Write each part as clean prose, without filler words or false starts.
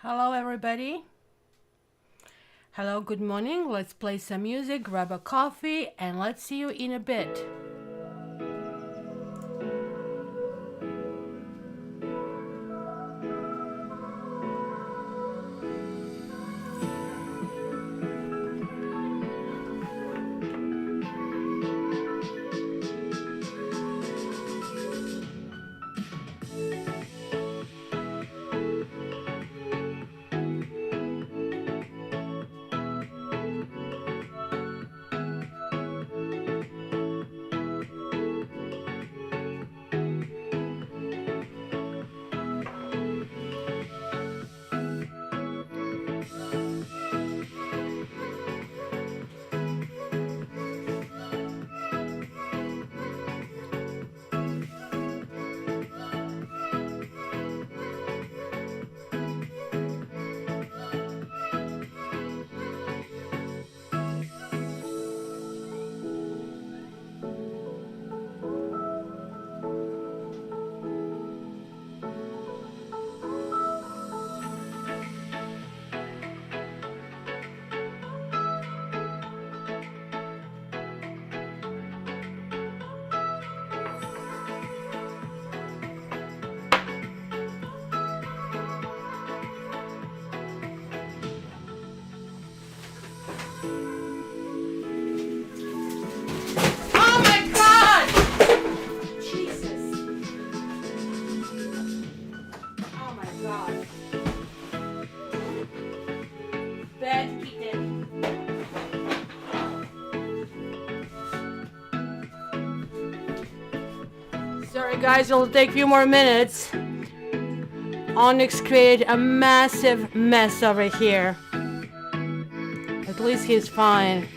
Hello, everybody. Hello, good morning. Let's play some music, grab a coffee, and let's see you in a bit. Oh my God! Jesus. Oh my God. Bad kitten. Sorry guys, it'll take a few more minutes. Onyx created a massive mess over here. At least he's fine.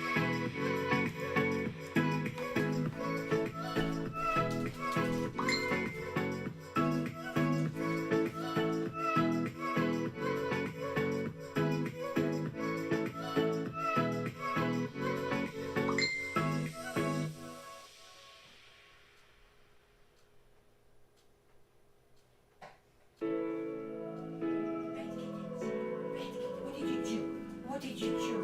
What did you do? What did you do?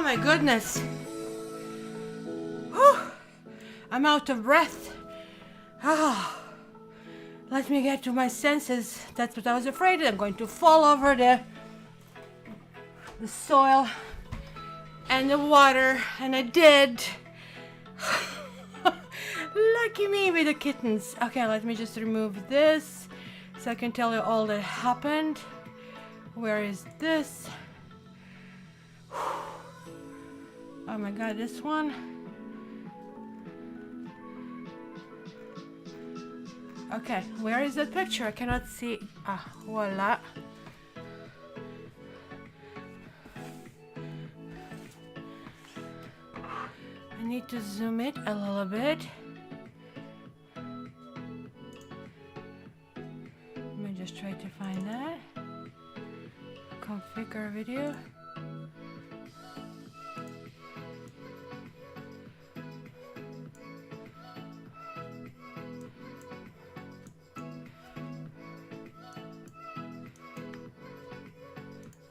Oh my goodness. Whew. I'm out of breath. Ah. Let me get to my senses. That's what I was afraid of. I'm going to fall over the soil and the water, and I did. Lucky me with the kittens. Okay, let me just remove this so I can tell you all that happened. Where is this? Oh my god, this one. Okay, where is that picture? I cannot see. Ah, voila. I need to zoom it a little bit. Let me just try to find that. Configure video.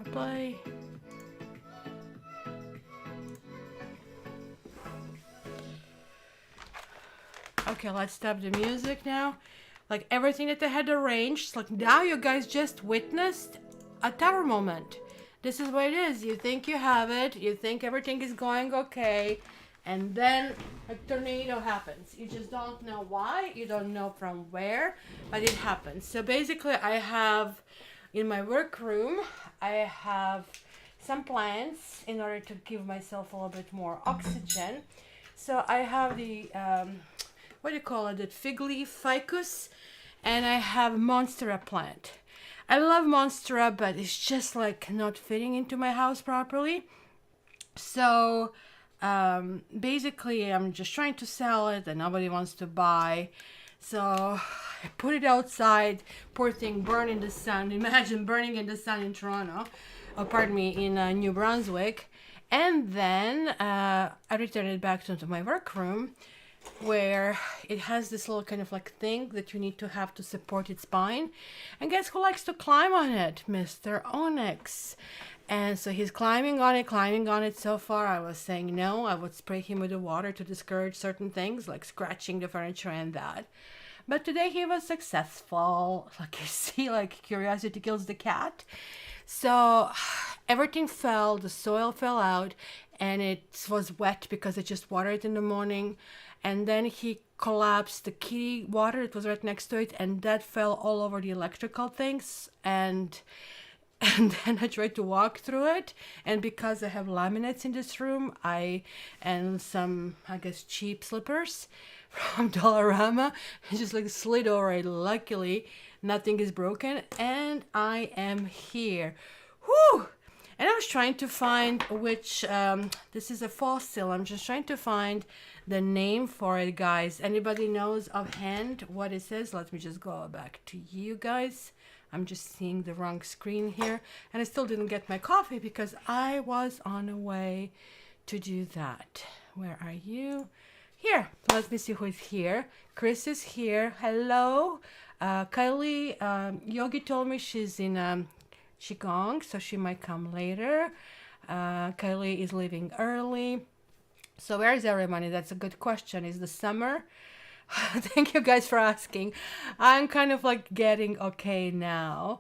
Apply. Okay, let's stop the music now. Like everything that I had arranged, like now you guys just witnessed a tower moment. This is what it is. You think you have it, you think everything is going okay, and then a tornado happens. You just don't know why, you don't know from where, but it happens. So basically I have, in my workroom, I have some plants in order to give myself a little bit more oxygen. So I have the, what do you call it, the fig leaf ficus, and I have monstera plant. I love monstera, but it's just like not fitting into my house properly. So basically I'm just trying to sell it and nobody wants to buy. So I put it outside, poor thing, burn in the sun. Imagine burning in the sun in Toronto, oh pardon me, in New Brunswick. And then I returned it back to my workroom, where it has this little kind of like thing that you need to have to support its spine. And guess who likes to climb on it? Mr. Onyx. And so he's climbing on it. So far I was saying no, I would spray him with the water to discourage certain things like scratching the furniture and that. But today he was successful. Like you see, like curiosity kills the cat. So everything fell, the soil fell out, and it was wet because I just watered it in the morning. And then he collapsed the kitty water, it was right next to it, and that fell all over the electrical things. And then I tried to walk through it, and because I have laminates in this room, and some, I guess, cheap slippers from Dollarama, I just like slid over it. Luckily, nothing is broken, and I am here. Whew! And I was trying to find which, this is a fossil. I'm just trying to find the name for it, guys. Anybody knows offhand what it says? Let me just go back to you guys. I'm just seeing the wrong screen here. And I still didn't get my coffee because I was on a way to do that. Where are you? Here. Let me see who is here. Chris is here. Hello. Kylie, Yogi told me she's in Qigong, so she might come later. Kylie is leaving early. So where is everybody? That's a good question. Is the summer? Thank you guys for asking. I'm kind of like getting okay now.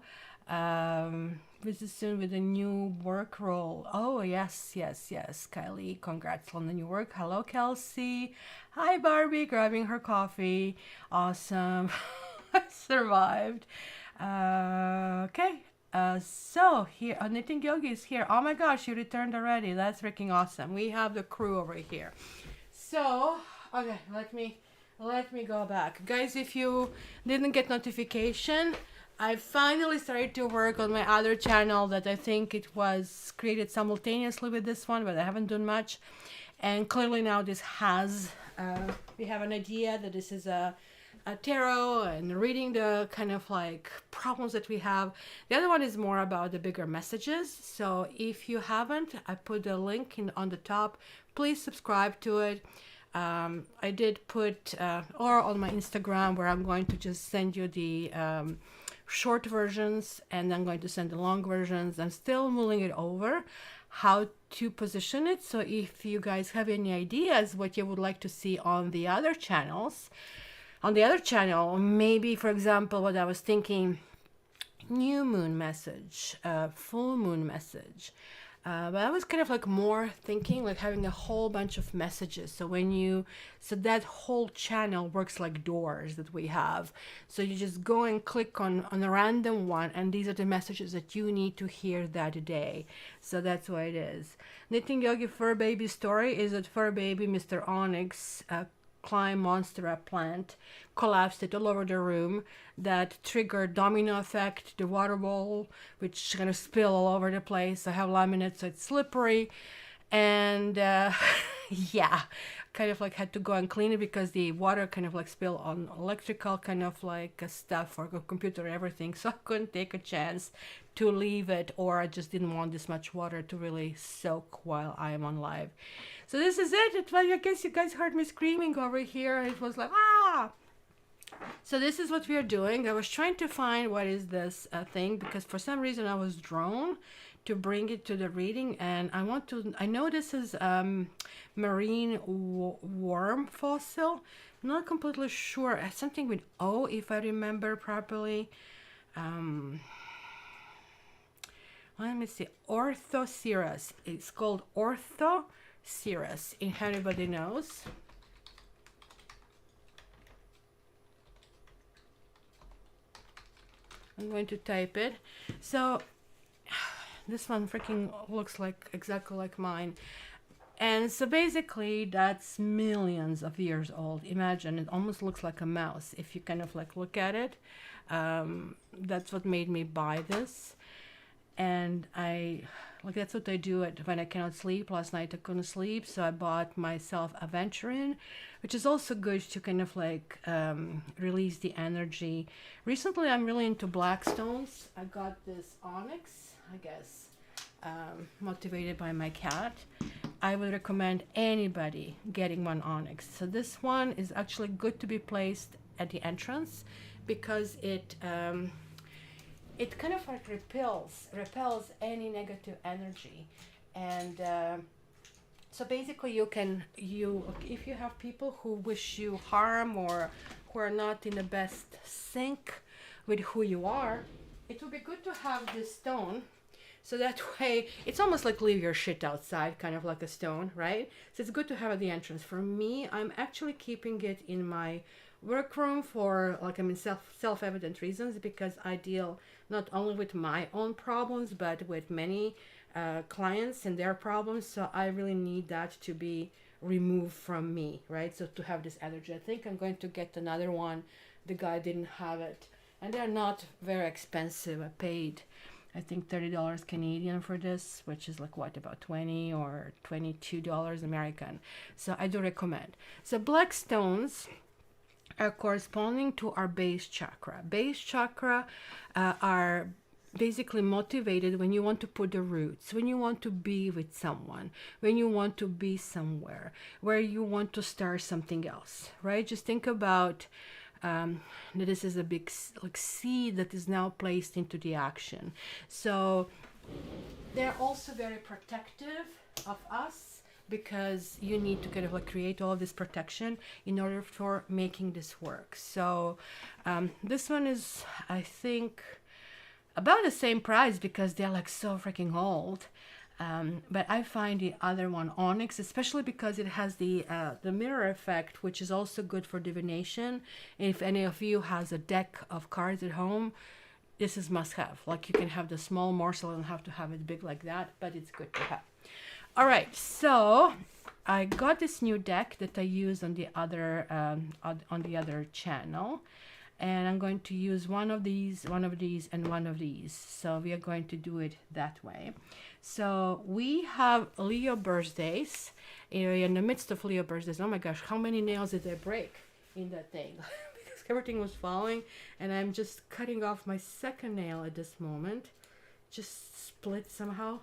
This is soon with a new work role. Oh, yes. Kylie, congrats on the new work. Hello, Kelsey. Hi, Barbie, grabbing her coffee. Awesome. I survived. Okay. So here, Knitting Yogi is here. Oh my gosh, you returned already. That's freaking awesome. We have the crew over here. So, okay, let me go back. Guys, if you didn't get notification, I finally started to work on my other channel that I think it was created simultaneously with this one, but I haven't done much. And clearly now this has, we have an idea that this is a tarot and reading the kind of like problems that we have. The other one is more about the bigger messages. So if you haven't, I put the link on the top. Please subscribe to it. I did put or on my Instagram, where I'm going to just send you the short versions, and I'm going to send the long versions. I'm still mulling it over how to position it. So if you guys have any ideas what you would like to see on the other channels, on the other channel, maybe for example, what I was thinking, new moon message, full moon message. But I was kind of like more thinking like having a whole bunch of messages. So so that whole channel works like doors that we have. So you just go and click on a random one, and these are the messages that you need to hear that day. So that's what it is. Knitting Yogi Fur Baby story is that Fur Baby, Mr. Onyx, climb monstera plant, collapsed it all over the room. That triggered domino effect, the water bowl, which kind of spill all over the place. I have laminate, so it's slippery. And yeah, kind of like had to go and clean it because the water kind of like spill on electrical kind of like stuff or computer and everything. So I couldn't take a chance to leave it, or I just didn't want this much water to really soak while I am on live. So this is it. Well, I guess you guys heard me screaming over here. It was like, ah! So this is what we are doing. I was trying to find what is this thing, because for some reason I was drawn to bring it to the reading, and I know this is marine worm fossil. I'm not completely sure. Something with O, if I remember properly. Let me see. Orthoceras. It's called Orthoceras, if anybody knows. I'm going to type it. So this one freaking looks like exactly like mine. And so basically that's millions of years old. Imagine, it almost looks like a mouse if you kind of like look at it. That's what made me buy this. And that's what I do when I cannot sleep. Last night I couldn't sleep, so I bought myself Aventurine, which is also good to kind of like release the energy. Recently I'm really into black stones. I got this onyx, I guess, motivated by my cat. I would recommend anybody getting one onyx. So this one is actually good to be placed at the entrance, because it kind of like repels any negative energy. And so basically if you have people who wish you harm or who are not in the best sync with who you are, it would be good to have this stone. So that way, it's almost like leave your shit outside, kind of like a stone, right? So it's good to have at the entrance. For me, I'm actually keeping it in my workroom for self-evident reasons, because I deal not only with my own problems but with many clients and their problems. So I really need that to be removed from me, right? So to have this energy, I think I'm going to get another one. The guy didn't have it, and they're not very expensive. I paid, I think, $30 Canadian for this, which is like what, about $20 or $22 American. So I do recommend. So black stones are corresponding to our base chakra. Base chakra are basically motivated when you want to put the roots, when you want to be with someone, when you want to be somewhere, where you want to start something else, right? Just think about this is a big like seed that is now placed into the action. So they're also very protective of us, because you need to kind of like create all this protection in order for making this work. So this one is, I think, about the same price, because they're like so freaking old. But I find the other one, onyx, especially because it has the mirror effect, which is also good for divination. And if any of you has a deck of cards at home, this is must have. Like, you can have the small morsel, and have to have it big like that, but it's good to have. All right, so I got this new deck that I use on the other channel, and I'm going to use one of these, and one of these. So we are going to do it that way. So we have Leo birthdays. In the midst of Leo birthdays, oh my gosh, how many nails did I break in that thing? Because everything was falling, and I'm just cutting off my second nail at this moment. Just split somehow.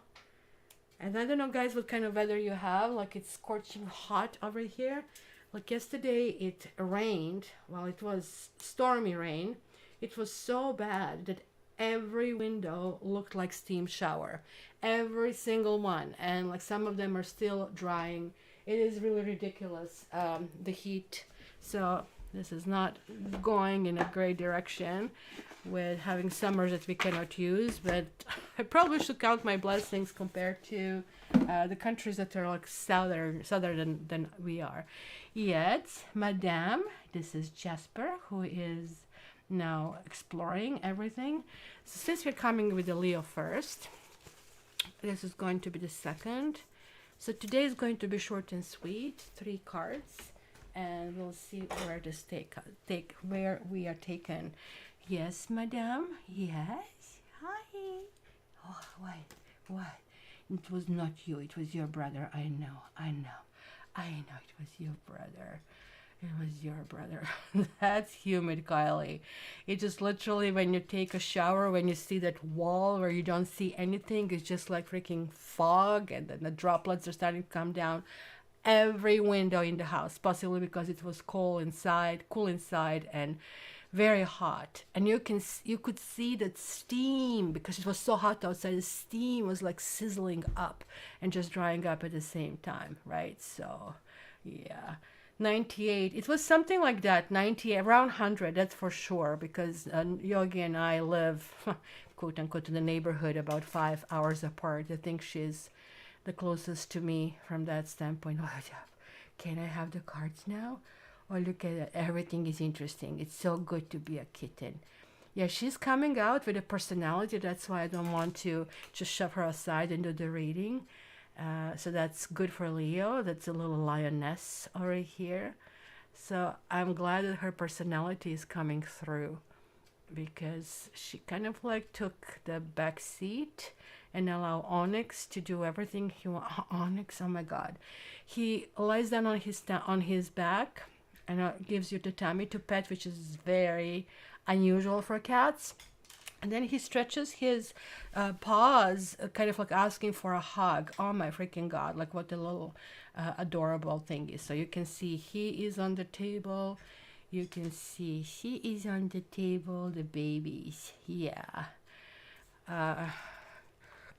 And I don't know, guys, what kind of weather you have. Like, it's scorching hot over here. Like yesterday it rained. Well, it was stormy rain. It was so bad that every window looked like steam shower, every single one, and like some of them are still drying. It is really ridiculous, the heat. So this is not going in a great direction with having summers that we cannot use, but I probably should count my blessings compared to the countries that are like southern than we are. Yet, Madame, this is Jasper, who is now exploring everything. So since we're coming with the Leo first, this is going to be the second. So today is going to be short and sweet, 3 cards, and we'll see where this take where we are taken. Yes, Madame. Yes. Hi. Oh, what? It was not you. It was your brother. I know. It was your brother. It was your brother. That's humid, Kylie. It just literally, when you take a shower, when you see that wall where you don't see anything, it's just like freaking fog, and then the droplets are starting to come down every window in the house, possibly because it was cool inside, and very hot. And you could see that steam, because it was so hot outside. The steam was like sizzling up and just drying up at the same time, right? So, yeah. 98, it was something like that, 98, around 100, that's for sure, because Yogi and I live, quote unquote, in the neighborhood about 5 hours apart. I think she's the closest to me from that standpoint. Oh, can I have the cards now? Oh, look at it, everything is interesting. It's so good to be a kitten. Yeah, she's coming out with a personality. That's why I don't want to just shove her aside and do the reading. So that's good for Leo. That's a little lioness over here. So I'm glad that her personality is coming through, because she kind of like took the back seat and allow Onyx to do everything he wants. Onyx, oh my God. He lies down on his back and gives you the tummy to pet, which is very unusual for cats. And then he stretches his paws, kind of like asking for a hug. Oh my freaking God, like what a little adorable thing is. So you can see he is on the table. You can see she is on the table, the babies. Yeah.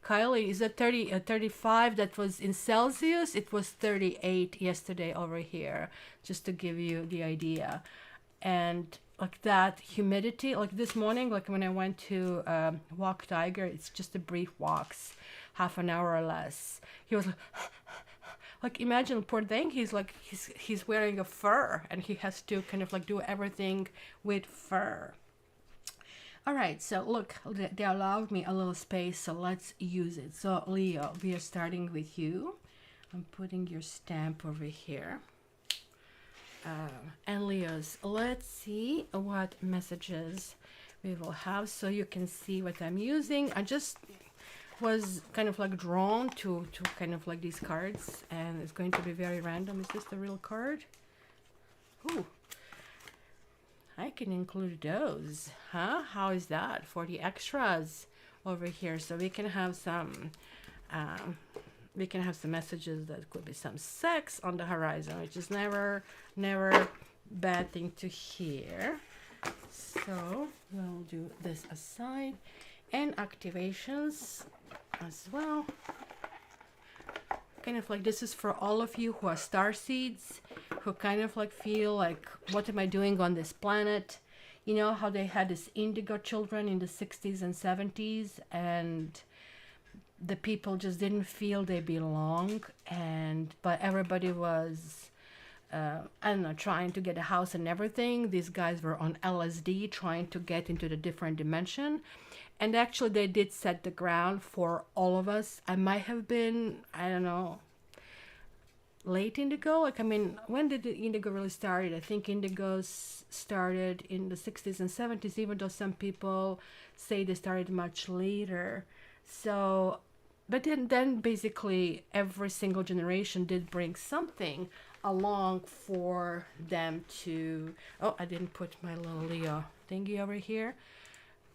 Kylie is at 35. That was in Celsius. It was 38 yesterday over here, just to give you the idea. And like that humidity, like this morning, like when I went to walk Tiger, it's just a brief walks, half an hour or less. He was like imagine, poor thing, he's wearing a fur, and he has to kind of like do everything with fur. All right, so look, they allowed me a little space, so let's use it. So Leo, we are starting with you. I'm putting your stamp over here. And Leos, let's see what messages we will have, so you can see what I'm using. I just was kind of like drawn to kind of like these cards, and it's going to be very random. Is this the real card? Ooh, I can include those, huh? How is that for the extras over here? So we can have some messages that could be some sex on the horizon, which is never bad thing to hear. So we'll do this aside, and activations as well. Kind of like this is for all of you who are starseeds, who kind of like feel like, what am I doing on this planet? You know how they had this indigo children in the 60s and 70s, and the people just didn't feel they belong, but everybody was I don't know, trying to get a house and everything. These guys were on LSD trying to get into the different dimension, and actually they did set the ground for all of us. I might have been, I don't know, late indigo. Like, I mean, when did the indigo really start? I think indigo started in the 60s and 70s, even though some people say they started much later. So but then basically every single generation did bring something along for them to, oh, I didn't put my little Leo thingy over here.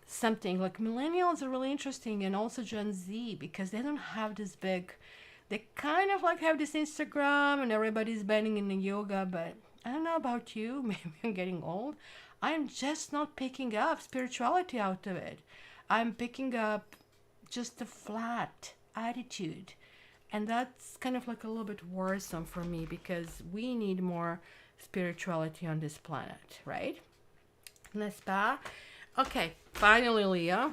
Something like millennials are really interesting, and also Gen Z, because they don't have this big, they kind of like have this Instagram and everybody's bending in the yoga, but I don't know about you, maybe I'm getting old. I'm just not picking up spirituality out of it. I'm picking up just a flat attitude. And that's kind of like a little bit worrisome for me because we need more spirituality on this planet, right? N'est-ce pas? Okay, finally, Leo.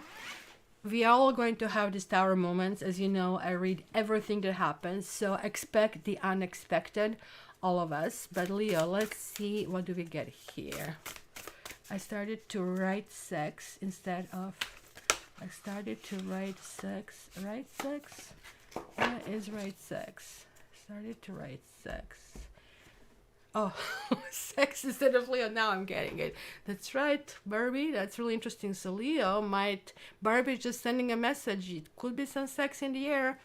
We are all going to have these tower moments. As you know, I read everything that happens, so expect the unexpected, all of us. But Leo, let's see, what do we get here? I started to write sex instead of... I started to write sex. Write sex? What is right sex? Started to write sex. Oh, sex instead of Leo. Now I'm getting it. That's right, Barbie. That's really interesting. So Leo might... Barbie just sending a message. It could be some sex in the air.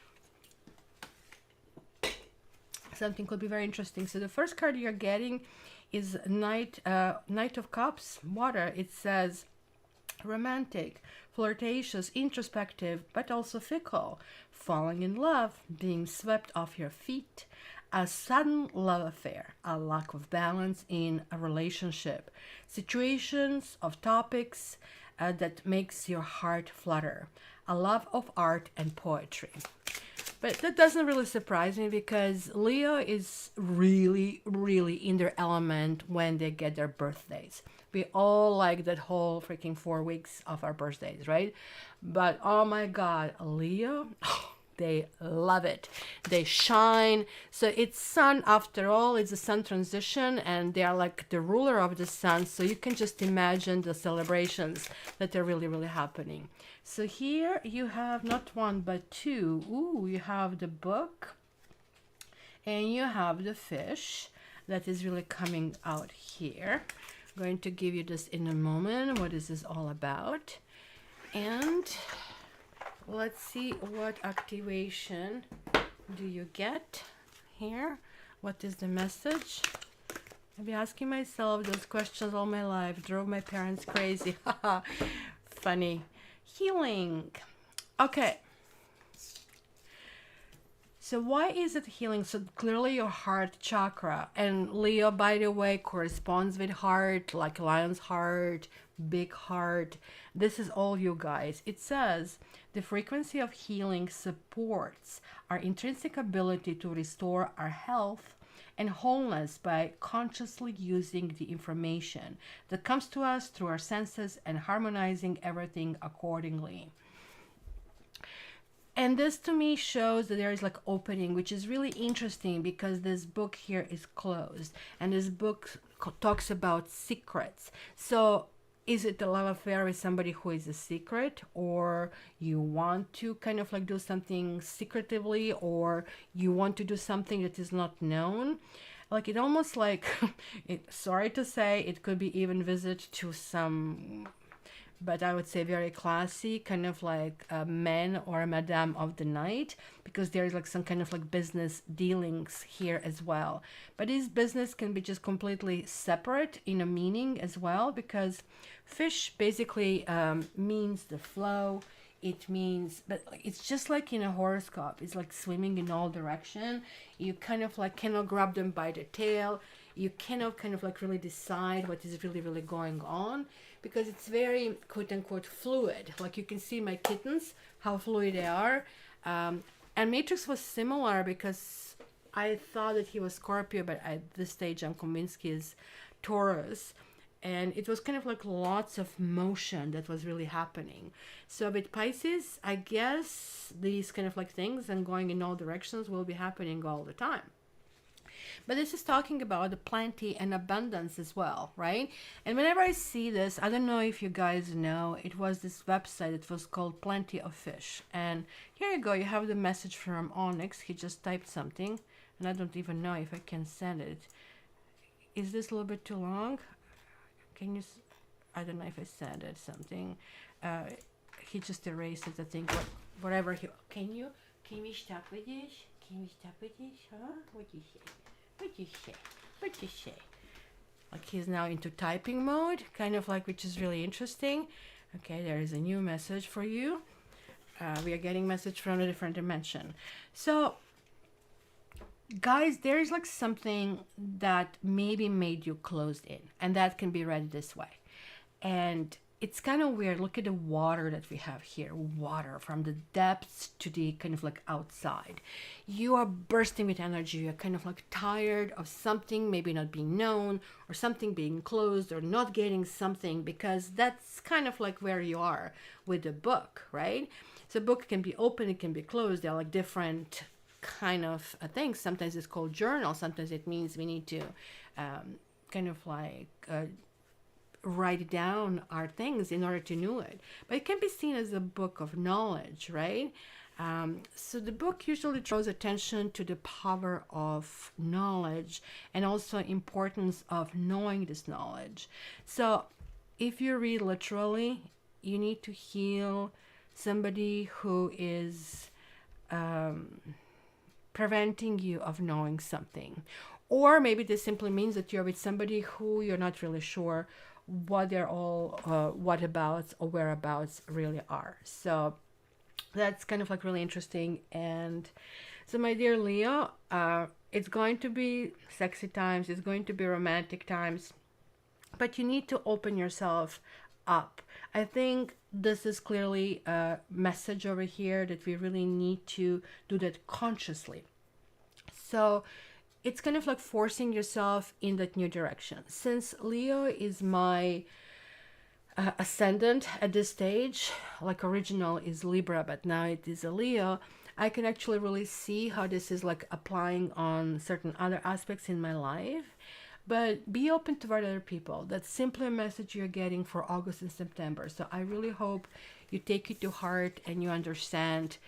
Something could be very interesting. So the first card you're getting is Knight of Cups, water. It says romantic, flirtatious, introspective, but also fickle, falling in love, being swept off your feet, a sudden love affair, a lack of balance in a relationship, situations of topics that makes your heart flutter, a love of art and poetry. But that doesn't really surprise me because Leo is really, really in their element when they get their birthdays. We all like that whole freaking 4 weeks of our birthdays, right? But oh my God, Leo, they love it. They shine. So it's sun after all. It's a sun transition and they are like the ruler of the sun. So you can just imagine the celebrations that are really, really happening. So here you have not one, but two. Ooh, you have the book and you have the fish that is really coming out here. I'm going to give you this in a moment. What is this all about? And let's see what activation do you get here. What is the message? I've been asking myself those questions all my life. Drove my parents crazy. Funny. Healing. Okay. So why is it healing? So clearly your heart chakra. And Leo, by the way, corresponds with heart, like lion's heart, big heart. This is all you guys. It says the frequency of healing supports our intrinsic ability to restore our health and wholeness by consciously using the information that comes to us through our senses and harmonizing everything accordingly. And this to me shows that there is like opening, which is really interesting because this book here is closed and this book talks about secrets. So is it a love affair with somebody who is a secret, or you want to kind of like do something secretively, or you want to do something that is not known? Like it almost like, sorry to say, it could be even visit to some, but I would say very classy, kind of like a man or a madame of the night, because there's like some kind of like business dealings here as well. But this business can be just completely separate in a meaning as well, because fish basically means the flow. It means, but it's just like in a horoscope, it's like swimming in all direction. You kind of like cannot grab them by the tail. You cannot kind of like really decide what is really, really going on, because it's very quote unquote fluid. Like you can see my kittens, how fluid they are. And Matrix was similar because I thought that he was Scorpio, but at this stage I'm convinced he is Taurus. And it was kind of like lots of motion that was really happening. So with Pisces, I guess these kind of like things and going in all directions will be happening all the time. But this is talking about the plenty and abundance as well, right? And whenever I see this, I don't know if you guys know, it was this website. It was called Plenty of Fish. And here you go. You have the message from Onyx. He just typed something. And I don't even know if I can send it. Is this a little bit too long? Can you... I don't know if I sent it something. He just erased it, I think. Whatever he... Can we stop with this? Can we stop with this? Huh? What do you say? What do you say? What do you say? Like he's now into typing mode, kind of like, which is really interesting. Okay, there is a new message for you. We are getting message from a different dimension. So, guys, there is like something that maybe made you closed in, and that can be read this way. And it's kind of weird. Look at the water that we have here. Water from the depths to the kind of like outside. You are bursting with energy. You're kind of like tired of something maybe not being known, or something being closed, or not getting something, because that's kind of like where you are with the book, right? So book can be open, it can be closed. They're like different kind of things. Sometimes it's called journal. Sometimes it means we need to kind of like write down our things in order to know it. But it can be seen as a book of knowledge, right? So the book usually draws attention to the power of knowledge, and also importance of knowing this knowledge. So if you read literally, you need to heal somebody who is preventing you of knowing something. Or maybe this simply means that you're with somebody who you're not really sure what they're all, whatabouts or whereabouts really are. So that's kind of like really interesting. And so, my dear Leo, it's going to be sexy times, it's going to be romantic times, but you need to open yourself up. I think this is clearly a message over here that we really need to do that consciously. So it's kind of like forcing yourself in that new direction. Since Leo is my ascendant at this stage, like original is Libra, but now it is a Leo, I can actually really see how this is like applying on certain other aspects in my life. But be open toward other people. That's simply a message you're getting for August and September. So I really hope you take it to heart and you understand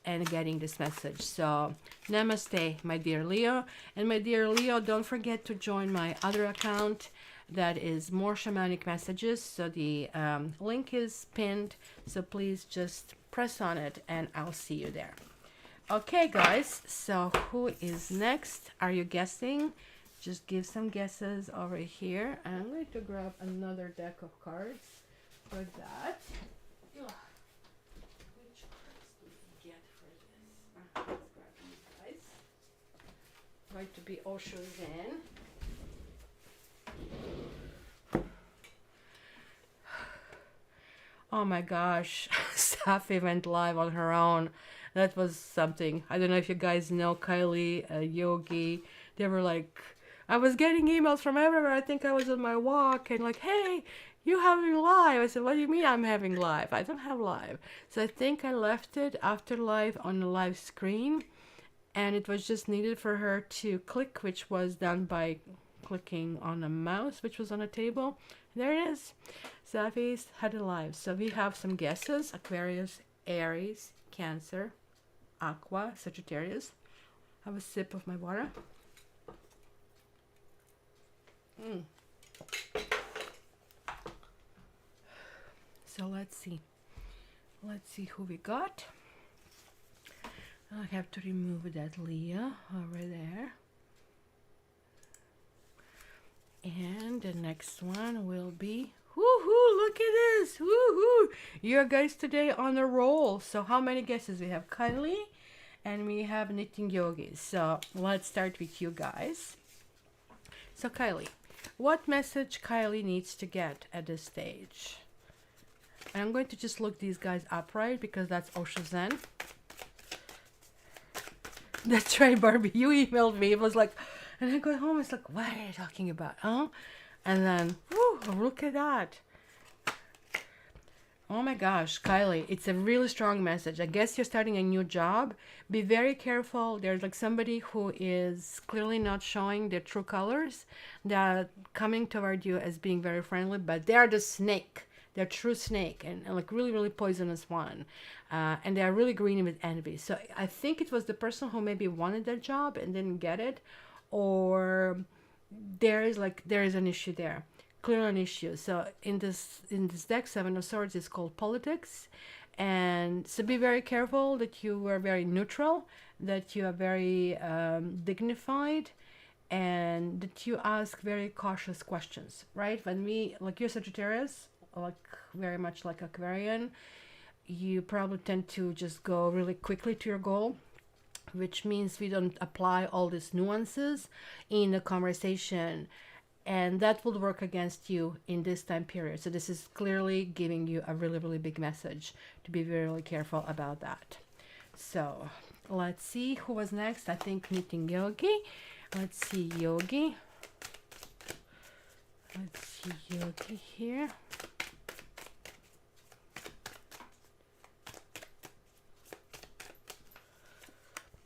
and getting this message. So namaste, my dear Leo. And my dear Leo, don't forget to join my other account that is More Shamanic Messages. So the link is pinned, so please just press on it and I'll see you there. Okay guys, so who is next? Are you guessing? Just give some guesses over here. I'm going to grab another deck of cards for that. Ugh. Which cards do we get for this? Let's grab these guys. Going to be Osho Zen. Oh my gosh, Safi went live on her own. That was something. I don't know if you guys know Kylie, Yogi. They were like, I was getting emails from everywhere. I think I was on my walk and like, hey, you having live? I said, what do you mean I'm having live? I don't have live. So I think I left it after live on the live screen, and it was just needed for her to click, which was done by clicking on a mouse, which was on a table. There it is. Safi's had a live. So we have some guesses: Aquarius, Aries, Cancer, Aqua, Sagittarius. Have a sip of my water. So let's see. Let's see who we got. I have to remove that Leo over there. And the next one will be, woohoo, look at this, woohoo. You guys today on a roll. So how many guesses? We have Kylie and we have Knitting Yogis. So let's start with you guys. So Kylie, what message Kylie needs to get at this stage? And I'm going to just look these guys up, right? Because that's Osho Zen. That's right, Barbie. You emailed me. It was like, and I go home. It's like, what are you talking about? Huh? And then, whoo, look at that. Oh my gosh, Kylie, it's a really strong message. I guess you're starting a new job. Be very careful. There's like somebody who is clearly not showing their true colors. They're coming toward you as being very friendly, but they're the snake. They're true snake, and like really, really poisonous one. And they are really green with envy. So I think it was the person who maybe wanted that job and didn't get it, or there is an issue there. Clear an issue. So in this deck, Seven of Swords is called politics, and so be very careful that you are very neutral, that you are very dignified, and that you ask very cautious questions. Right? When we like you're Sagittarius, like very much like Aquarian, you probably tend to just go really quickly to your goal, which means we don't apply all these nuances in the conversation. and that will work against you in this time period. So this is clearly giving you a really, really big message to be very careful about that. So let's see who was next. I think meeting Yogi. Let's see Yogi. Let's see Yogi here.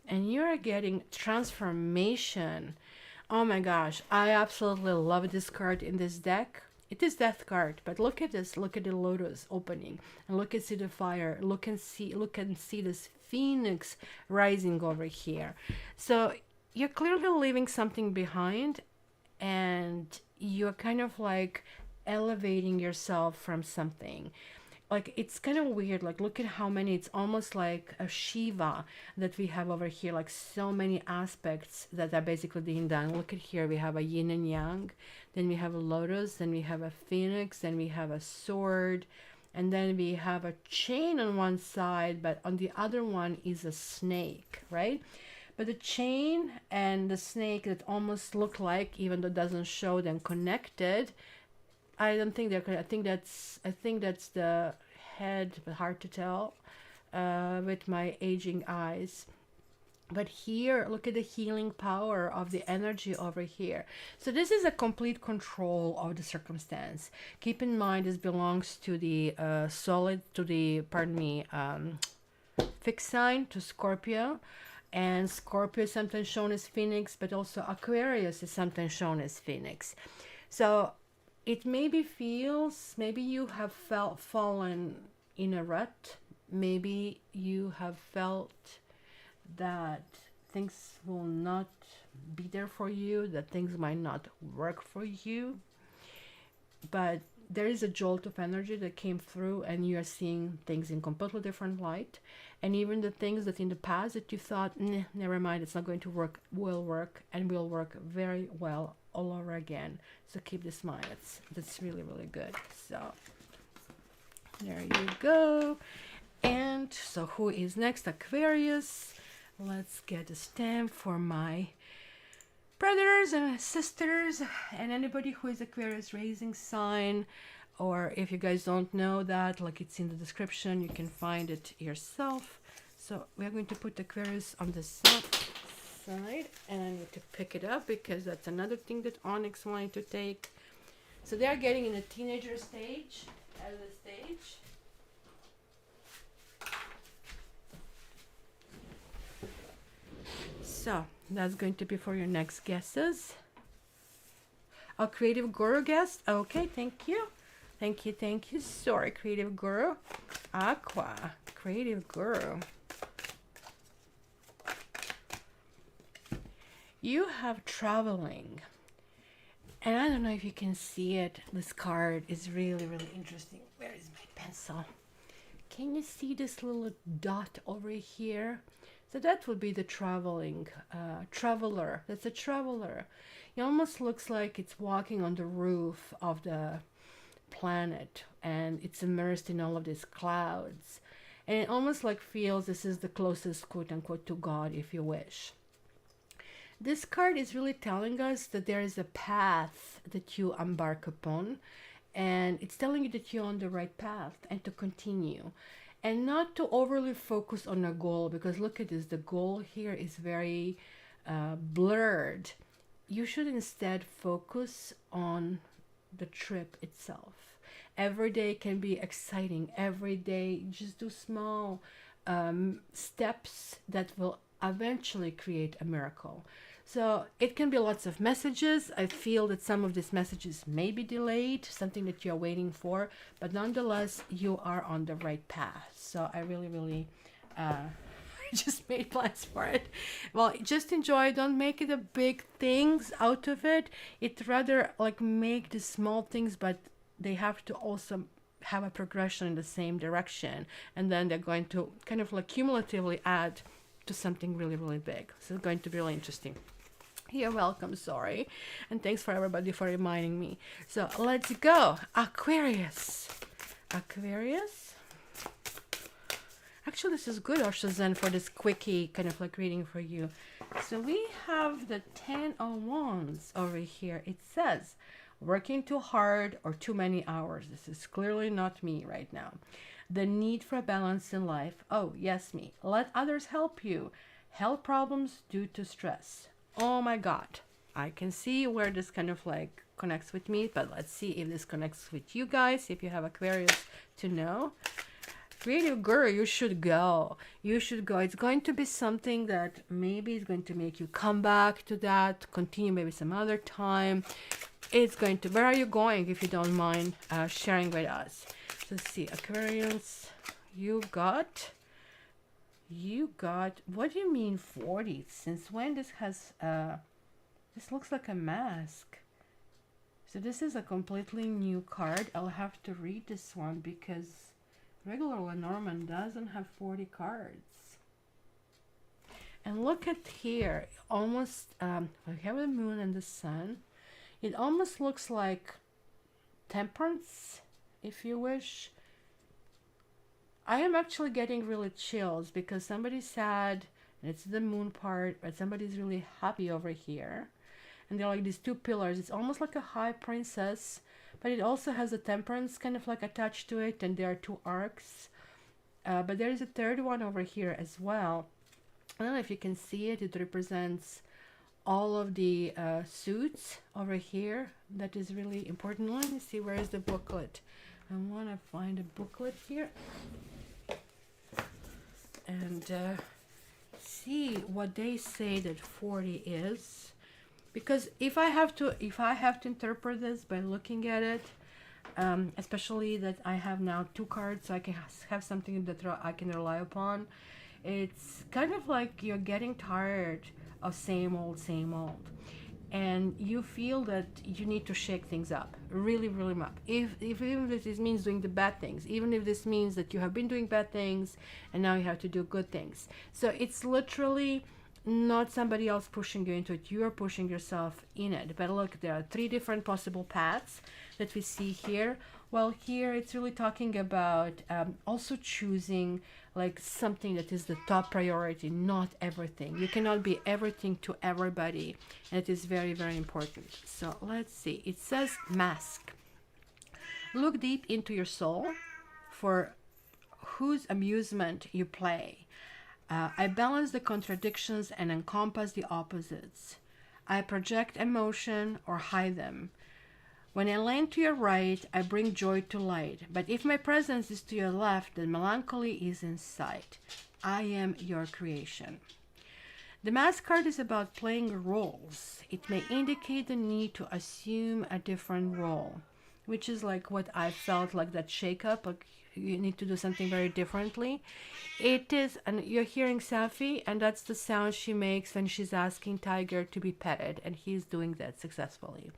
And you're getting transformation. Oh my gosh, I absolutely love this card in this deck. It is death card, but look at this. Look at the lotus opening, and look and see the fire. Look and see this phoenix rising over here. So you're clearly leaving something behind, and you're kind of like elevating yourself from something. Like, it's kind of weird. Like, look at how many, it's almost like a Shiva that we have over here, like so many aspects that are basically being done. Look at here, we have a yin and yang, then we have a lotus, then we have a phoenix, then we have a sword, and then we have a chain on one side, but on the other one is a snake, right? But the chain and the snake that almost look like, even though it doesn't show them connected, I don't think they're connected. I think that's the head, but hard to tell with my aging eyes. But here, look at the healing power of the energy over here. So this is a complete control of the circumstance. Keep in mind, this belongs to the fixed sign, to Scorpio. And Scorpio is sometimes shown as Phoenix, but also Aquarius is sometimes shown as Phoenix. So it maybe feels, maybe you have fallen in a rut. Maybe you have felt that things will not be there for you, that things might not work for you. But there is a jolt of energy that came through, and you are seeing things in completely different light. And even the things that in the past that you thought, never mind, it's not going to work, will work, and will work very well all over again. So keep this in mind. That's really, really good. So there you go. And so who is next? Aquarius. Let's get a stamp for my brothers and sisters and anybody who is Aquarius raising sign, or if you guys don't know that, like, it's in the description, you can find it yourself. So we're going to put Aquarius on the side, and I need to pick it up because that's another thing that Onyx wanted to take. So they are getting in a teenager stage, as a stage. So that's going to be for your next guesses. A creative guru guest. Okay, thank you. Thank you. Sorry, creative guru. Aqua, creative guru. You have traveling. And I don't know if you can see it. This card is really, really interesting. Where is my pencil? Can you see this little dot over here? So that would be the traveling traveler. That's a traveler. It almost looks like it's walking on the roof of the planet, and it's immersed in all of these clouds. And it almost like feels this is the closest, quote unquote, to God, if you wish. This card is really telling us that there is a path that you embark upon, and it's telling you that you're on the right path and to continue. And not to overly focus on a goal, because look at this, the goal here is very blurred. You should instead focus on the trip itself. Every day can be exciting. Every day, just do small steps that will eventually create a miracle. So it can be lots of messages. I feel that some of these messages may be delayed, something that you're waiting for, but nonetheless, you are on the right path. So I really, really just made plans for it. Well, just enjoy. Don't make it a big things out of it. It rather like make the small things, but they have to also have a progression in the same direction. And then they're going to kind of like cumulatively add to something really, really big. So it's going to be really interesting. You're welcome, sorry. And thanks for everybody for reminding me. So let's go. Aquarius. Actually, actually, this is good, Oshazan, for this quickie kind of like reading for you. So we have the 10 of Wands over here. It says, working too hard or too many hours. This is clearly not me right now. The need for a balance in life. Oh, yes, me. Let others help you. Health problems due to stress. Oh my God. I can see where this kind of like connects with me, but let's see if this connects with you guys, if you have Aquarius to know. Creative girl, you should go. You should go. It's going to be something that maybe is going to make you come back to that, continue maybe some other time. It's going to, where are you going, if you don't mind sharing with us? Let's see, Aquarians, you got, what do you mean 40? Since when this has, this looks like a mask. So this is a completely new card. I'll have to read this one because regular Lenormand doesn't have 40 cards. And look at here, almost, we have the moon and the sun. It almost looks like temperance, if you wish. I am actually getting really chills because somebody's sad, and it's the moon part, but somebody's really happy over here. And they're like these two pillars. It's almost like a high princess, but it also has a temperance kind of like attached to it, and there are two arcs. But there is a third one over here as well. I don't know if you can see it. It represents all of the suits over here. That is really important. Let me see, where is the booklet? I want to find a booklet here and see what they say that 40 is, because if I have to interpret this by looking at it, especially that I have now two cards, so I can have something that I can rely upon. It's kind of like you're getting tired of same old, and you feel that you need to shake things up, really up. Even if this means doing the bad things, even if this means that you have been doing bad things and now you have to do good things. So it's literally not somebody else pushing you into it, you are pushing yourself in it. But look, there are three different possible paths that we see here. Well, here it's really talking about also choosing like something that is the top priority, not everything. You cannot be everything to everybody, and it is very important. So let's see, it says mask. Look deep into your soul for whose amusement you play. I balance the contradictions and encompass the opposites. I project emotion or hide them. When I lean to your right, I bring joy to light. But if my presence is to your left, then melancholy is in sight. I am your creation. The mask card is about playing roles. It may indicate the need to assume a different role, which is like what I felt, like that shake-up, like you need to do something very differently. It is, and you're hearing Safi, and that's the sound she makes when she's asking Tiger to be petted, and he's doing that successfully.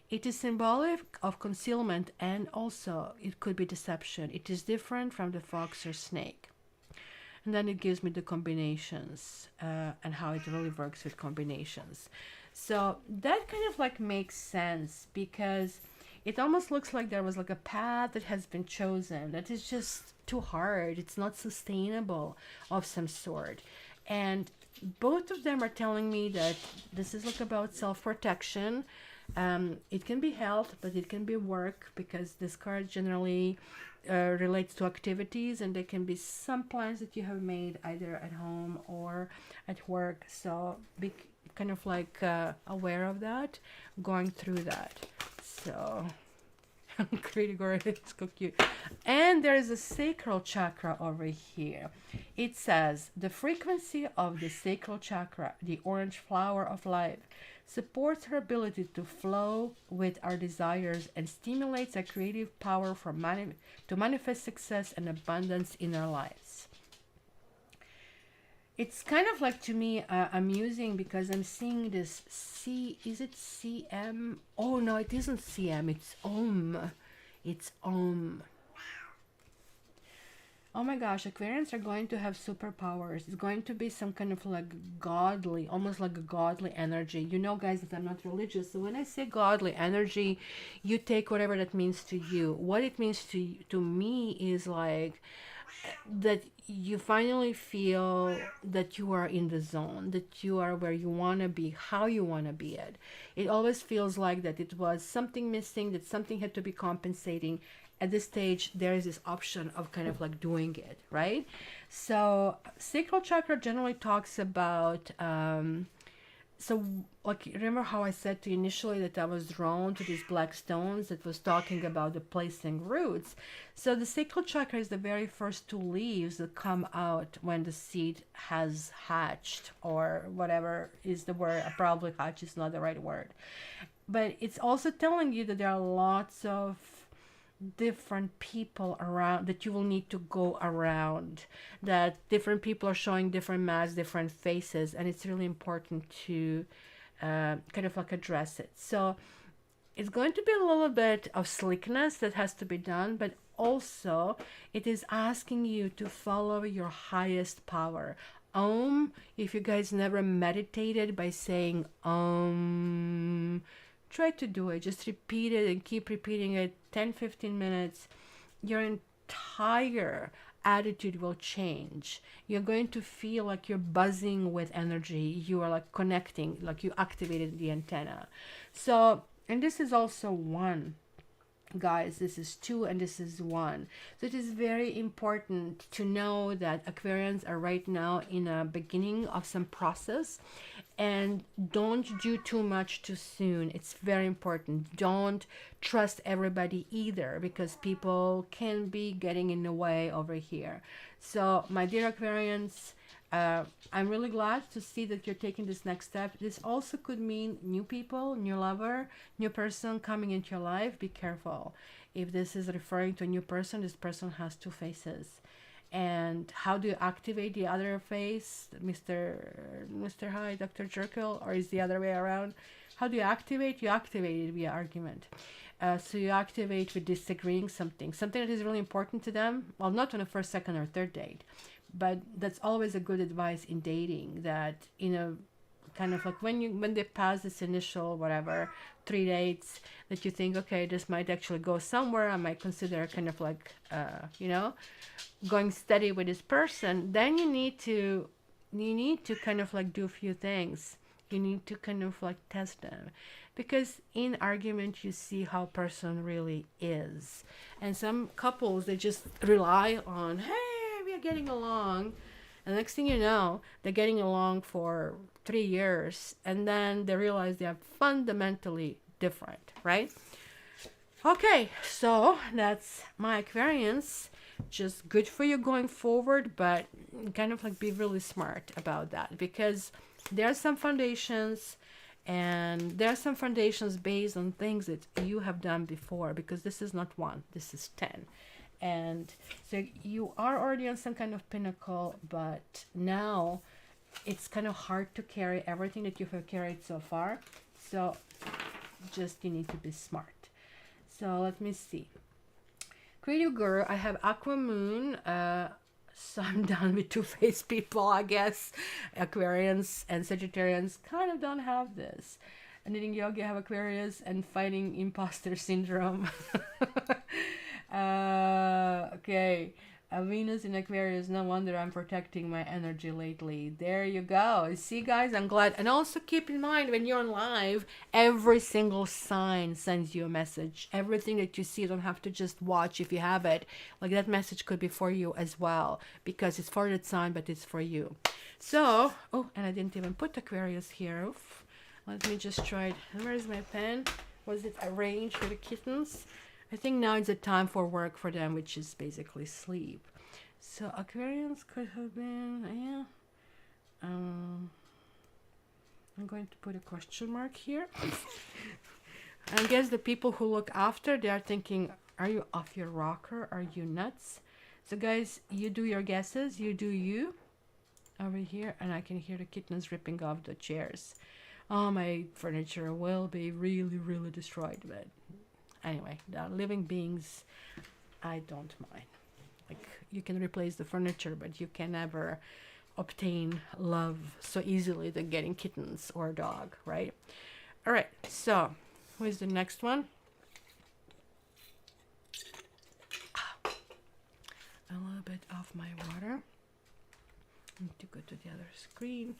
It is symbolic of concealment, and also it could be deception. It is different from the fox or snake. And then it gives me the combinations and how it really works with combinations. So that kind of like makes sense, because it almost looks like there was like a path that has been chosen that is just too hard. It's not sustainable of some sort. And both of them are telling me that this is like about self-protection. It can be health, but it can be work, because this card generally relates to activities, and there can be some plans that you have made either at home or at work. So be kind of like aware of that, going through that. So Kritigor is so cute. And there is a sacral chakra over here. It says the frequency of the sacral chakra, the orange flower of life, supports her ability to flow with our desires and stimulates a creative power for to manifest success and abundance in our lives. It's kind of like, to me, amusing, because I'm seeing this C, is it CM? Oh no, it isn't CM, it's Om. It's Om. Oh my gosh, Aquarians are going to have superpowers. It's going to be some kind of like godly, almost like a godly energy. You know, guys, that I'm not religious. So when I say godly energy, you take whatever that means to you. What it means to me is like that you finally feel that you are in the zone, that you are where you want to be, how you want to be it. It always feels like that it was something missing, that something had to be compensating. At this stage, there is this option of kind of like doing it, right? So, sacral chakra generally talks about so like remember how I said to you initially that I was drawn to these black stones that was talking about the placing roots. So the sacral chakra is the very first two leaves that come out when the seed has hatched, or whatever is the word. Probably hatch is not the right word, but it's also telling you that there are lots of different people around, that you will need to go around, that different people are showing different masks, different faces, and it's really important to kind of like address it. So it's going to be a little bit of slickness that has to be done, but also it is asking you to follow your highest power. If you guys never meditated by saying try to do it. Just repeat it and keep repeating it 10-15 minutes. Your entire attitude will change. You're going to feel like you're buzzing with energy. You are like connecting, like you activated the antenna. So, and this is also one. Guys, this is 2 and this is 1. So it is very important to know that Aquarians are right now in a beginning of some process, and don't do too much too soon. It's very important. Don't trust everybody either, because people can be getting in the way over here. So my dear Aquarians, I'm really glad to see that you're taking this next step. This also could mean new people, new lover, new person coming into your life. Be careful. If this is referring to a new person, this person has two faces. And how do you activate the other face, Mr. Hyde, Dr. Jekyll, or is the other way around? How do you activate? You activate it via argument. So you activate with disagreeing something that is really important to them. Well, not on a first, second, or third date, but that's always a good advice in dating, that, you know, kind of like when they pass this initial whatever 3 dates, that you think, okay, this might actually go somewhere. I might consider kind of like going steady with this person. Then you need to kind of like do a few things. You need to kind of like test them, because in argument you see how a person really is. And some couples, they just rely on, hey, we are getting along, and next thing you know, they're getting along for 3 years, and then they realize they are fundamentally different, right? Okay, so that's my Aquarians. Just good for you going forward, but kind of like be really smart about that, because there are some foundations, and there are some foundations based on things that you have done before, because this is not 1, this is 10. And so you are already on some kind of pinnacle, but now it's kind of hard to carry everything that you have carried so far. So just you need to be smart. So let me see. Creative Guru, I have Aqua Moon. So I'm done with two-faced people, I guess. Aquarians and Sagittarians kind of don't have this. And Knitting Yogi, I have Aquarius and Fighting Imposter Syndrome. Okay. Venus in Aquarius, no wonder I'm protecting my energy lately. There you go. You see, guys, I'm glad. And also keep in mind, when you're on live, every single sign sends you a message. Everything that you see, you don't have to just watch if you have it. Like, that message could be for you as well, because it's for that sign, but it's for you. So, oh, and I didn't even put Aquarius here. Oof. Let me just try it. Where is my pen? Was it arranged for the kittens? I think now it's a time for work for them, which is basically sleep. So Aquarians could have been, yeah. I'm going to put a question mark here. I guess the people who look after, they are thinking, are you off your rocker? Are you nuts? So guys, you do your guesses. You do you over here. And I can hear the kittens ripping off the chairs. Oh, my furniture will be really, really destroyed, but anyway, the living beings, I don't mind. Like, you can replace the furniture, but you can never obtain love so easily than getting kittens or a dog, right? All right, so who is the next one? a little bit of my water. Need to go to the other screen.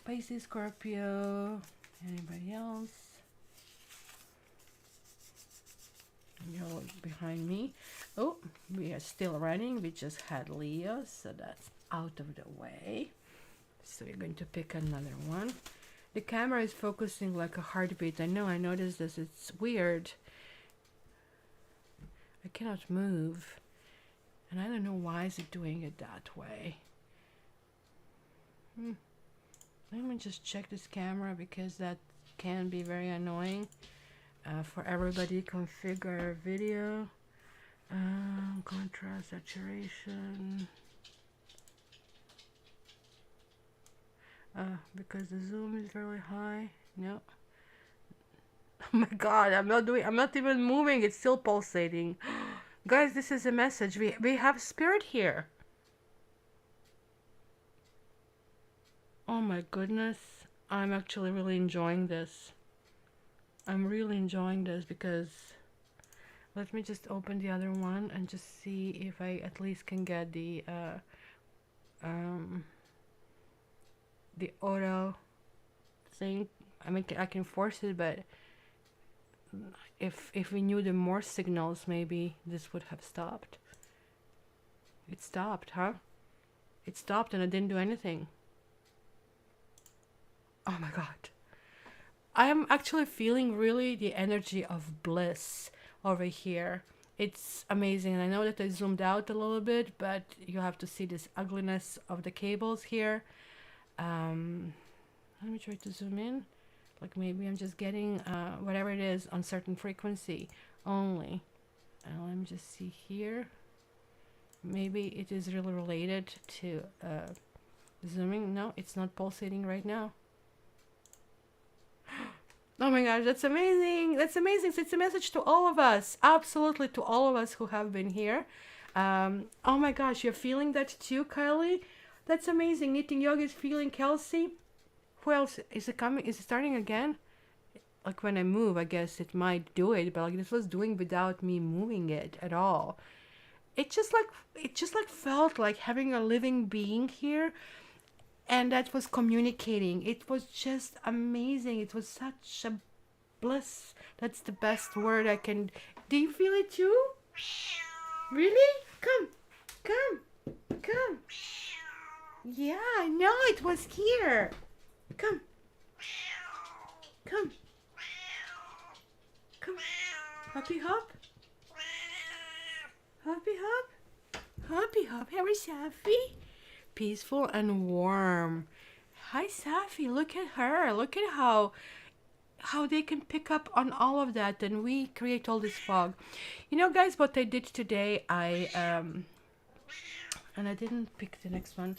Pisces, Scorpio, anybody else? You're behind me. Oh, we are still running. We just had Leo, so that's out of the way. So we're going to pick another one. The camera is focusing like a heartbeat. I know, I noticed this. It's weird. I cannot move. And I don't know why is it doing it that way. Let me just check this camera because that can be very annoying. For everybody, configure video, contrast, saturation. Because the zoom is very high. No. Oh my God, I'm not even moving. It's still pulsating. Guys, this is a message. We have spirit here. Oh my goodness. I'm actually really enjoying this. I'm really enjoying this because let me just open the other one and just see if I at least can get the auto thing. I mean, I can force it, but if we knew the more signals, maybe this would have stopped. It stopped, huh? It stopped and I didn't do anything. Oh my God. I am actually feeling really the energy of bliss over here. It's amazing. And I know that I zoomed out a little bit, but you have to see this ugliness of the cables here. Let me try to zoom in. Like maybe I'm just getting whatever it is on certain frequency only. Let me just see here. Maybe it is really related to zooming. No, it's not pulsating right now. Oh my gosh, that's amazing. That's amazing. So it's a message to all of us. Absolutely to all of us who have been here. Oh my gosh, you're feeling that too, Kylie? That's amazing. Knitting Yoga is feeling Kelsey. Who else? Is it coming? Is it starting again? Like when I move, I guess it might do it, but like this was doing without me moving it at all. It just like felt like having a living being here. And that was communicating. It was just amazing. It was such a bliss. That's the best word I can. Do you feel it too? Really? Come. Yeah, I know it was here. Come. Hoppy hop. Hoppy hop. Harry Safi. Peaceful and warm. Hi Safi, look at her. Look at how they can pick up on all of that and we create all this fog. You know guys, what I did today, and I didn't pick the next one.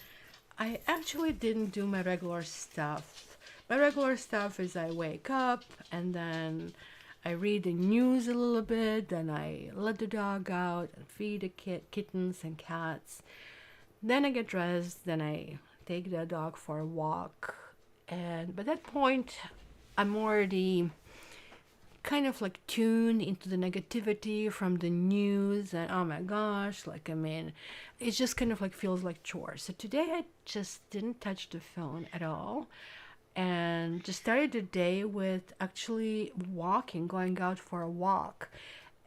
I actually didn't do my regular stuff. My regular stuff is I wake up and then I read the news a little bit, then I let the dog out and feed the kittens and cats. Then I get dressed, then I take the dog for a walk. And by that point, I'm already kind of like tuned into the negativity from the news. And oh my gosh, like, I mean, it just kind of like feels like chores. So today I just didn't touch the phone at all. And just started the day with actually walking, going out for a walk.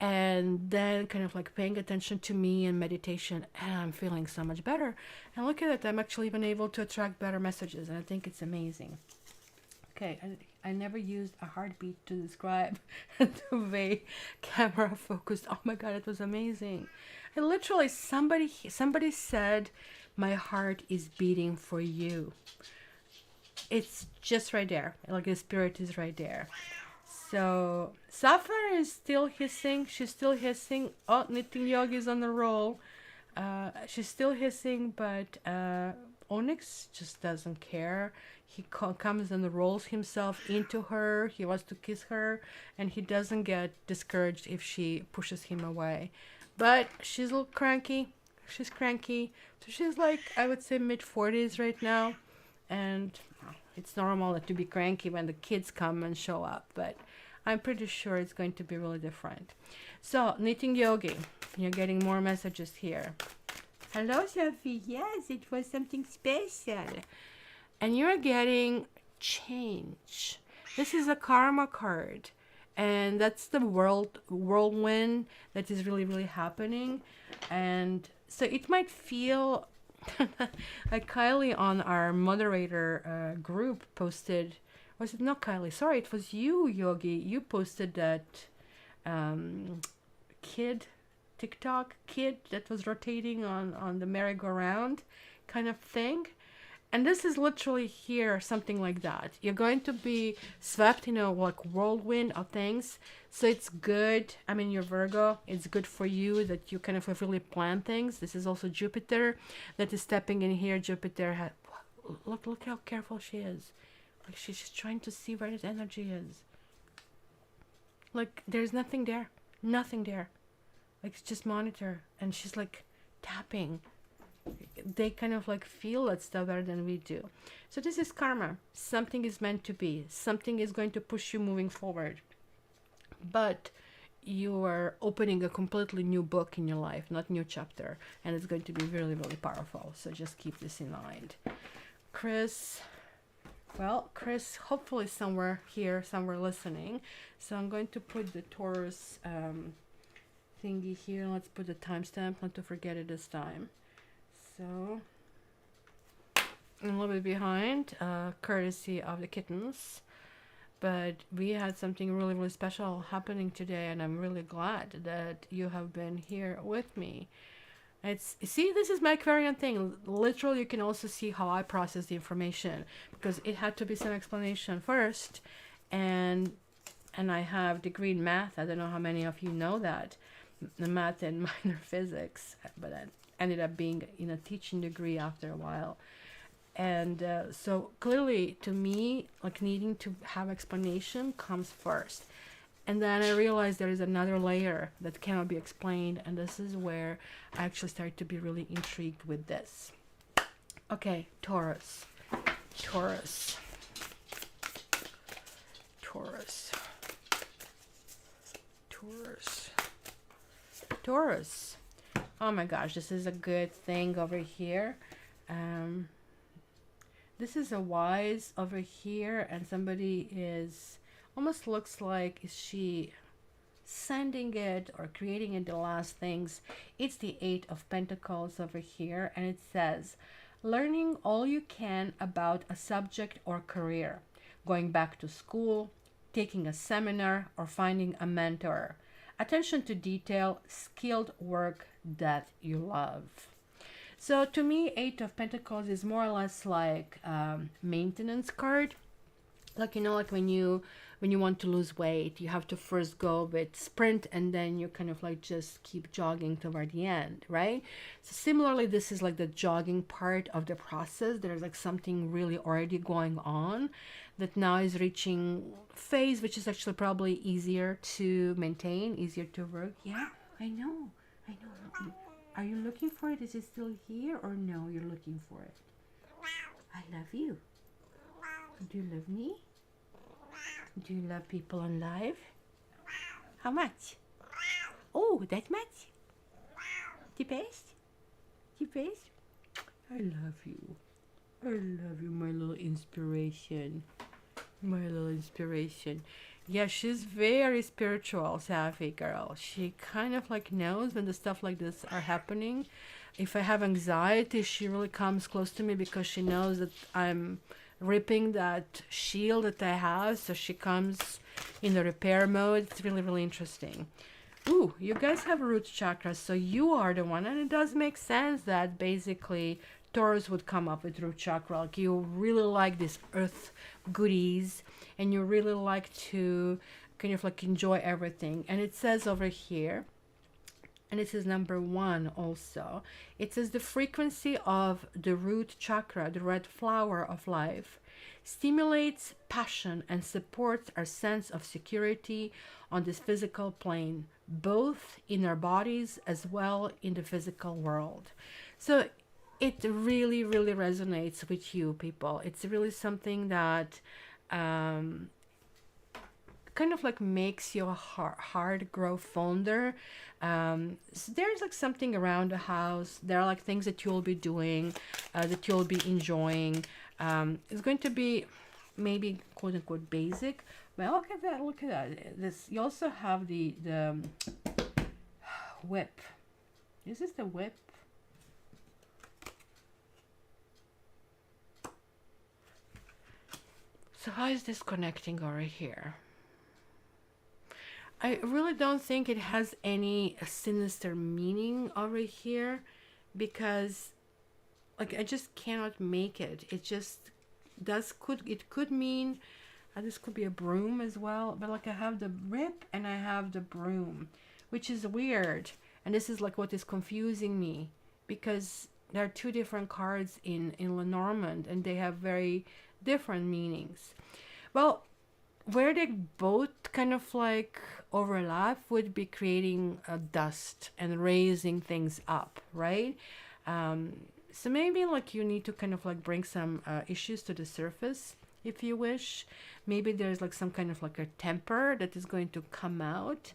And then kind of like paying attention to me and meditation, and I'm feeling so much better. And look at it, I'm actually even able to attract better messages, and I think it's amazing. Okay, I never used a heartbeat to describe the way camera focused. Oh my God, it was amazing. And literally somebody said, my heart is beating for you. It's just right there, like the spirit is right there. So Sapphire is still hissing. She's still hissing. Oh, Knitting Yogi is on the roll. She's still hissing, but Onyx just doesn't care. He comes and rolls himself into her. He wants to kiss her, and he doesn't get discouraged if she pushes him away. But she's a little cranky. She's cranky. So she's like, I would say mid-40s right now. And it's normal to be cranky when the kids come and show up. But I'm pretty sure it's going to be really different. So, Knitting Yogi, you're getting more messages here. Hello, Sophie. Yes, it was something special. And you're getting change. This is a karma card. And that's the whirlwind that is really, really happening. And so it might feel like Kylie on our moderator group posted, was it not Kylie? Sorry, it was you, Yogi. You posted that um, kid, TikTok kid that was rotating on the merry-go-round kind of thing. And this is literally here, something like that. You're going to be swept in a like whirlwind of things. So it's good. I mean, you're Virgo. It's good for you that you kind of really plan things. This is also Jupiter that is stepping in here. Jupiter had, look how careful she is. Like she's just trying to see where this energy is. Like there's nothing there. Nothing there. Like just monitor. And she's like tapping. They kind of like feel that stuff better than we do. So this is karma. Something is meant to be. Something is going to push you moving forward. But you are opening a completely new book in your life, not new chapter. And it's going to be really, really powerful. So just keep this in mind. Chris, well, Chris, hopefully somewhere here, somewhere listening. So I'm going to put the Taurus thingy here. Let's put the timestamp, not to forget it this time. So, I'm a little bit behind, courtesy of the kittens, but we had something really, really special happening today, and I'm really glad that you have been here with me. See, this is my Aquarian thing. Literally, you can also see how I process the information, because it had to be some explanation first, and I have degree in math. I don't know how many of you know that, the math and minor physics, but I ended up being in a teaching degree after a while. And so clearly to me, like needing to have explanation comes first. And then I realized there is another layer that cannot be explained. And this is where I actually started to be really intrigued with this. Okay, Taurus. Taurus. Taurus. Taurus. Taurus. Oh my gosh, this is a good thing over here. This is a wise over here, and somebody is almost looks like, is she sending it or creating it, the last things? It's the 8 of Pentacles over here, and it says learning all you can about a subject or career, going back to school, taking a seminar, or finding a mentor. Attention to detail, skilled work that you love. So to me, 8 of Pentacles is more or less like maintenance card. Like, you know, like when you want to lose weight, you have to first go with sprint, and then you kind of like just keep jogging toward the end, right? So similarly, this is like the jogging part of the process. There's like something really already going on that now is reaching phase, which is actually probably easier to maintain, easier to work. Yeah, I know. Are you looking for it? Is it still here, or no, you're looking for it? I love you. Do you love me? Do you love people on live? How much? Oh, that much? The best? The best? I love you. I love you, my little inspiration. My little inspiration. Yeah, she's very spiritual, Safi girl. She kind of like knows when the stuff like this are happening. If I have anxiety, she really comes close to me because she knows that I'm ripping that shield that I have. So she comes in the repair mode. It's really, really interesting. Ooh, you guys have root chakras, so you are the one. And it does make sense that basically Taurus would come up with root chakra. Like you really like this earth goodies, and you really like to kind of like enjoy everything. And it says over here, and it says number 1 also, it says the frequency of the root chakra, the red flower of life, stimulates passion and supports our sense of security on this physical plane, both in our bodies as well in the physical world. So it really, really resonates with you people. It's really something that kind of like makes your heart grow fonder. So there's like something around the house. There are like things that you'll be doing, that you'll be enjoying. It's going to be maybe quote unquote basic. But look at that! Look at that! This you also have the whip. This is the whip. So how is this connecting over here? I really don't think it has any sinister meaning over here, because like I just cannot make it. It just could mean this could be a broom as well, but like I have the rip and I have the broom, which is weird. And this is like what is confusing me, because there are two different cards in Lenormand and they have very different meanings. Well, where they both kind of like overlap would be creating a dust and raising things up, right? So maybe like you need to kind of like bring some issues to the surface if you wish. Maybe there's like some kind of like a temper that is going to come out.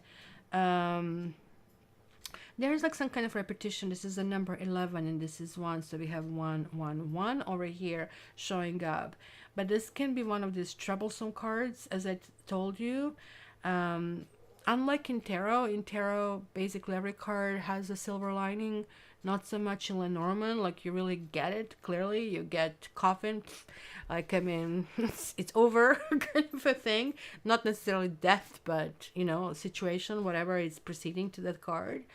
There's like some kind of repetition. This is a number 11 and this is 1, so we have 1 1 1 over here showing up. But this can be one of these troublesome cards, as I told you. Unlike in tarot basically every card has a silver lining. Not so much in Lenormand, like you really get it clearly. You get coffin, like I mean, it's over kind of a thing. Not necessarily death, but you know, situation, whatever is preceding to that card.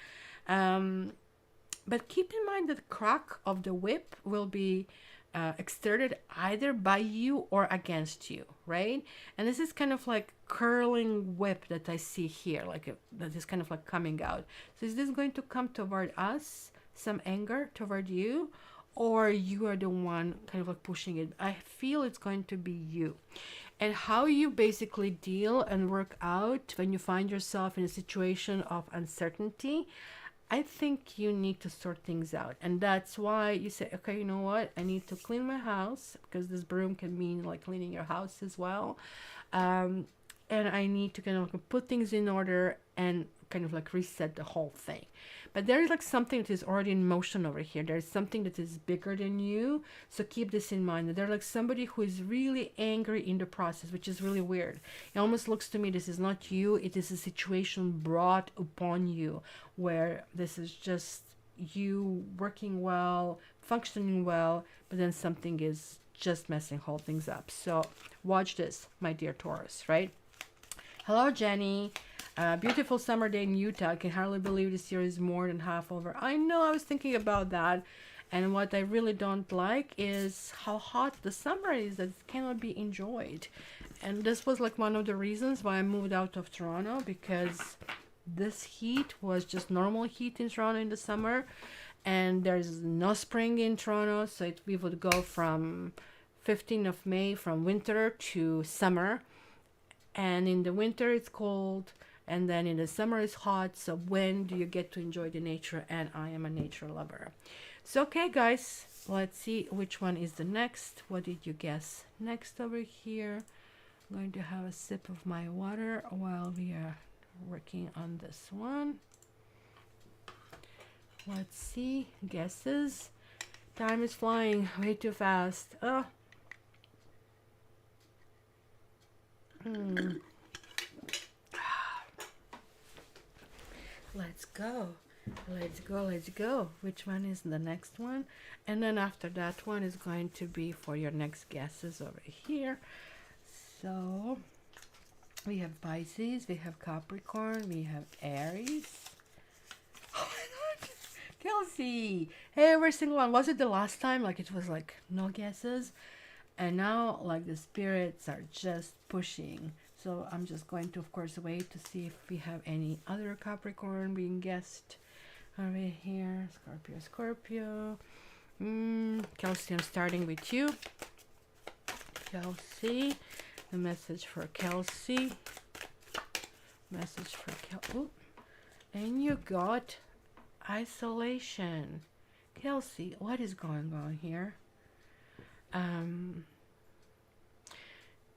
But keep in mind that the crack of the whip will be exerted either by you or against you, right? And this is kind of like curling whip that I see here, like that is kind of like coming out. So is this going to come toward us, some anger toward you, or you are the one kind of like pushing it? I feel it's going to be you. And how you basically deal and work out when you find yourself in a situation of uncertainty, I think you need to sort things out. And that's why you say, okay, you know what? I need to clean my house, because this broom can mean like cleaning your house as well. And I need to kind of put things in order and kind of like reset the whole thing. But there is like something that is already in motion over here. There's something that is bigger than you. So keep this in mind. That there's like somebody who is really angry in the process, which is really weird. It almost looks to me this is not you. It is a situation brought upon you where this is just you working well, functioning well, but then something is just messing whole things up. So watch this, my dear Taurus, right? Hello, Jenny. Beautiful summer day in Utah. I can hardly believe this year is more than half over. I know, I was thinking about that. And what I really don't like is how hot the summer is, that it cannot be enjoyed. And this was like one of the reasons why I moved out of Toronto, because this heat was just normal heat in Toronto in the summer. And there's no spring in Toronto. So we would go from 15th of May from winter to summer. And in the winter it's cold. And then in the summer it's hot. So when do you get to enjoy the nature? And I am a nature lover. So okay, guys, let's see which one is the next. What did you guess next over here? I'm going to have a sip of my water while we are working on this one. Let's see. Guesses. Time is flying way too fast. Oh. Let's go. Let's go. Let's go. Which one is the next one? And then after that one is going to be for your next guesses over here. So we have Pisces, we have Capricorn, we have Aries. Oh my god, Kelsey! Hey, every single one. Was it the last time? Like it was like no guesses, and now like the spirits are just pushing. So I'm just going to, of course, wait to see if we have any other Capricorn being guessed over here. Scorpio, Scorpio. Kelsey, I'm starting with you. Kelsey. The message for Kelsey. Message for Kelsey. And you got isolation. Kelsey, what is going on here?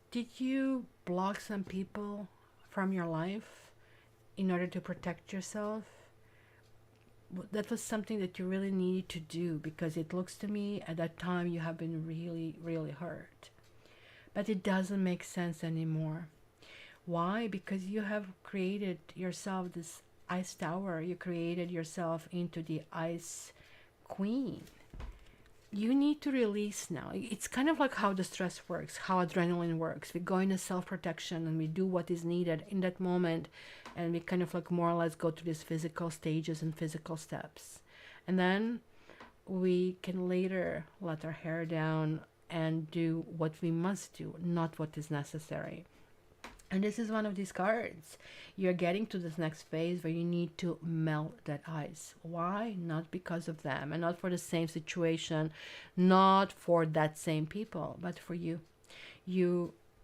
Did you block some people from your life in order to protect yourself, that was something that you really needed to do, because it looks to me at that time you have been really, really hurt. But it doesn't make sense anymore. Why? Because you have created yourself this ice tower. You created yourself into the ice queen. You need to release now. It's kind of like how the stress works, how adrenaline works. We go into self-protection and we do what is needed in that moment, and we kind of like more or less go through these physical stages and physical steps. And then we can later let our hair down and do what we must do, not what is necessary. And this is one of these cards. You're getting to this next phase where you need to melt that ice. Why? Not because of them, and not for the same situation, not for that same people, but for you.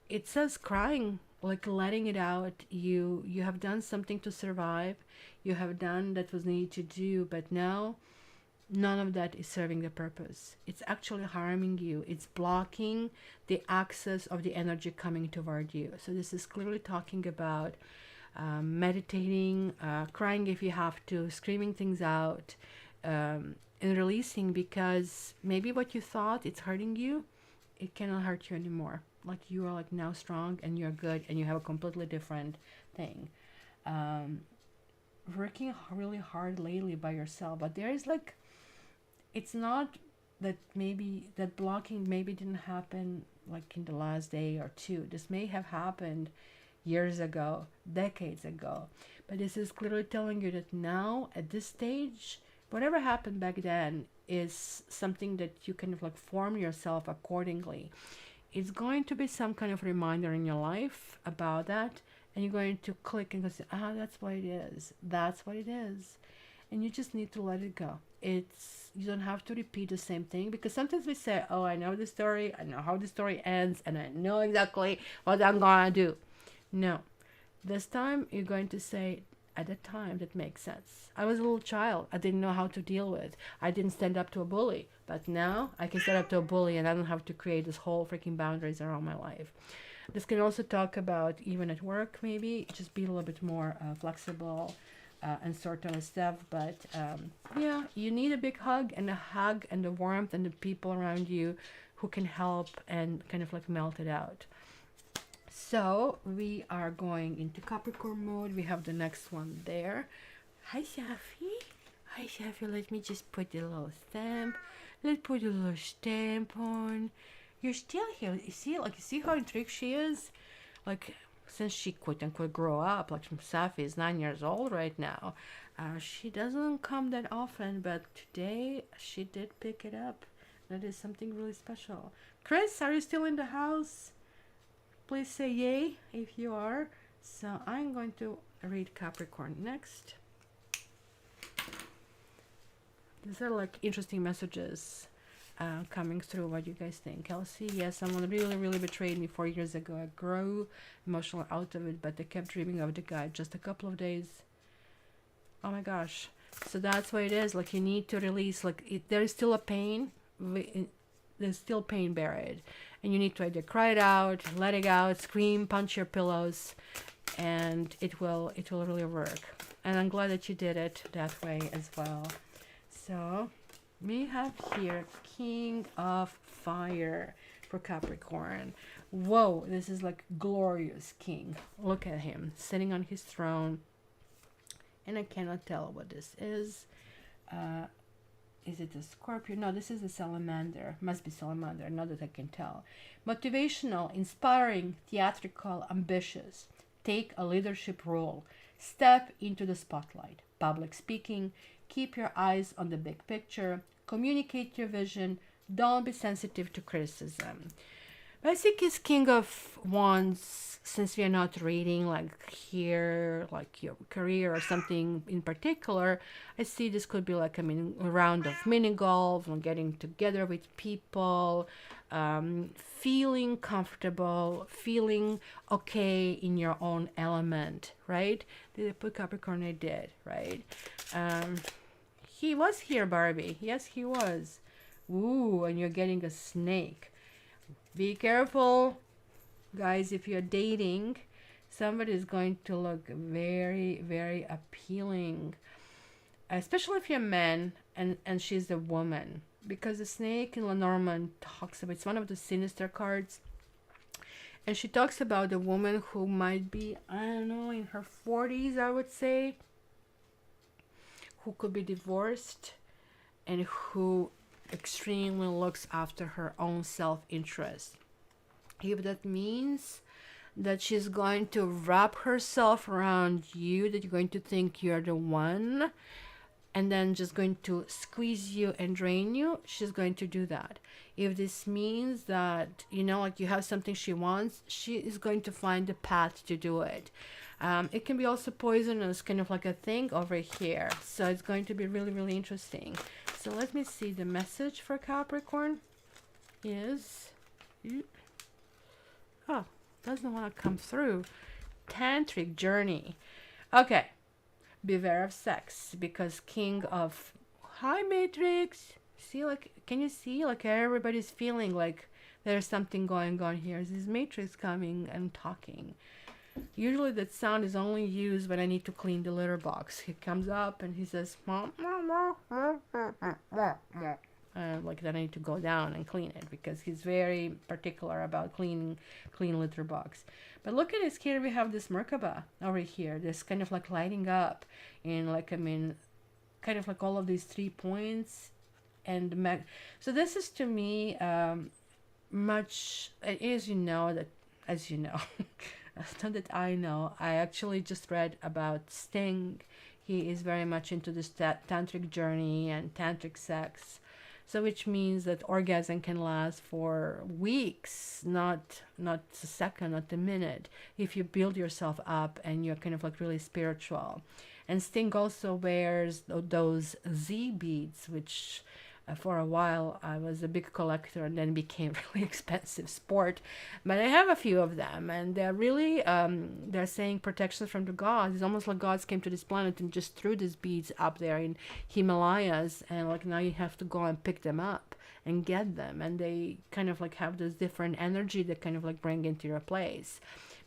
It says crying, like letting it out. You have done something to survive. You have done that was needed to do, but now none of that is serving the purpose. It's actually harming you. It's blocking the access of the energy coming toward you. So this is clearly talking about meditating, crying if you have to, screaming things out, and releasing, because maybe what you thought it's hurting you, it cannot hurt you anymore. Like you are like now strong and you're good and you have a completely different thing. Working really hard lately by yourself, but there is like, it's not that maybe that blocking maybe didn't happen like in the last day or two. This may have happened years ago, decades ago. But this is clearly telling you that now at this stage, whatever happened back then is something that you kind of like form yourself accordingly. It's going to be some kind of reminder in your life about that. And you're going to click and go say, that's what it is. That's what it is. And you just need to let it go. You don't have to repeat the same thing, because sometimes we say, oh, I know the story, I know how the story ends, and I know exactly what I'm gonna do. No, this time you're going to say, at the time that makes sense. I was a little child. I didn't know how to deal with. I didn't stand up to a bully, but now I can stand up to a bully, and I don't have to create this whole freaking boundaries around my life. This can also talk about even at work, maybe just be a little bit more flexible. And sort of stuff, but yeah, you need a big hug and the warmth and the people around you who can help and kind of like melt it out. So we are going into Capricorn mode. We have the next one there. Hi, Safi. Hi, Safi. Let me just put a little stamp. Let's put a little stamp on. You're still here. You see how intrigued she is? Like, since she quote unquote grow up, like Safi is 9 years old right now, she doesn't come that often, but today she did pick it up. That is something really special. Chris, are you still in the house? Please say yay if you are. So I'm going to read Capricorn next. These are like interesting messages coming through. What you guys think? Kelsey, yes, someone really, really betrayed me 4 years ago. I grew emotional out of it, but I kept dreaming of the guy. Just a couple of days. Oh my gosh. So that's what it is. Like, you need to release. Like, there is still a pain. There's still pain buried, and you need to either cry it out, let it out, scream, punch your pillows, and it will really work. And I'm glad that you did it that way as well. So we have here King of Fire for Capricorn. Whoa, this is like glorious king. Look at him sitting on his throne. And I cannot tell what this is. Is it a Scorpio? No, this is a salamander. Must be salamander, not that I can tell. Motivational, inspiring, theatrical, ambitious. Take a leadership role. Step into the spotlight. Public speaking. Keep your eyes on the big picture. Communicate your vision. Don't be sensitive to criticism. But I think it's King of Wands, since we are not reading like here, like your career or something in particular. I see this could be like a round of mini golf, and getting together with people, feeling comfortable, feeling okay in your own element, right? Did I put Capricorn? I did, right? He was here, Barbie. Yes, he was. Ooh, and you're getting a snake. Be careful, guys, if you're dating. Somebody is going to look very, very appealing, especially if you're a man and she's a woman, because the snake in Lenormand talks about, it's one of the sinister cards, and she talks about a woman who might be, I don't know, in her 40s, I would say, who could be divorced and who extremely looks after her own self-interest. If that means that she's going to wrap herself around you, that you're going to think you're the one, and then just going to squeeze you and drain you, she's going to do that. If this means that, you know, like you have something she wants, she is going to find a path to do it. It can be also poisonous, kind of like a thing over here. So it's going to be really, really interesting. So let me see. The message for Capricorn is... Oh, doesn't want to come through. Tantric journey. Okay. Beware of sex, because King of... Hi, Matrix. See, like, can you see? Like, everybody's feeling like there's something going on here. This Matrix coming and talking. Usually that sound is only used when I need to clean the litter box. He comes up and he says, like, then I need to go down and clean it, because he's very particular about clean litter box. But look at this, here we have this Merkaba over here, this kind of like lighting up, and like, I mean, kind of like all of these 3 points, and so this is to me much, as you know, not that I know, I actually just read about Sting. He is very much into this tantric journey and tantric sex. So which means that orgasm can last for weeks, not a second, not a minute, if you build yourself up and you're kind of like really spiritual. And Sting also wears those Z beads, which for a while I was a big collector, and then became really expensive sport. But I have a few of them, and they're really, they're saying protection from the gods. It's almost like gods came to this planet and just threw these beads up there in Himalayas, and like now you have to go and pick them up and get them, and they kind of like have this different energy that kind of like bring into your place.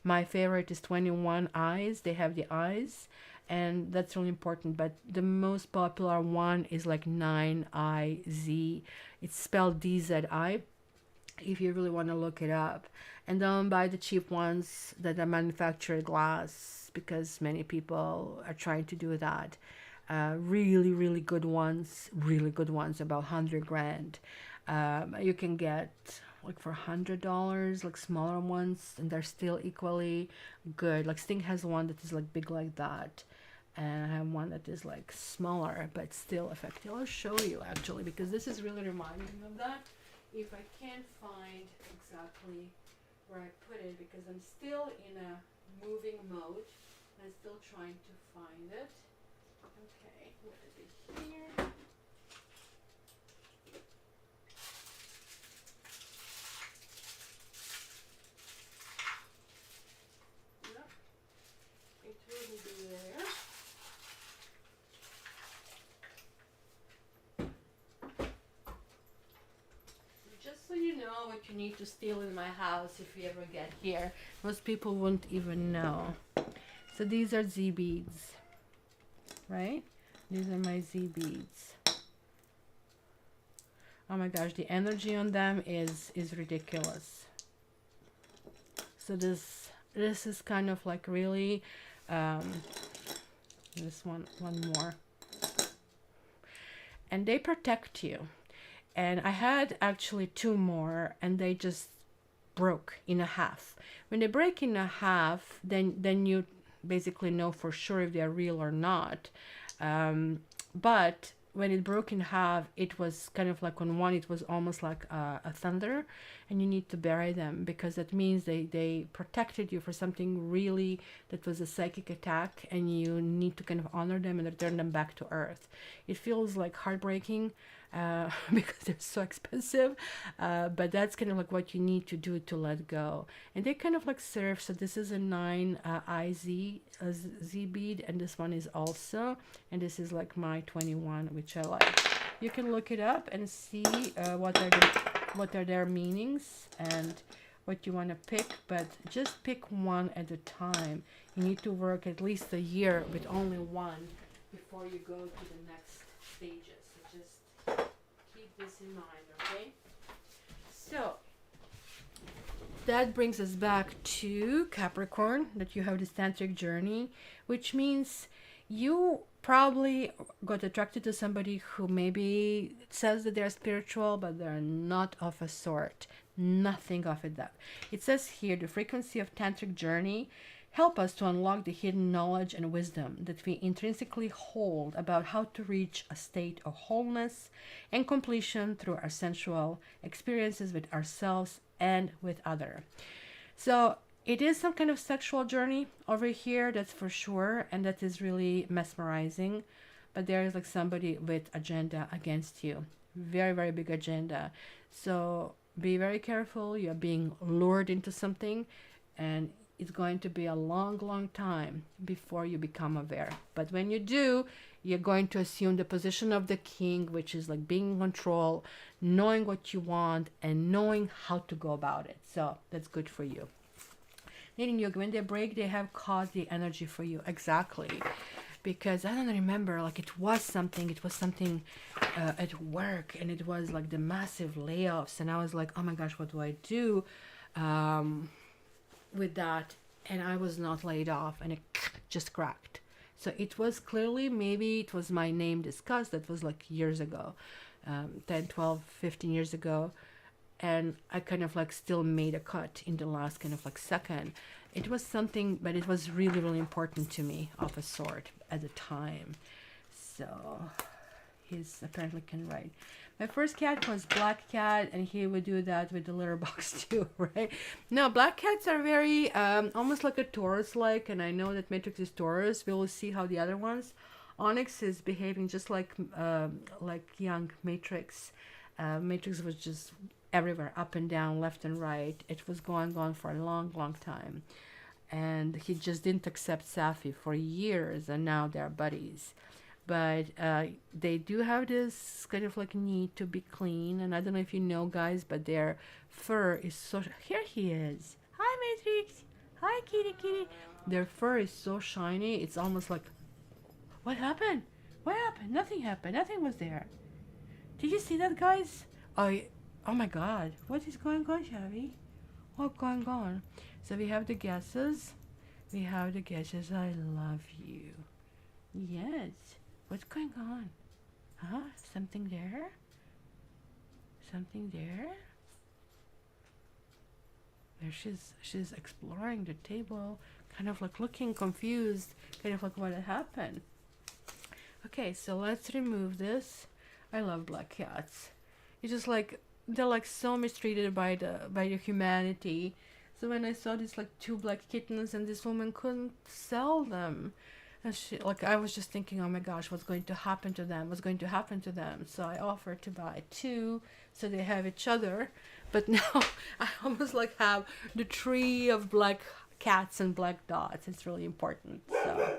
My favorite is 21 eyes. They have the eyes, and that's really important, but the most popular one is like 9IZ. It's spelled DZI if you really want to look it up. And don't buy the cheap ones that are manufactured glass, because many people are trying to do that. Really good ones, about 100 grand. You can get like for $100, like smaller ones, and they're still equally good. Like Sting has one that is like big like that, and I have one that is like smaller but still effective. I'll show you actually, because this is really reminding me of that. If I can't find exactly where I put it, because I'm still in a moving mode, I'm still trying to find it. Okay, what is it here? It wouldn't be there. Just so you know what you need to steal in my house if you ever get here. Most people won't even know. So these are Z beads, right? These are my Z beads. Oh my gosh, the energy on them is ridiculous. So this is kind of like really, this one more. And they protect you. And I had actually 2 more, and they just broke in a half. When they break in a half, then you basically know for sure if they're real or not. But when it broke in half, it was kind of like on one, it was almost like a thunder, and you need to bury them, because that means they protected you for something really that was a psychic attack, and you need to kind of honor them and return them back to earth. It feels like heartbreaking, because they're so expensive, but that's kind of like what you need to do to let go. And they kind of like serve, so this is a 9IZ Z bead, and this one is also, and this is like my 21, which I like. You can look it up and see what are their meanings, and what you want to pick, but just pick one at a time. You need to work at least a year with only one before you go to the next stages. So just keep this in mind, okay? So that brings us back to Capricorn, that you have this tantric journey, which means you probably got attracted to somebody who maybe says that they're spiritual, but they're not of a sort. Nothing of it. That it says here, the frequency of tantric journey help us to unlock the hidden knowledge and wisdom that we intrinsically hold about how to reach a state of wholeness and completion through our sensual experiences with ourselves and with other. So it is some kind of sexual journey over here, that's for sure, and that is really mesmerizing. But there is like somebody with agenda against you, very, very big agenda. So be very careful. You're being lured into something, and it's going to be a long, long time before you become aware. But when you do, you're going to assume the position of the king, which is like being in control, knowing what you want, and knowing how to go about it. So that's good for you. Yin Yoga, when they break, they have caused the energy for you. Exactly. Because I don't remember, like it was something at work, and it was like the massive layoffs, and I was like, oh my gosh, what do I do with that? And I was not laid off, and it just cracked. So it was clearly, maybe it was my name discussed, that was like years ago, 10, 12, 15 years ago. And I kind of like still made a cut in the last kind of like second. It was something, but it was really, really important to me of a sort at the time. So he's apparently can write. My first cat was black cat, and he would do that with the litter box too, right? No, black cats are very almost like a Taurus-like, and I know that Matrix is Taurus. We will see how the other ones. Onyx is behaving just like young Matrix. Matrix was just everywhere, up and down, left and right. It was going on for a long, long time. And he just didn't accept Safi for years, and now they're buddies. But they do have this kind of like need to be clean. And I don't know if you know, guys, but their fur is so... Here he is. Hi, Matrix. Hi, kitty, kitty. Their fur is so shiny. It's almost like... What happened? What happened? Nothing happened. Nothing was there. Did you see that, guys? Oh my God. What is going on, Shavi? What's going on? So we have the guesses. We have the guesses. I love you. Yes. What's going on? Huh? Something there? Something there? There she's exploring the table, kind of like looking confused, kind of like what happened. Okay, so let's remove this. I love black cats. It's just like they're like so mistreated by the humanity. So when I saw these like two black kittens and this woman couldn't sell them, and she, like, I was just thinking, oh my gosh, what's going to happen to them? What's going to happen to them? So I offered to buy two, so they have each other. But now I almost like have the tree of black cats and black dots. It's really important. So.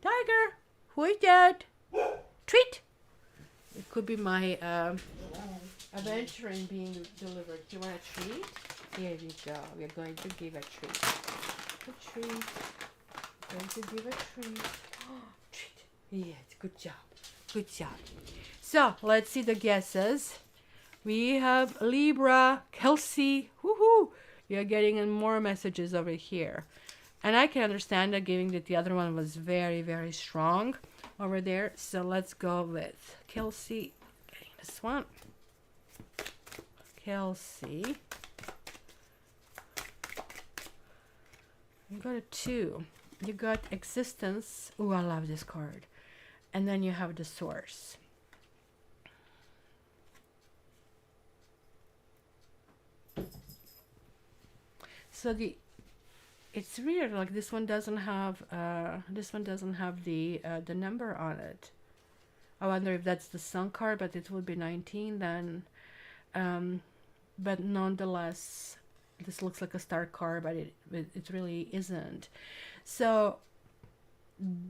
Tiger, who is that? Treat. It could be my adventuring being delivered. Do you want a treat? Here you go. We're going to give a treat. A treat. Going to give a treat. Oh, treat. Yes, good job. Good job. So let's see the guesses. We have Libra, Kelsey. Woohoo! You're getting in more messages over here. And I can understand that, given that the other one was very, very strong over there. So let's go with Kelsey. Getting this one. Kelsey. You got a 2. You got existence. Ooh, I love this card. And then you have the source. So it's weird. Like this one doesn't have the number on it. I wonder if that's the sun card, but it would be 19 then. But nonetheless, this looks like a star card, but it really isn't. So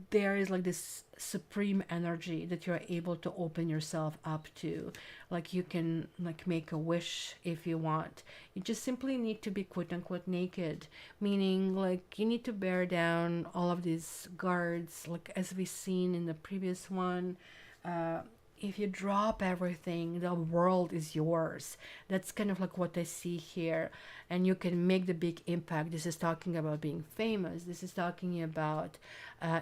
there is like this supreme energy that you're able to open yourself up to. Like you can like make a wish if you want. You just simply need to be quote unquote naked, meaning like you need to bear down all of these guards, like as we seen in the previous one. If you drop everything, the world is yours. That's kind of like what I see here. And you can make the big impact. This is talking about being famous. This is talking about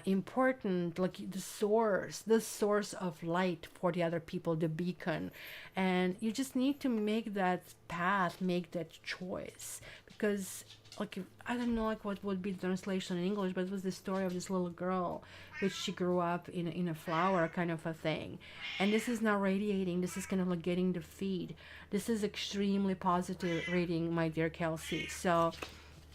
important, like the source of light for the other people, the beacon. And you just need to make that path, make that choice. Because like I don't know like what would be the translation in English, but it was the story of this little girl, which she grew up in a flower kind of a thing, and this is now radiating. This is kind of like getting the feed. This is extremely positive reading, my dear Kelsey. So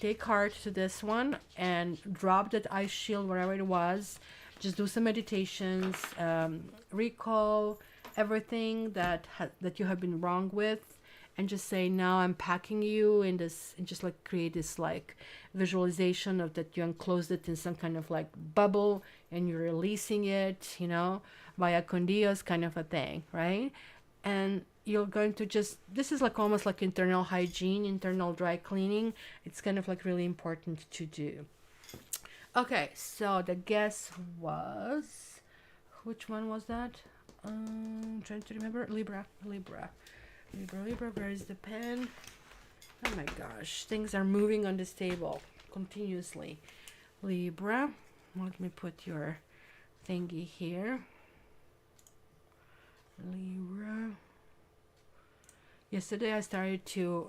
take heart to this one and drop that ice shield wherever it was. Just do some meditations, recall everything that you have been wrong with, and just say, now I'm packing you in this, and just like create this like visualization of that you enclosed it in some kind of like bubble and you're releasing it, via condios kind of a thing, right? And you're going to just, this is like almost like internal hygiene, internal dry cleaning. It's kind of like really important to do. Okay, so the guess was, which one was that? Trying to remember. Libra, where is the pen? Oh my gosh, things are moving on this table continuously. Libra, let me put your thingy here. Libra. Yesterday I started to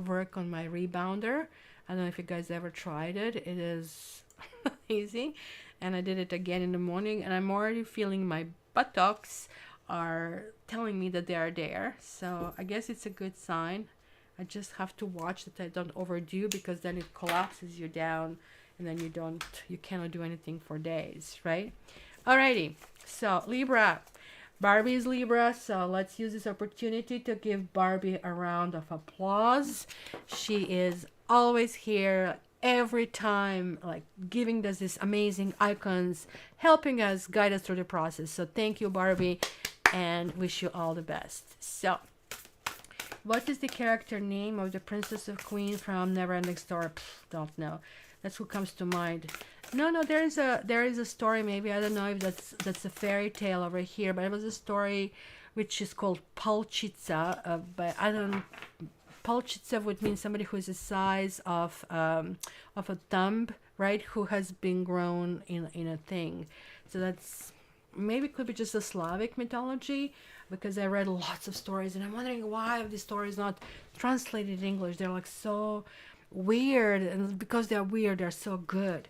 work on my rebounder. I don't know if you guys ever tried it. It is easy. And I did it again in the morning, and I'm already feeling my buttocks are telling me that they are there. So I guess it's a good sign. I just have to watch that I don't overdo, because then it collapses you down and then you cannot do anything for days, right? Alrighty, so Libra. Barbie is Libra, so let's use this opportunity to give Barbie a round of applause. She is always here every time, like giving us these amazing icons, helping us, guide us through the process. So thank you, Barbie, and wish you all the best. So what is the character name of the Princess of Queen from Neverending Story? Don't know. That's what comes to mind. No, there is a story, maybe, I don't know if that's a fairy tale over here, but it was a story which is called Palchitsa, but I don't. Palchitsa would mean somebody who is the size of a thumb, right? Who has been grown in a thing. So that's maybe could be just a Slavic mythology, because I read lots of stories and I'm wondering why these stories not translated in English. They're like so weird, and because they're weird, they're so good.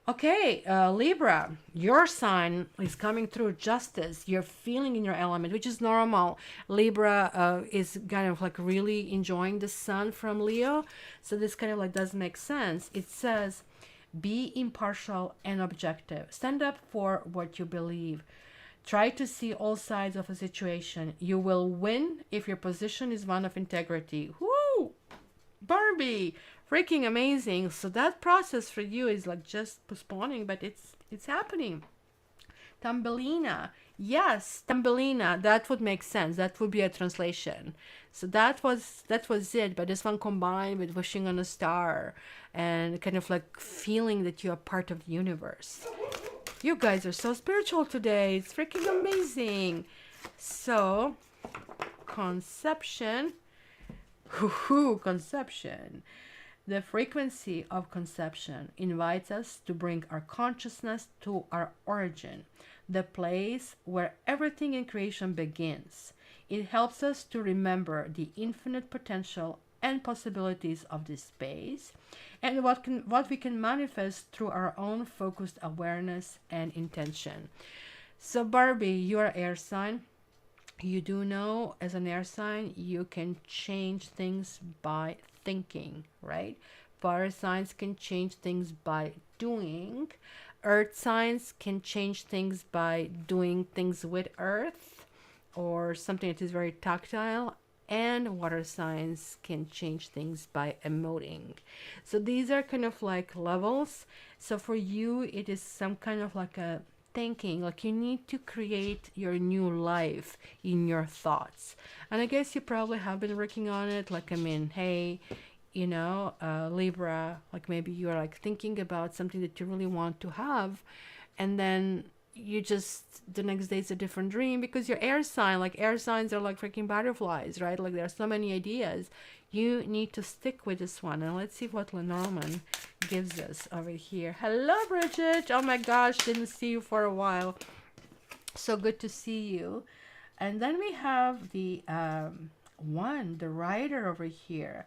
Okay, Libra, your sign is coming through justice. You're feeling in your element, which is normal. Libra is kind of like really enjoying the sun from Leo. So this kind of like does make sense. It says, be impartial and objective. Stand up for what you believe. Try to see all sides of a situation. You will win if your position is one of integrity. Woo! Barbie! Freaking amazing. So that process for you is like just postponing, but it's happening. Tambelina. Yes, Tambelina. That would make sense. That would be a translation. So that was it. But this one combined with wishing on a star and kind of like feeling that you are part of the universe. You guys are so spiritual today. It's freaking amazing. So, conception. Conception. The frequency of conception invites us to bring our consciousness to our origin, the place where everything in creation begins. It helps us to remember the infinite potential and possibilities of this space, and what we can manifest through our own focused awareness and intention. So Barbie, you are air sign. You do know, as an air sign, you can change things by thinking, right? Fire signs can change things by doing. Earth signs can change things by doing things with earth, or something that is very tactile. and water signs can change things by emoting. So these are kind of like levels. So for you, it is some kind of like a thinking, like you need to create your new life in your thoughts. And I guess you probably have been working on it. Like, I mean, hey, Libra, like maybe you're like thinking about something that you really want to have, and then you just the next day it's a different dream because your air sign, like air signs are like freaking butterflies, right? Like there are so many ideas. You need to stick with this one. And let's see what Lenormand gives us over here. Hello, Bridget. Oh my gosh, didn't see you for a while. So good to see you. And then we have the the rider over here.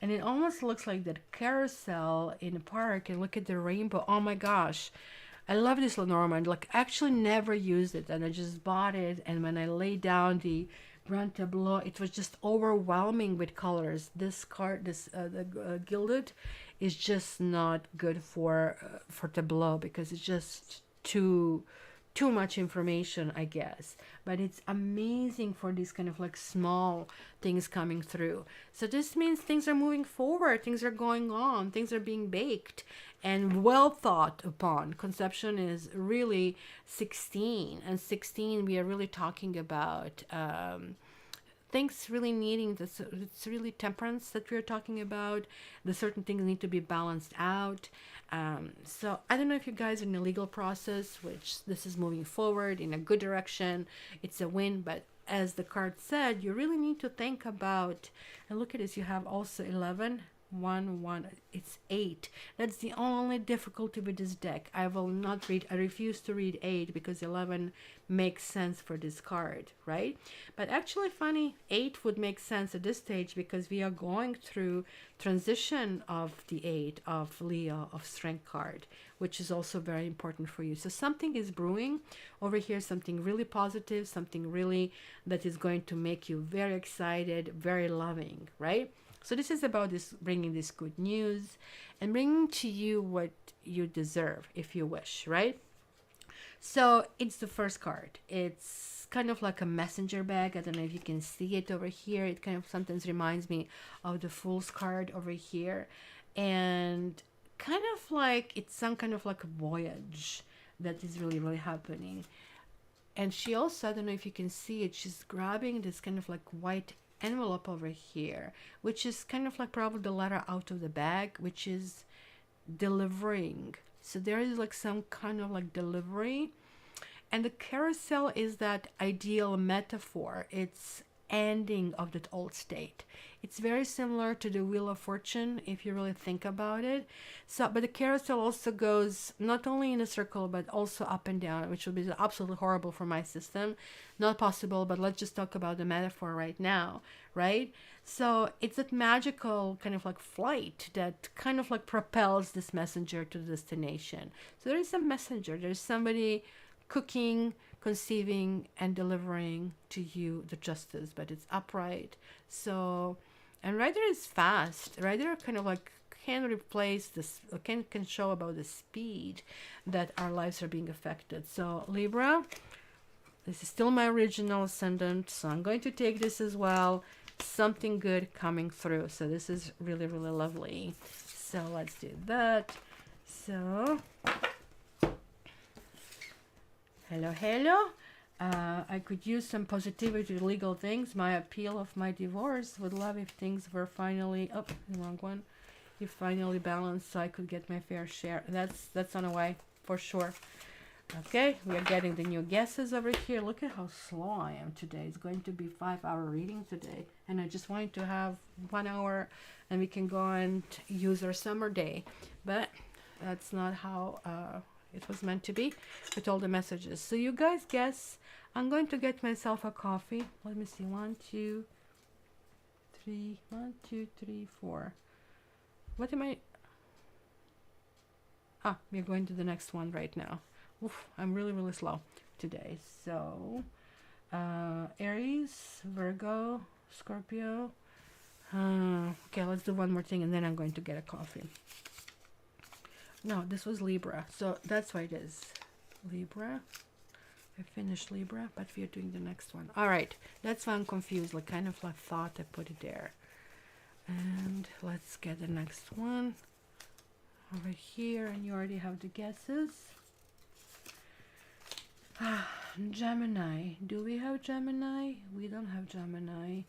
And it almost looks like that carousel in a park. And look at the rainbow. Oh my gosh. I love this Lenormand. Like, actually never used it, and I just bought it. And when I laid down the Grand Tableau, it was just overwhelming with colors. This card, the gilded, is just not good for Tableau because it's just too much information, I guess. But it's amazing for these kind of like small things coming through. So this means things are moving forward, things are going on, things are being baked and well thought upon. Conception is really 16, and 16 we are really talking about things really needing this. It's really temperance that we're talking about. The certain things need to be balanced out. So I don't know if you guys are in a legal process, which this is moving forward in a good direction. It's a win, but as the card said, you really need to think about, and look at this, you have also 11, 1 1, it's 8. That's the only difficulty with this deck. I will not read, I refuse to read 8 because 11 makes sense for this card, right? But actually funny, 8 would make sense at this stage because we are going through transition of the 8 of Leo of Strength card, which is also very important for you. So something is brewing over here, something really positive, something really that is going to make you very excited, very loving, right? So this is about this, bringing this good news and bringing to you what you deserve, if you wish, right? So it's the first card. It's kind of like a messenger bag. I don't know if you can see it over here. It kind of sometimes reminds me of the Fool's card over here. And kind of like it's some kind of like a voyage that is really, really happening. And she also, I don't know if you can see it, she's grabbing this kind of like white envelope over here, which is kind of like probably the letter out of the bag, which is delivering. So there is like some kind of like delivery, and the carousel is that ideal metaphor. It's ending of that old state. It's very similar to the Wheel of Fortune if you really think about it. So, but the carousel also goes not only in a circle but also up and down, which would be absolutely horrible for my system. Not possible, but let's just talk about the metaphor right now, right? So it's that magical kind of like flight that kind of like propels this messenger to the destination. So there is a messenger, there's somebody cooking, conceiving, and delivering to you the justice, but it's upright. So, and Rider is fast. Rider kind of like can replace this, can show about the speed that our lives are being affected. So Libra, this is still my original ascendant, so I'm going to take this as well. Something good coming through. So this is really, really lovely. So let's do that. So hello, hello. I could use some positivity, legal things. My appeal of my divorce. Would love if things were finally, oh, the wrong one. If finally balanced, so I could get my fair share. That's on the way for sure. Okay, we are getting the new guesses over here. Look at how slow I am today. It's going to be 5-hour reading today, and I just wanted to have 1 hour, and we can go and use our summer day. But that's not how it was meant to be with all the messages. So you guys guess. I'm going to get myself a coffee. Let me see. 1, 2, 3. 1, 2, 3, 4. What am I? Ah, we're going to the next one right now. Oof, I'm really, really slow today. So Aries, Virgo, Scorpio. Okay, let's do one more thing and then I'm going to get a coffee. No, this was Libra. So that's why it is. Libra, I finished Libra, but we are doing the next one. All right, that's why I'm confused. Like, kind of like thought I put it there. And let's get the next one over here, and you already have the guesses. Gemini. Do we have Gemini? We don't have Gemini.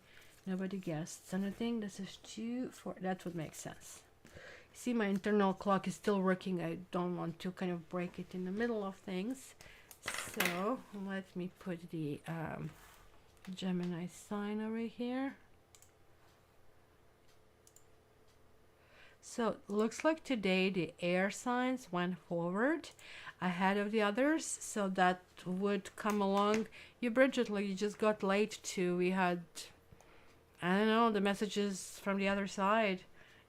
Nobody guessed. And I think this is 2, 4. That would make sense. See, my internal clock is still working. I don't want to kind of break it in the middle of things. So let me put the Gemini sign over here. So looks like today the air signs went forward ahead of the others, so that would come along. You, Bridget, like, you just got late too. We had, I don't know, the messages from the other side.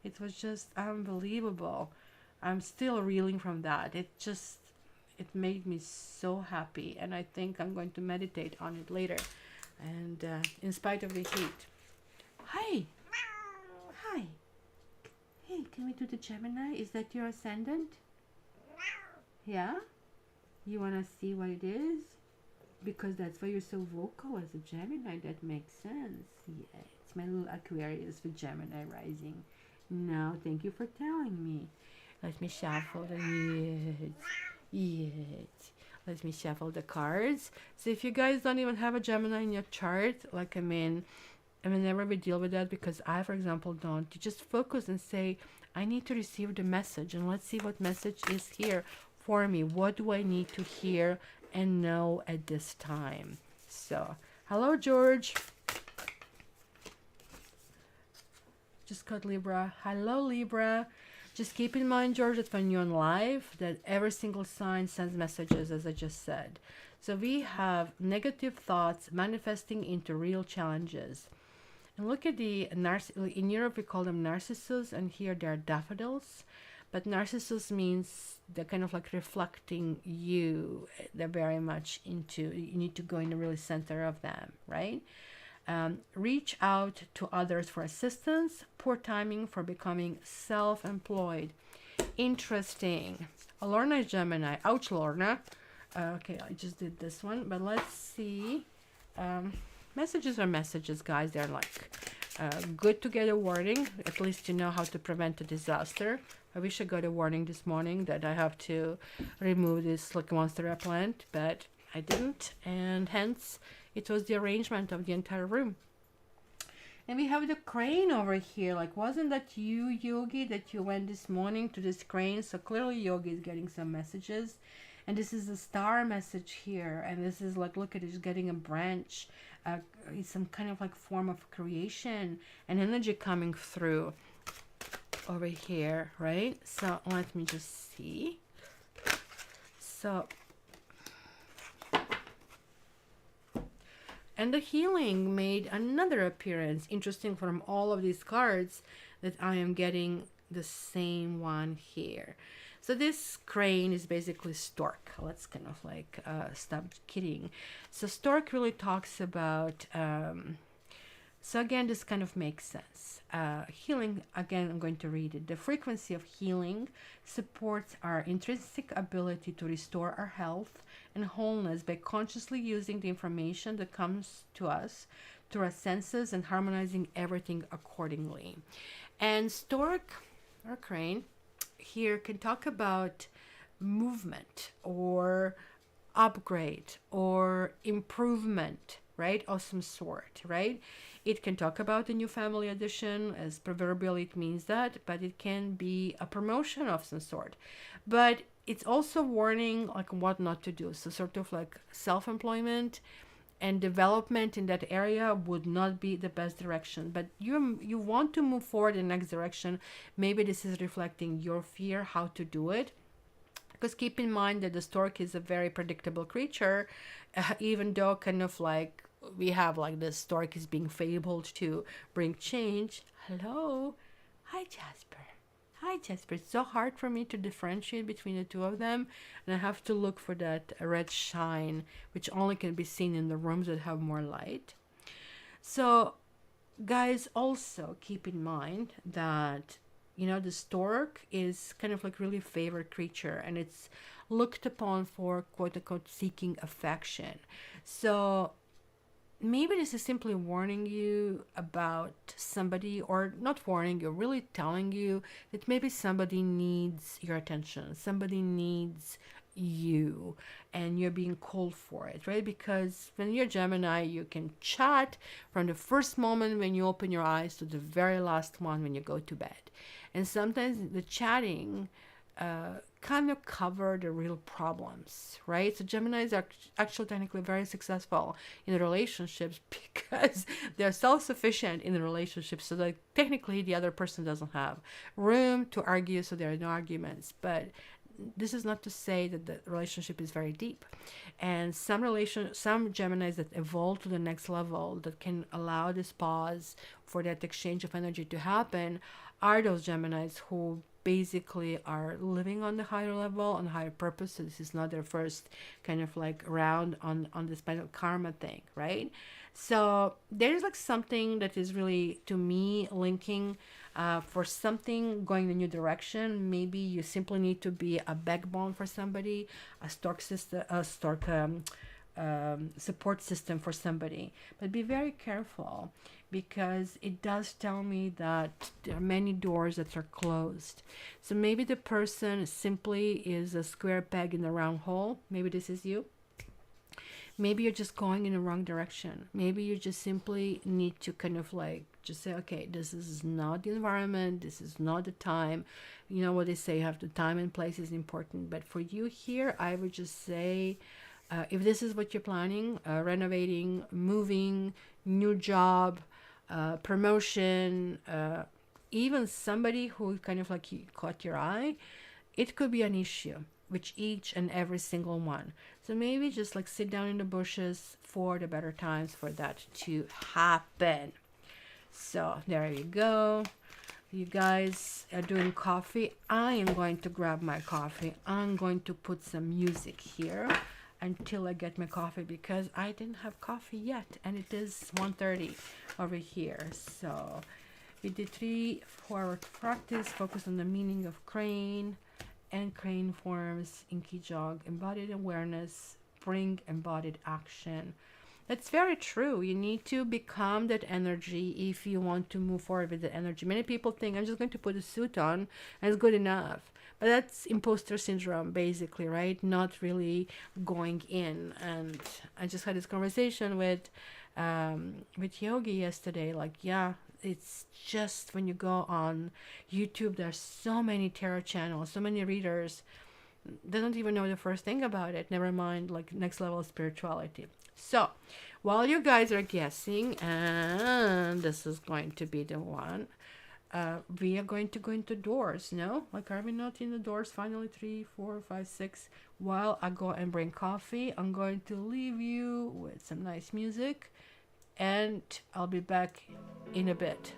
It was just unbelievable. I'm still reeling from that. It made me so happy, and I think I'm going to meditate on it later. And in spite of the heat. Hi. Hi. Hey, can we do the Gemini? Is that your ascendant? Yeah? You want to see what it is? Because that's why you're so vocal as a Gemini. That makes sense. Yeah, it's my little Aquarius with Gemini rising. No, thank you for telling me. Let me shuffle the yes. Let me shuffle the cards. So if you guys don't even have a Gemini in your chart, like, I mean, whenever we deal with that, because I, for example, don't, you just focus and say, I need to receive the message, and let's see what message is here for me. What do I need to hear and know at this time? So, hello, George. Just got Libra. Hello, Libra. Just keep in mind, George, that when you're on live, that every single sign sends messages, as I just said. So we have negative thoughts manifesting into real challenges. And look at the in Europe we call them narcissus, and here they're daffodils. But narcissus means they're kind of like reflecting you. They're very much into, you need to go in the really center of them, right? Reach out to others for assistance. Poor timing for becoming self-employed. Interesting. Lorna is Gemini. Ouch, Lorna. Okay, I just did this one, but let's see. Messages are messages, guys. They're like good to get a warning. At least you know how to prevent a disaster. I wish I got a warning this morning that I have to remove this like monster repellent, but I didn't, and hence it was the arrangement of the entire room. And we have the crane over here. Like, wasn't that you, Yogi, that you went this morning to this crane? So clearly Yogi is getting some messages. And this is a star message here. And this is like, look at it, it's getting a branch. It's some kind of like form of creation and energy coming through over here, right? So let me just see. So, and the healing made another appearance. Interesting, from all of these cards that I am getting the same one here. So this crane is basically stork. Let's kind of like stop kidding. So stork really talks about, so again, this kind of makes sense. Healing, again, I'm going to read it. The frequency of healing supports our intrinsic ability to restore our health and wholeness by consciously using the information that comes to us through our senses and harmonizing everything accordingly. And stork, or crane, here can talk about movement or upgrade or improvement, right, of some sort, right? It can talk about a new family addition, as proverbially it means that, but it can be a promotion of some sort. But it's also warning like what not to do. So sort of like self-employment and development in that area would not be the best direction. But you want to move forward in the next direction. Maybe this is reflecting your fear how to do it. Because keep in mind that the stork is a very predictable creature, even though kind of like we have like the stork is being fabled to bring change. Hello. Hi, Jasper. Hi, Jasper. It's so hard for me to differentiate between the two of them, and I have to look for that red shine, which only can be seen in the rooms that have more light. So, guys, also keep in mind that You know, the stork is kind of like really favored creature, and it's looked upon for quote unquote seeking affection. So maybe this is simply warning you about somebody, or not warning you, really telling you that maybe somebody needs your attention, somebody needs you, and you're being called for it, right? Because when you're Gemini, you can chat from the first moment when you open your eyes to the very last one when you go to bed. And sometimes the chatting kind of cover the real problems, right? So Geminis are actually technically very successful in the relationships because they're self-sufficient in the relationship. So like technically the other person doesn't have room to argue, so there are no arguments. But this is not to say that the relationship is very deep. And some Geminis that evolve to the next level that can allow this pause for that exchange of energy to happen are those Geminis who basically are living on the higher level, on higher purpose. So this is not their first kind of like round on this kind of karma thing, right? So there's like something that is really, to me, linking for something going in a new direction. Maybe you simply need to be a backbone for somebody, a stork system, a stork support system for somebody. But be very careful, because it does tell me that there are many doors that are closed. So maybe the person simply is a square peg in a round hole. Maybe this is you. Maybe you're just going in the wrong direction. Maybe you just simply need to kind of like just say, okay, this is not the environment, this is not the time. You know what they say, have the time and place is important. But for you here, I would just say, if this is what you're planning, renovating, moving, new job, promotion, even somebody who kind of like caught your eye, it could be an issue with each and every single one. So maybe just like sit down in the bushes for the better times for that to happen. So there you go. You guys are doing coffee. I am going to grab my coffee. I'm going to put some music here until I get my coffee, because I didn't have coffee yet, and it is 1:30 over here. So we did 3-4 practice, focus on the meaning of crane and crane forms, inky jog, embodied awareness, bring embodied action. That's very true. You need to become that energy if you want to move forward with the energy. Many people think I'm just going to put a suit on and it's good enough. But that's imposter syndrome, basically, right? Not really going in. And I just had this conversation with Yogi yesterday. Like, yeah, it's just when you go on YouTube, there's so many tarot channels, so many readers. They don't even know the first thing about it. Never mind, like, next level spirituality. So, while you guys are guessing, and this is going to be the one, we are going to go into doors, no? Like, are we not in the doors? Finally, 3, 4, 5, 6. While I go and bring coffee, I'm going to leave you with some nice music, and I'll be back in a bit.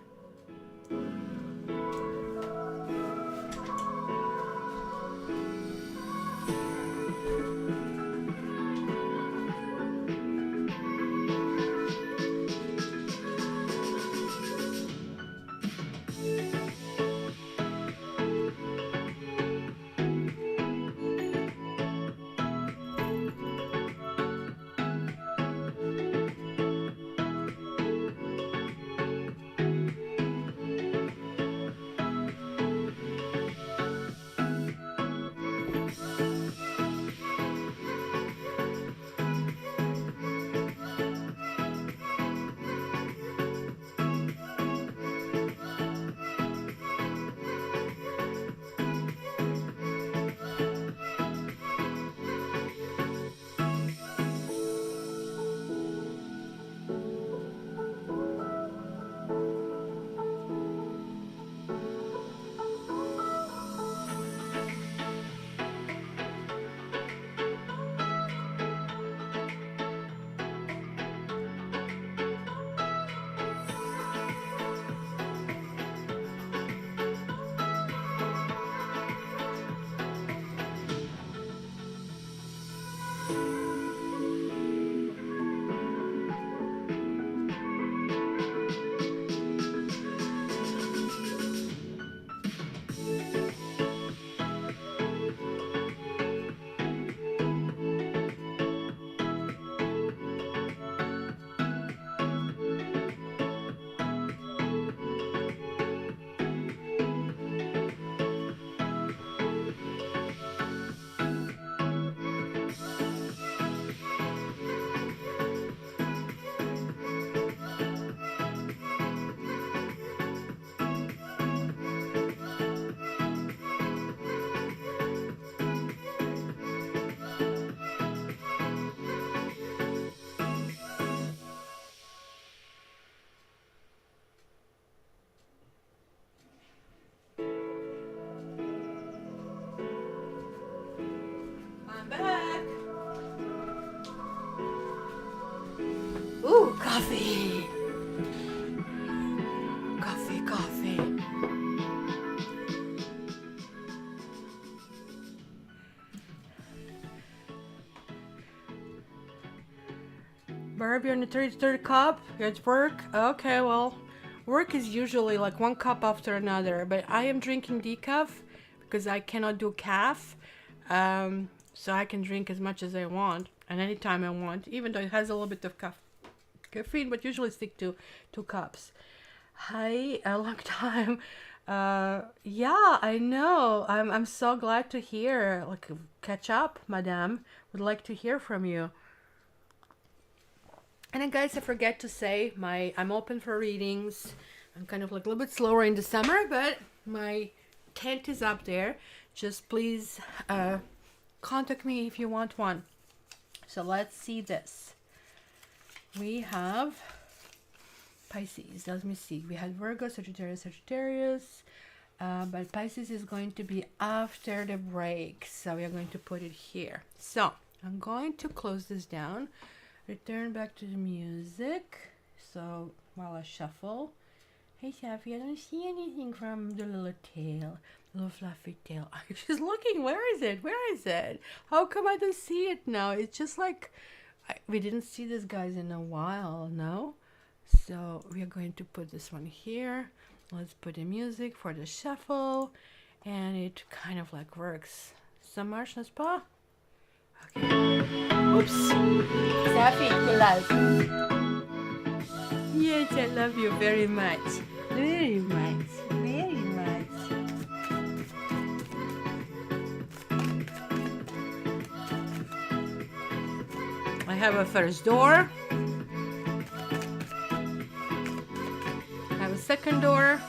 Coffee. Coffee, coffee. Barb, you're in the third cup? You're at work? Okay, well, work is usually like one cup after another, but I am drinking decaf because I cannot do calf. So I can drink as much as I want and anytime I want, even though it has a little bit of caffeine, but usually stick to 2 cups. Hi, a long time. Yeah, I know. I'm so glad to hear. Like, catch up, madame. Would like to hear from you. And then, guys, I forget to say I'm open for readings. I'm kind of like a little bit slower in the summer, but my tent is up there. Just please contact me if you want one. So let's see this. We have Pisces. Let me see. We had Virgo, Sagittarius. But Pisces is going to be after the break. So we are going to put it here. So I'm going to close this down. Return back to the music. So while I shuffle. Hey, Shafi, I don't see anything from the little tail. Little fluffy tail. She's looking. Where is it? Where is it? How come I don't see it now? It's just like we didn't see these guys in a while, no? So we are going to put this one here. Let's put the music for the shuffle. And it kind of like works. Ça marche, n'est-ce pas? Okay. Oops. Safi, you love. Yes, I love you very much. Very much. Very much. I have a first door. I have a second door.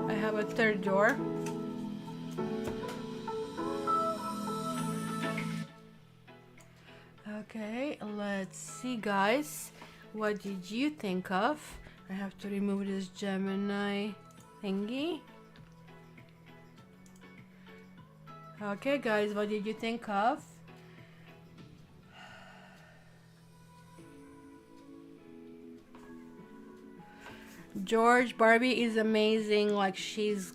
I have a third door. Okay, let's see, guys. What did you think of? I have to remove this Gemini thingy. Okay, guys, what did you think of? George, Barbie is amazing. Like, she's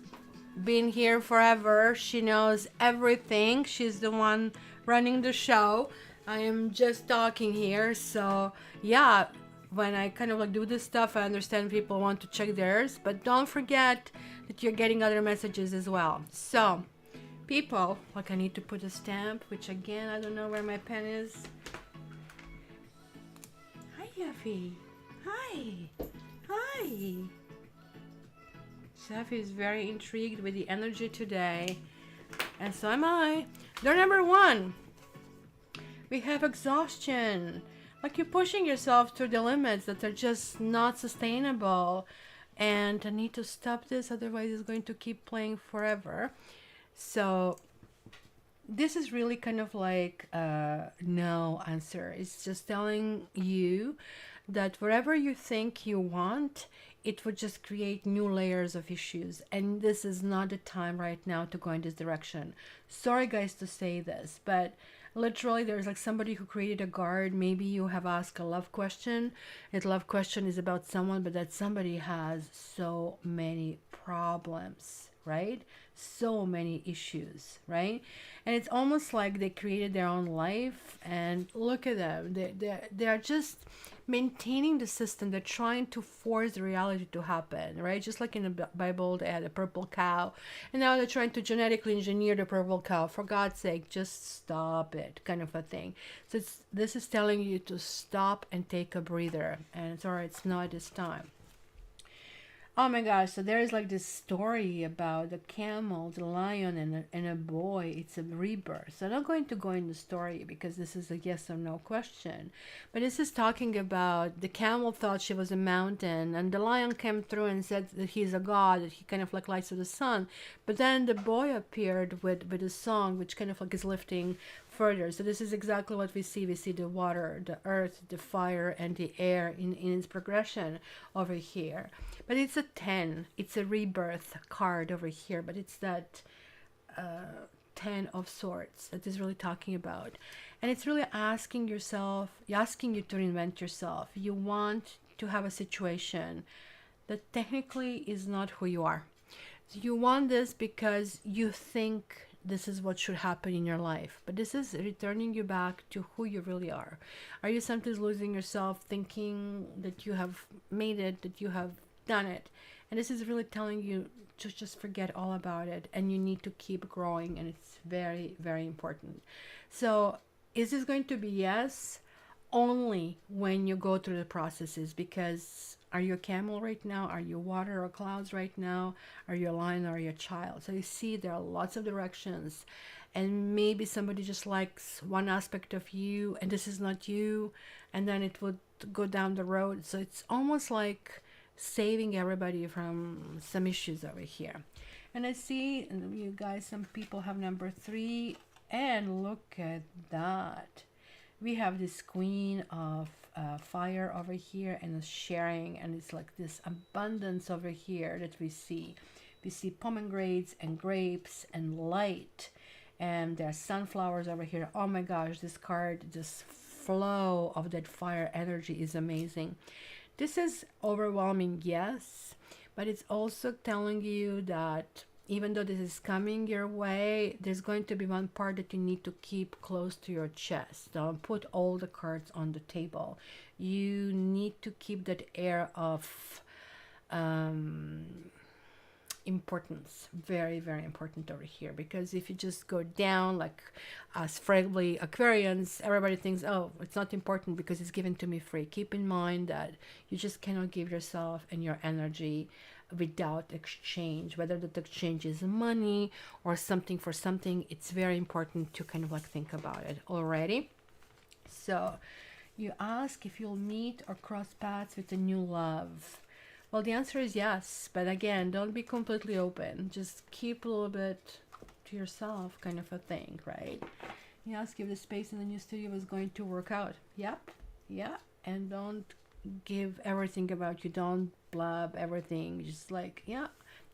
been here forever. She knows everything. She's the one running the show. I am just talking here. So yeah, when I kind of like do this stuff, I understand people want to check theirs, but don't forget that you're getting other messages as well. So people, like, I need to put a stamp, which again, I don't know where my pen is. Hi, Yafi. Hi. Hi. Safi is very intrigued with the energy today, and so am I. Door number 1. We have exhaustion. Like, you're pushing yourself to the limits that are just not sustainable. And I need to stop this, otherwise it's going to keep playing forever. So this is really kind of like a no answer. It's just telling you that wherever you think you want, it would just create new layers of issues. And this is not the time right now to go in this direction. Sorry, guys, to say this, but literally there's like somebody who created a guard. Maybe you have asked a love question. That love question is about someone, but that somebody has so many problems, right? So many issues, right? And it's almost like they created their own life, and look at them. They're just maintaining the system. They're trying to force the reality to happen, right? Just like in the Bible, they had a purple cow, and now they're trying to genetically engineer the purple cow. For God's sake, just stop it, kind of a thing. So this is telling you to stop and take a breather, and sorry, it's not this time. Oh my gosh, so there is like this story about the camel, the lion, and a boy. It's a rebirth. So I'm not going to go in the story because this is a yes or no question. But this is talking about the camel thought she was a mountain, and the lion came through and said that he's a god, that he kind of like lights to the sun. But then the boy appeared with a song which kind of like is lifting further. So this is exactly what we see. We see the water, the earth, the fire, and the air in its progression over here. But it's a 10. It's a rebirth card over here, but it's that 10 of swords that is really talking about. And it's really asking you to reinvent yourself. You want to have a situation that technically is not who you are. You want this because you think this is what should happen in your life, but this is returning you back to who you really are. Are you sometimes losing yourself thinking that you have made it, that you have done it? And this is really telling you to just forget all about it, and you need to keep growing, and it's very, very important. So is this going to be yes? Only when you go through the processes, because are you a camel right now? Are you water or clouds right now? Are you a lion or are you a child? So you see there are lots of directions, and maybe somebody just likes one aspect of you and this is not you, and then it would go down the road. So it's almost like saving everybody from some issues over here. And I see you guys, some people have number 3, and look at that. We have this queen of fire over here, and sharing, and it's like this abundance over here that we see. We see pomegranates and grapes and light, and there are sunflowers over here. Oh my gosh, this card, this flow of that fire energy is amazing. This is overwhelming, yes, but it's also telling you that even though this is coming your way, there's going to be one part that you need to keep close to your chest. Don't put all the cards on the table. You need to keep that air of importance, very, very important over here, because if you just go down like us friendly Aquarians, everybody thinks, oh, it's not important because it's given to me free. Keep in mind that you just cannot give yourself and your energy without exchange, whether that exchange is money or something for something. It's very important to kind of like think about it already. So you ask if you'll meet or cross paths with a new love. Well, the answer is yes, but again, don't be completely open. Just keep a little bit to yourself, kind of a thing, right? You ask if the space in the new studio is going to work out. Yep, yeah, and don't give everything about you. Don't blab everything. Just like, yeah,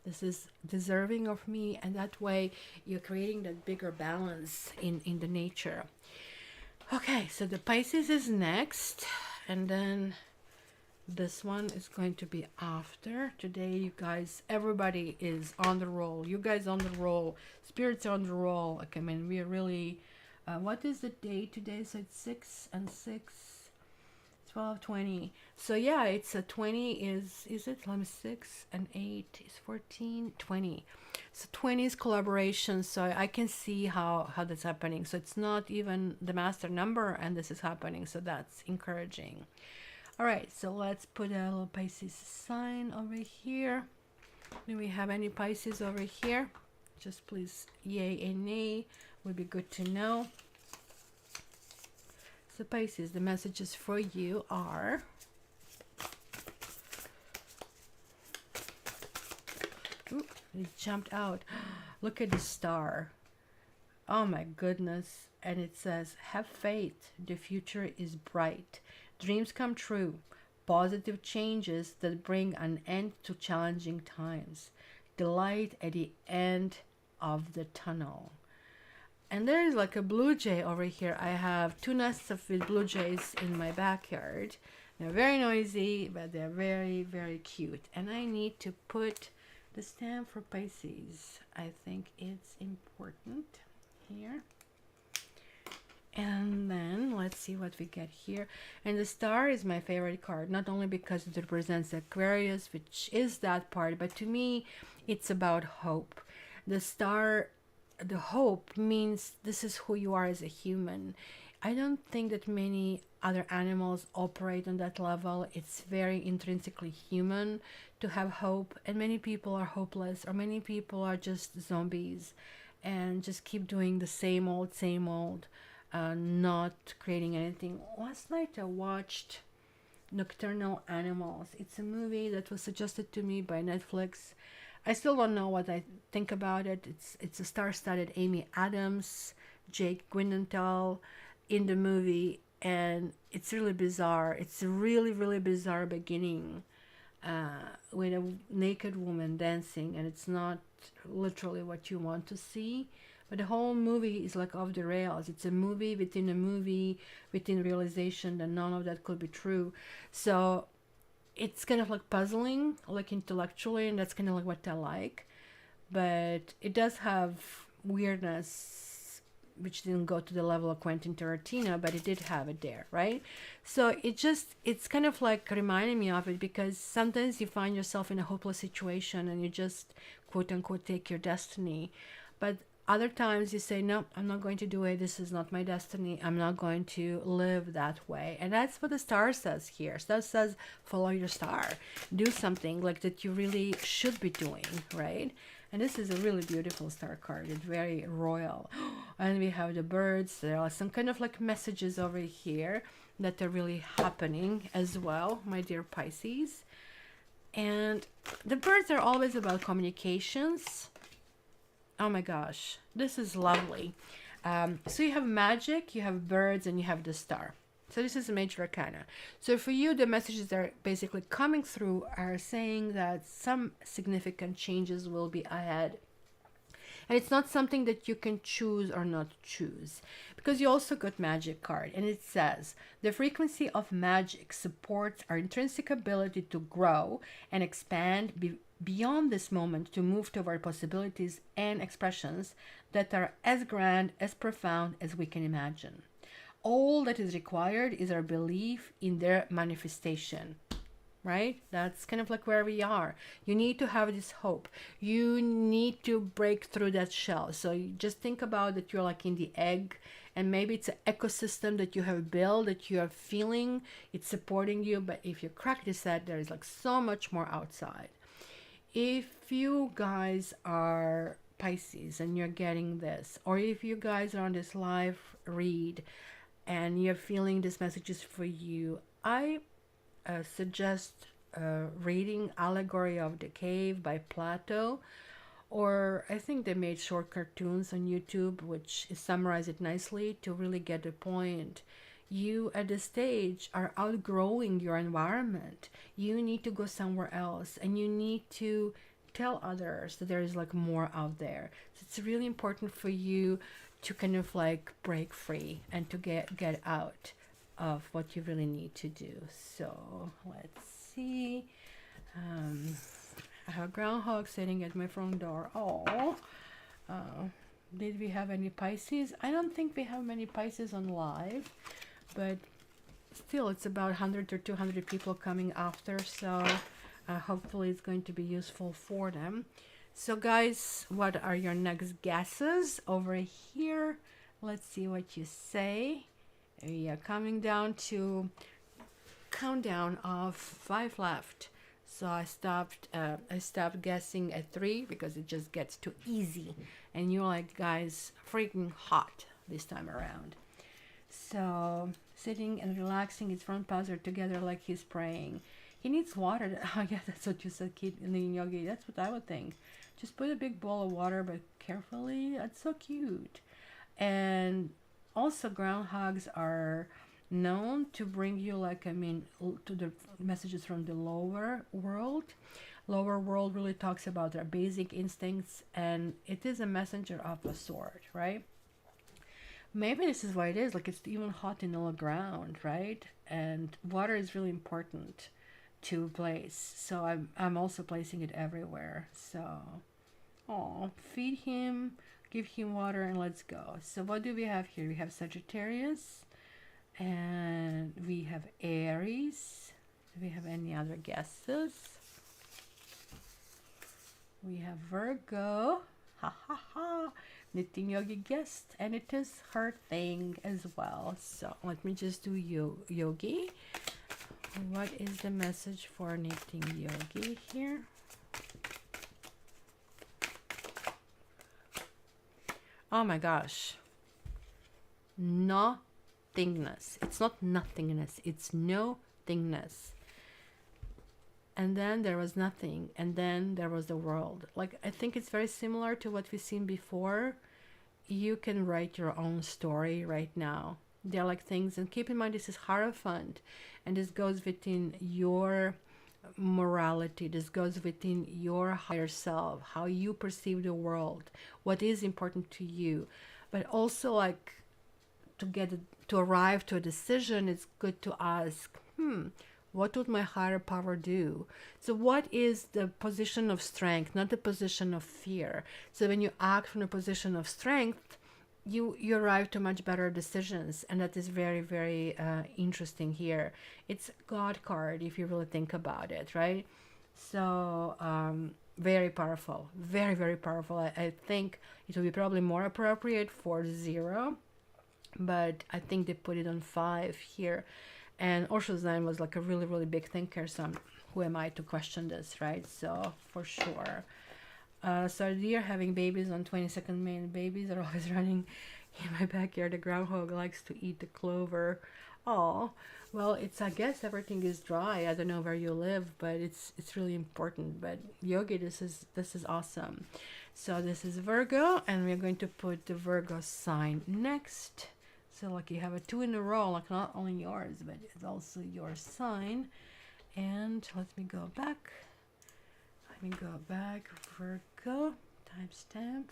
this is deserving of me, and that way you're creating that bigger balance in the nature. Okay, so the Pisces is next, and then this one is going to be after. Today, you guys, everybody is on the roll. You guys on the roll. Spirits are on the roll. Like, I mean, we are really, what is the date today? So it's 6 and 6, 12, 20. So yeah, it's a 20 is it? Let me 6 and 8 is 14, 20. So 20 is collaboration. So I can see how that's happening. So it's not even the master number, and this is happening. So that's encouraging. All right, so let's put a little Pisces sign over here. Do we have any Pisces over here? Just please yay and nay would be good to know. So Pisces, the messages for you are ooh, it jumped out. Look at the star. Oh my goodness. And it says, have faith. The future is bright. Dreams come true. Positive changes that bring an end to challenging times. The light at the end of the tunnel. And there is like a blue jay over here. I have 2 nests of blue jays in my backyard. They're very noisy, but they're very, very cute. And I need to put the stamp for Pisces. I think it's important here. And then let's see what we get here. And the star is my favorite card, not only because it represents Aquarius, which is that part, but to me, it's about hope. The star, the hope means this is who you are as a human. I don't think that many other animals operate on that level. It's very intrinsically human to have hope, and many people are hopeless, or many people are just zombies and just keep doing the same old, not creating anything. Last night I watched Nocturnal Animals. It's a movie that was suggested to me by Netflix. I still don't know what I think about it. It's a star-studded Amy Adams, Jake Gyllenhaal in the movie, and it's really bizarre. It's a really, really bizarre beginning with a naked woman dancing, and it's not literally what you want to see, but the whole movie is like off the rails. It's a movie within a movie within realization that none of that could be true. So it's kind of like puzzling, like intellectually, and that's kind of like what I like. But it does have weirdness, which didn't go to the level of Quentin Tarantino, but it did have it there, right? So it's kind of like reminding me of it, because sometimes you find yourself in a hopeless situation and you just quote unquote take your destiny. But other times you say, no, I'm not going to do it. This is not my destiny. I'm not going to live that way. And that's what the star says here. Star says, follow your star. Do something like that you really should be doing, right? And this is a really beautiful star card. It's very royal. And we have the birds. There are some kind of like messages over here that are really happening as well, my dear Pisces. And the birds are always about communications. Oh my gosh, this is lovely. So you have magic, you have birds, and you have the star. So this is a major arcana. So for you, the messages that are basically coming through are saying that some significant changes will be ahead. And it's not something that you can choose or not choose, because you also got magic card, and it says the frequency of magic supports our intrinsic ability to grow and expand beyond this moment, to move toward possibilities and expressions that are as grand, as profound as we can imagine. All that is required is our belief in their manifestation. Right? That's kind of like where we are. You need to have this hope. You need to break through that shell. So you just think about that you're like in the egg, and maybe it's an ecosystem that you have built, that you are feeling, it's supporting you. But if you crack this egg, there is like so much more outside. If you guys are Pisces and you're getting this, or if you guys are on this live read and you're feeling this message is for you, I suggest reading Allegory of the Cave by Plato, or I think they made short cartoons on YouTube which summarize it nicely to really get the point. You at this stage are outgrowing your environment. You need to go somewhere else, and you need to tell others that there is like more out there. So it's really important for you to kind of like break free and to get out of what you really need to do. So let's see. I have a groundhog sitting at my front door. Oh, did we have any Pisces? I don't think we have many Pisces on live, but still it's about 100 or 200 people coming after, so hopefully it's going to be useful for them. So guys, what are your next guesses over here? Let's see what you say. We are coming down to countdown of 5 left. So I stopped guessing at 3 because it just gets too easy, and you're like, guys, freaking hot this time around. So sitting and relaxing, his front paws are together like he's praying. He needs water. Oh yeah, that's what you said, kid in the yogi. That's what I would think. Just put a big bowl of water, but carefully. That's so cute. And also, groundhogs are known to bring you, like, I mean, to the messages from the lower world. Lower world really talks about their basic instincts, and it is a messenger of a sort, right? Maybe this is why it is, like, it's even hot in the ground, right? And water is really important to place, so I'm also placing it everywhere. So, oh, feed him, give him water, and let's go. So what do we have here? We have Sagittarius, and we have Aries. Do we have any other guesses? We have Virgo. Ha ha ha. Knitting Yogi guessed, and it is her thing as well. So let me just do Yogi. What is the message for Knitting Yogi here? Oh my gosh. Nothingness. It's not nothingness. It's no-thingness. And then there was nothing. And then there was the world. Like, I think it's very similar to what we've seen before. You can write your own story right now. They're like things, and keep in mind this is Hierophant, and this goes within your morality. This goes within your higher self, how you perceive the world, what is important to you. But also, like, to get to arrive to a decision, it's good to ask, what would my higher power do? So what is the position of strength, not the position of fear? So when you act from a position of strength, you arrive to much better decisions, and that is very, very interesting here. It's God card if you really think about it, right? So very powerful, very, very powerful. I think it will be probably more appropriate for 0, but I think they put it on 5 here. And Osho Zen was like a really, really big thinker, so who am I to question this, right? So for sure. So deer having babies on 22nd May, and babies are always running in my backyard. The groundhog likes to eat the clover. Oh, well, it's, I guess everything is dry. I don't know where you live, but it's really important. But Yogi, this is awesome. So this is Virgo, and we're going to put the Virgo sign next. So like you have a 2 in a row, like not only yours, but it's also your sign. And let me go back. Virgo, timestamp.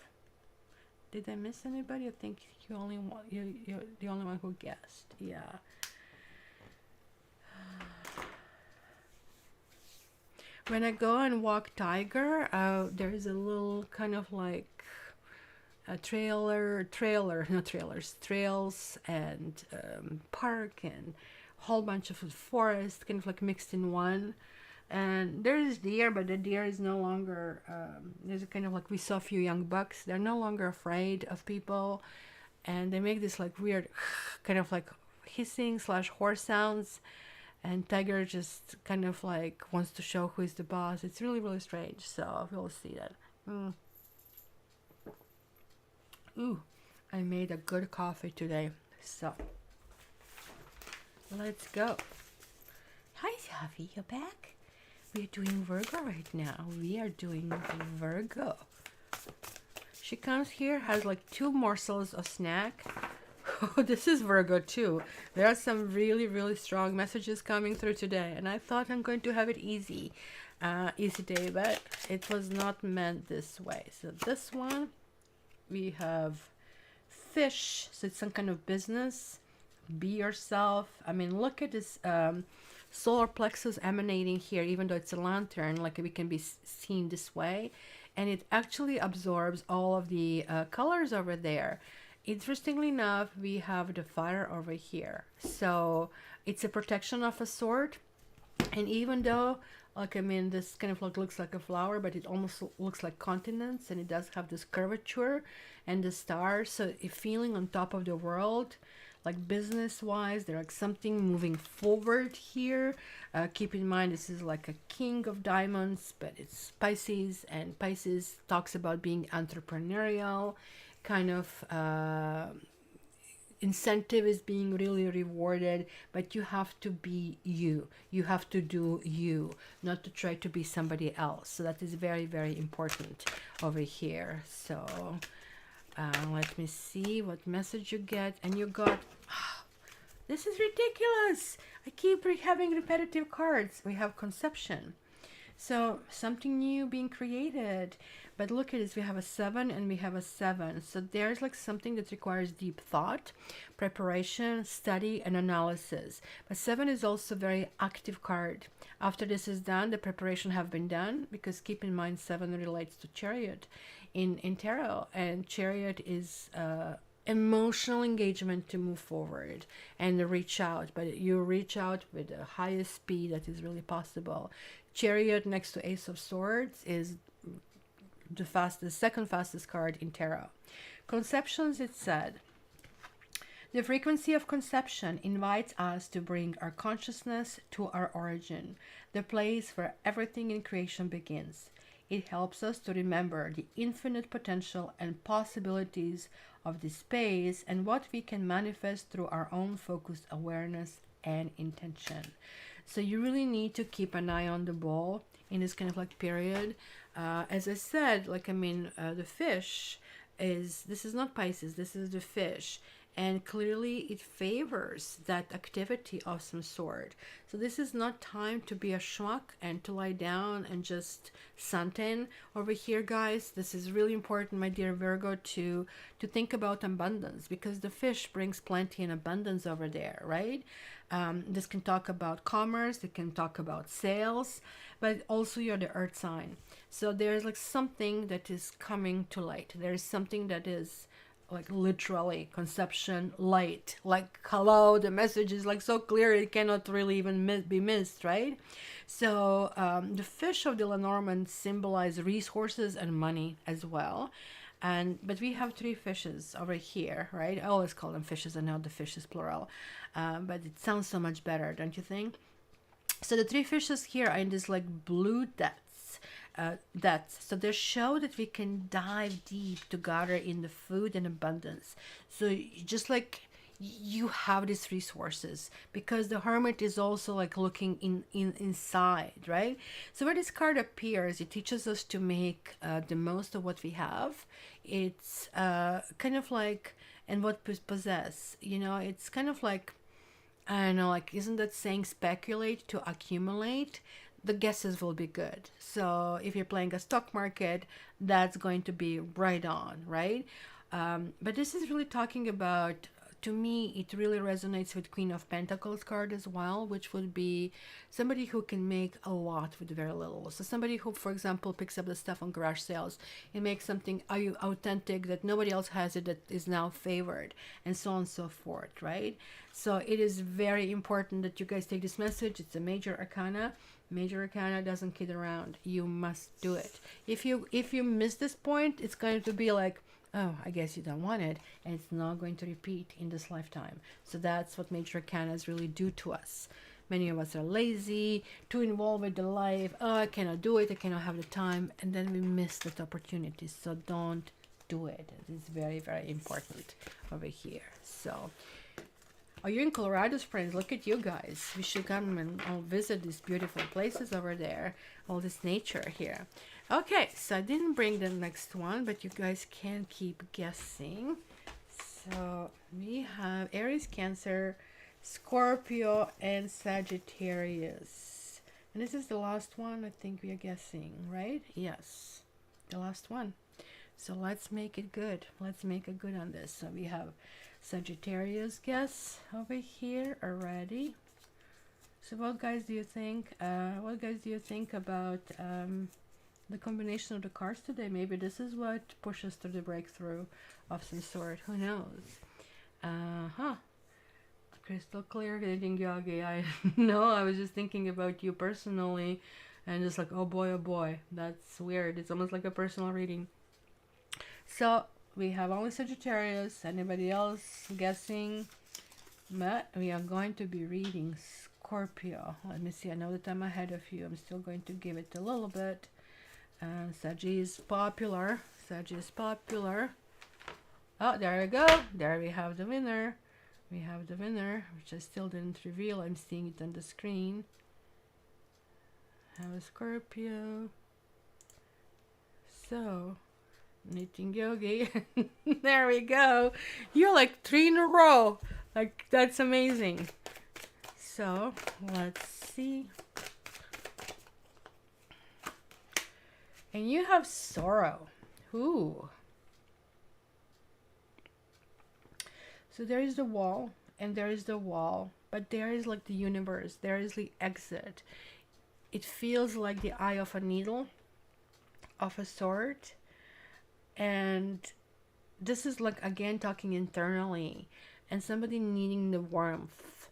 Did I miss anybody? I think you're the only one who guessed. Yeah. When I go and walk Tiger, there's a little kind of like a trails and park and whole bunch of forest kind of like mixed in one. And there is deer, but the deer is no longer, there's a kind of like, we saw a few young bucks. They're no longer afraid of people. And they make this like weird kind of like hissing / horse sounds. And Tiger just kind of like wants to show who is the boss. It's really, really strange. So we'll see that. Ooh, I made a good coffee today. So let's go. Hi, Sophie, you're back? We're doing Virgo right now. We are doing Virgo. She comes here, has like 2 morsels of snack. Oh, this is Virgo too. There are some really, really strong messages coming through today, and I thought I'm going to have it easy day, but it was not meant this way. So this one, we have fish. So it's some kind of business. Be yourself. I mean, look at this solar plexus emanating here, even though it's a lantern, like it can be seen this way, and it actually absorbs all of the colors over there. Interestingly enough, we have the fire over here, so it's a protection of a sort. And even though, like, I mean, this kind of like looks like a flower, but it almost looks like continents, and it does have this curvature and the stars, so a feeling on top of the world. Like business wise, there's like something moving forward here. Keep in mind, this is like a king of diamonds, but it's Pisces, and Pisces talks about being entrepreneurial, kind of incentive is being really rewarded, but you have to be you. You have to do you, not to try to be somebody else. So that is very, very important over here. So let me see what message you get. And you got, this is ridiculous. I keep having repetitive cards. We have conception. So something new being created. But look at this, we have a 7 and we have a 7. So there's like something that requires deep thought, preparation, study, and analysis. But 7 is also a very active card. After this is done, the preparation have been done, because keep in mind 7 relates to Chariot in tarot, and Chariot is emotional engagement to move forward and reach out, but you reach out with the highest speed that is really possible. Chariot next to Ace of Swords is the second fastest card in tarot. Conceptions, it said, the frequency of conception invites us to bring our consciousness to our origin, the place where everything in creation begins. It helps us to remember the infinite potential and possibilities of this space and what we can manifest through our own focused awareness and intention. So you really need to keep an eye on the ball in this kind of like period. As I said, like, I mean, the fish this is not Pisces, this is the fish. and clearly it favors that activity of some sort. So this is not time to be a schmuck and to lie down and just suntan over here, guys. This is really important, my dear Virgo, to think about abundance, because the fish brings plenty and abundance over there, right? This can talk about commerce, it can talk about sales, but also you're the earth sign. So there's like something that is coming to light. There's something that is like literally conception light, like hello, the message is like so clear it cannot really even be missed, right? So the fish of the Lenormand symbolize resources and money as well. And but we have three fishes over here, right? I always call them fishes. I know the fish is plural, but it sounds so much better, don't you think? So the three fishes here are in this like blue depths. So they show that we can dive deep to gather in the food and abundance. So just like you have these resources, because the hermit is also like looking inside, right? So where this card appears, it teaches us to make the most of what we have. It's kind of like, and what possess, it's kind of like, I don't know, like, isn't that saying speculate to accumulate? The guesses will be good. So if you're playing a stock market, that's going to be right on, right? But this is really talking about, to me, it really resonates with Queen of Pentacles card as well, which would be somebody who can make a lot with very little. So somebody who, for example, picks up the stuff on garage sales and makes something authentic that nobody else has it, that is now favored, and so on and so forth, right? So it is very important that you guys take this message. It's a major arcana. Major arcana doesn't kid around. You must do it. If you miss this point, it's going to be like, oh, I guess you don't want it, and it's not going to repeat in this lifetime. So that's what major arcanas really do to us. Many of us are lazy, too involved with the life. Oh, I cannot do it, I cannot have the time, and then we miss that opportunity. So don't do it. It's very, very important over here. So, are you in Colorado Springs? Look at you guys. We should come and visit these beautiful places over there. All this nature here. Okay, so I didn't bring the next one, but you guys can keep guessing. So we have Aries, Cancer, Scorpio, and Sagittarius. And this is the last one I think we are guessing, right? Yes, the last one. So let's make it good. Let's make it good on this. So we have Sagittarius guess over here already. So what guys do you think? What guys do you think about the combination of the cards today? Maybe this is what pushes to the breakthrough of some sort. Who knows? Crystal clear, getting yogi. I know, I was just thinking about you personally, and just like, oh boy, that's weird. It's almost like a personal reading. So we have only Sagittarius. Anybody else guessing? But we are going to be reading Scorpio. Let me see. I know that I'm ahead of you. I'm still going to give it a little bit. Saggy is popular. Saggy is popular. Oh, there we go. There we have the winner. We have the winner, which I still didn't reveal. I'm seeing it on the screen. Have a Scorpio. So, knitting yogi. There we go. You're like 3 in a row. Like, that's amazing. So, let's see. And you have sorrow. Ooh. So there is the wall, and there is the wall, but there is like the universe. There is the exit. It feels like the eye of a needle, of a sort. And this is like, again, talking internally, and somebody needing the warmth.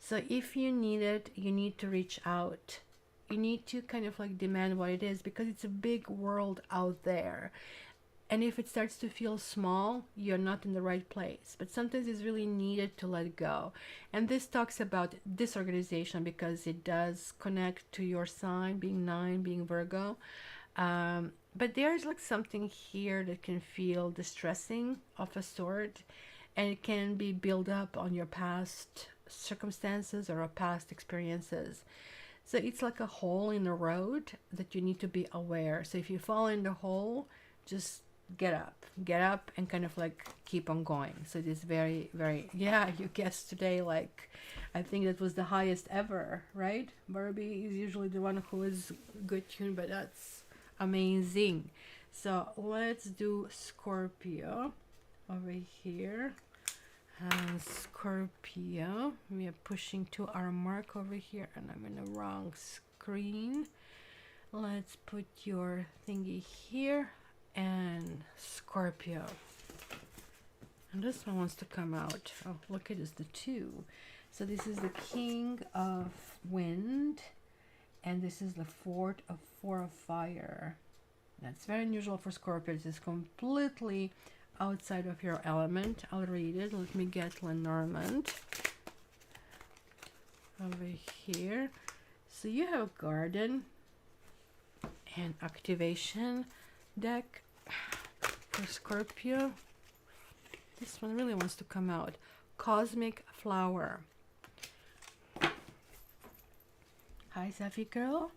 So if you need it, you need to reach out. You need to kind of like demand what it is, because it's a big world out there. And if it starts to feel small, you're not in the right place. But sometimes it's really needed to let go. And this talks about disorganization, because it does connect to your sign, being 9, being Virgo. But there's like something here that can feel distressing of a sort. And it can be built up on your past circumstances or past experiences. So it's like a hole in the road that you need to be aware. So if you fall in the hole, just get up and kind of like keep on going. So it is very, very, yeah, you guessed today, like, I think that was the highest ever, right? Barbie is usually the one who is good tuned, but that's amazing. So let's do Scorpio over here. Scorpio, we are pushing to our mark over here, and I'm in the wrong screen. Let's put your thingy here, and Scorpio. And this one wants to come out. Oh, look, it is the 2. So this is the King of Wind, and this is the Four of Fire. That's very unusual for Scorpio. This is completely outside of your element. I'll read it. Let me get Lenormand over here. So you have a garden and activation deck for Scorpio. This one really wants to come out. Cosmic Flower. Hi, Safi girl.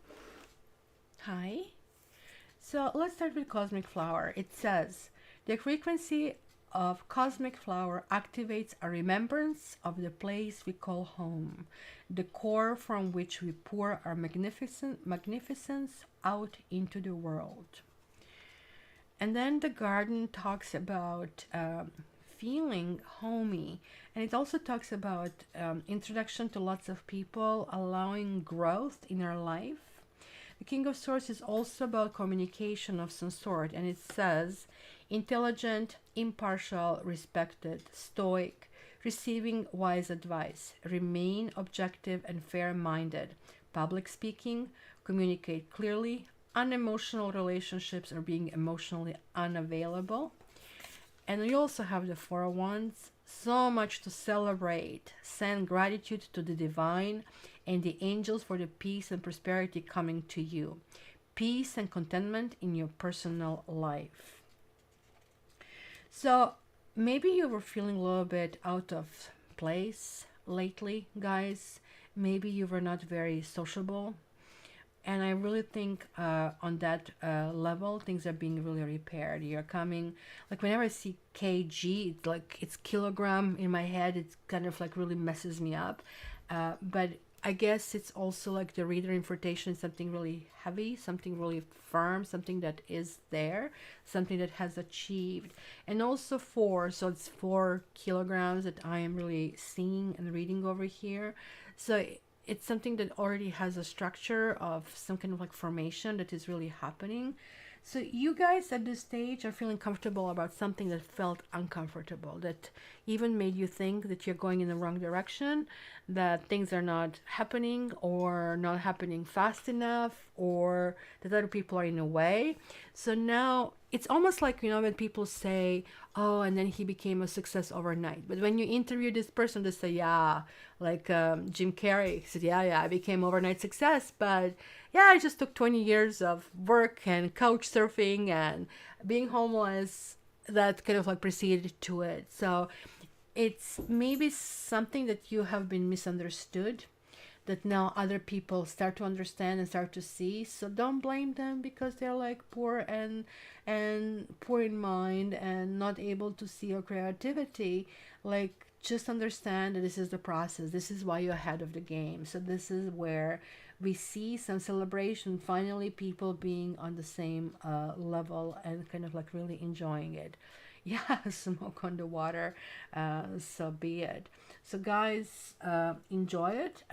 Hi. So let's start with Cosmic Flower. It says, the frequency of Cosmic Flower activates a remembrance of the place we call home, the core from which we pour our magnificence out into the world. And then the garden talks about feeling homey, and it also talks about introduction to lots of people, allowing growth in our life. The King of Swords is also about communication of some sort, and it says, intelligent, impartial, respected, stoic, receiving wise advice, remain objective and fair-minded, public speaking, communicate clearly, unemotional relationships or being emotionally unavailable. And we also have the Four of Wands, so much to celebrate, send gratitude to the divine and the angels for the peace and prosperity coming to you, peace and contentment in your personal life. So maybe you were feeling a little bit out of place lately, guys. Maybe you were not very sociable. And I really think on that level, things are being really repaired. You're coming, like whenever I see kg, it's like it's kilogram in my head. It's kind of like really messes me up. But I guess it's also like the reader interpretation is something really heavy, something really firm, something that is there, something that has achieved. And also 4, so it's 4 kilograms that I am really seeing and reading over here. So it's something that already has a structure of some kind of like formation that is really happening. So you guys at this stage are feeling comfortable about something that felt uncomfortable, that even made you think that you're going in the wrong direction, that things are not happening or not happening fast enough, or that other people are in a way. So now it's almost like, you know, when people say, oh, and then he became a success overnight. But when you interview this person, they say, yeah, like Jim Carrey said, yeah, I became overnight success. But yeah, it just took 20 years of work and couch surfing and being homeless that kind of like preceded to it. So it's maybe something that you have been misunderstood, that now other people start to understand and start to see. So don't blame them because they're like poor and poor in mind and not able to see your creativity. Like, just understand that this is the process. This is why you're ahead of the game. So this is where we see some celebration, finally people being on the same level and kind of like really enjoying it. Yeah, smoke on the water, so be it. So guys, enjoy it.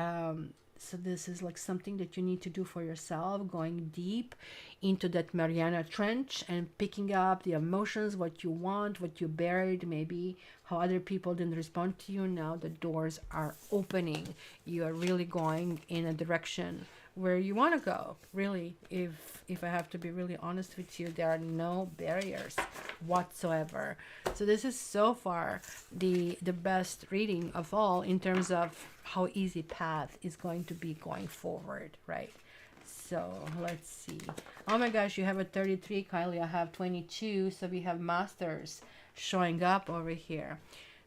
So this is like something that you need to do for yourself, going deep into that Mariana Trench and picking up the emotions, what you want, what you buried, maybe how other people didn't respond to you. Now the doors are opening. You are really going in a direction where you want to go. Really, if I have to be really honest with you, there are no barriers whatsoever. So this is so far the best reading of all in terms of how easy path is going to be going forward, right? So let's see. Oh my gosh, you have a 33, Kylie. I have 22. So we have masters showing up over here.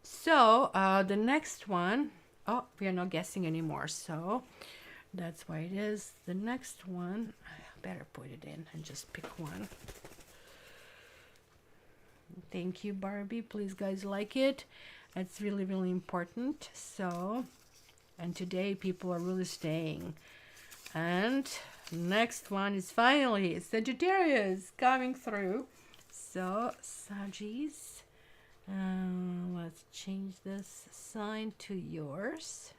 So the next one, oh, we are not guessing anymore. So that's why it is. The next one, I better put it in and just pick one. Thank you, Barbie. Please, guys, like it. It's really, really important. So, and today people are really staying. And next one is finally Sagittarius coming through. So, Sagittarius, let's change this sign to yours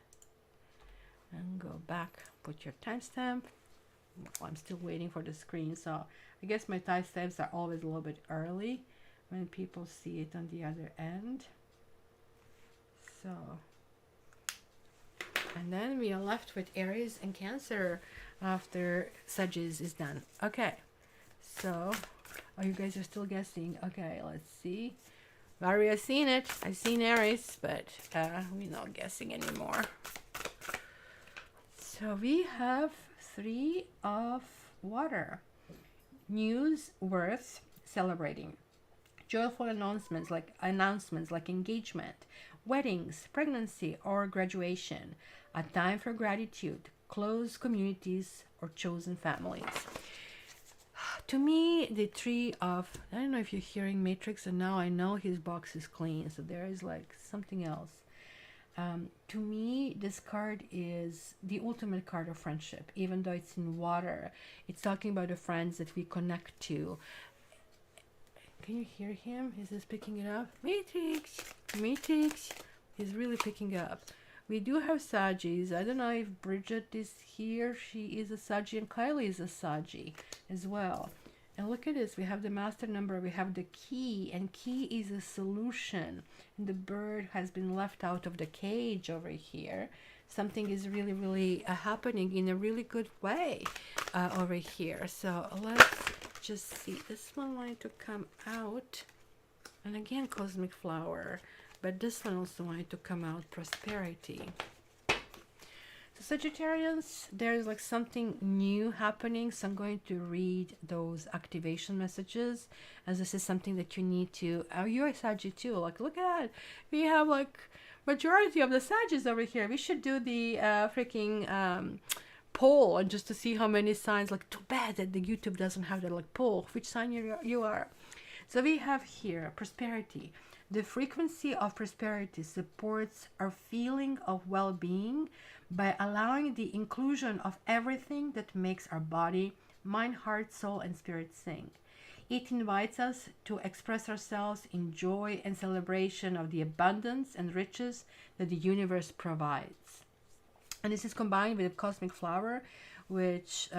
and go back. Put your timestamp. I'm still waiting for the screen, so I guess my timestamps are always a little bit early when people see it on the other end. So, and then we are left with Aries and Cancer after Sagittarius is done. Okay, so, oh, you guys are still guessing. Okay, let's see. Already I've seen it. I've seen Aries, but we're not guessing anymore. So we have 3 of water. News worth celebrating. Joyful announcements like engagement, weddings, pregnancy, or graduation. A time for gratitude, close communities, or chosen families. To me, the 3 of, I don't know if you're hearing Matrix, and now I know his box is clean, so there is like something else. To me, this card is the ultimate card of friendship. Even though it's in water, it's talking about the friends that we connect to. Can you hear him? Is this picking it up? Matrix! Matrix! He's really picking up. We do have Sagis. I don't know if Bridget is here. She is a Sagi, and Kylie is a Sagi as well. And look at this. We have the master number. We have the key, and key is a solution. And the bird has been left out of the cage over here. Something is really, really happening in a really good way over here. So let's just see. This one wanted to come out. And again, cosmic flower. But this one also wanted to come out, prosperity. So Sagittarians, there's like something new happening. So I'm going to read those activation messages, as this is something that you need to, you're a Saggy too. Like, look at that. We have like majority of the Sagittarians over here. We should do the freaking poll, and just to see how many signs. Like, too bad that the YouTube doesn't have that like poll. Which sign you are. So we have here prosperity. The frequency of prosperity supports our feeling of well-being by allowing the inclusion of everything that makes our body, mind, heart, soul, and spirit sing. It invites us to express ourselves in joy and celebration of the abundance and riches that the universe provides. And this is combined with the cosmic flower, which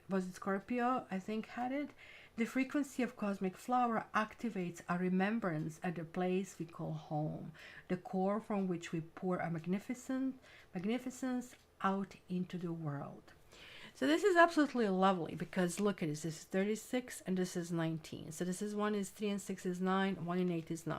was it Scorpio, I think, had it. The frequency of cosmic flower activates our remembrance at the place we call home, the core from which we pour our magnificence out into the world. So this is absolutely lovely, because look at this. This is 36 and this is 19. So this is 1 is 3 and 6 is 9, 1 and 8 is 9.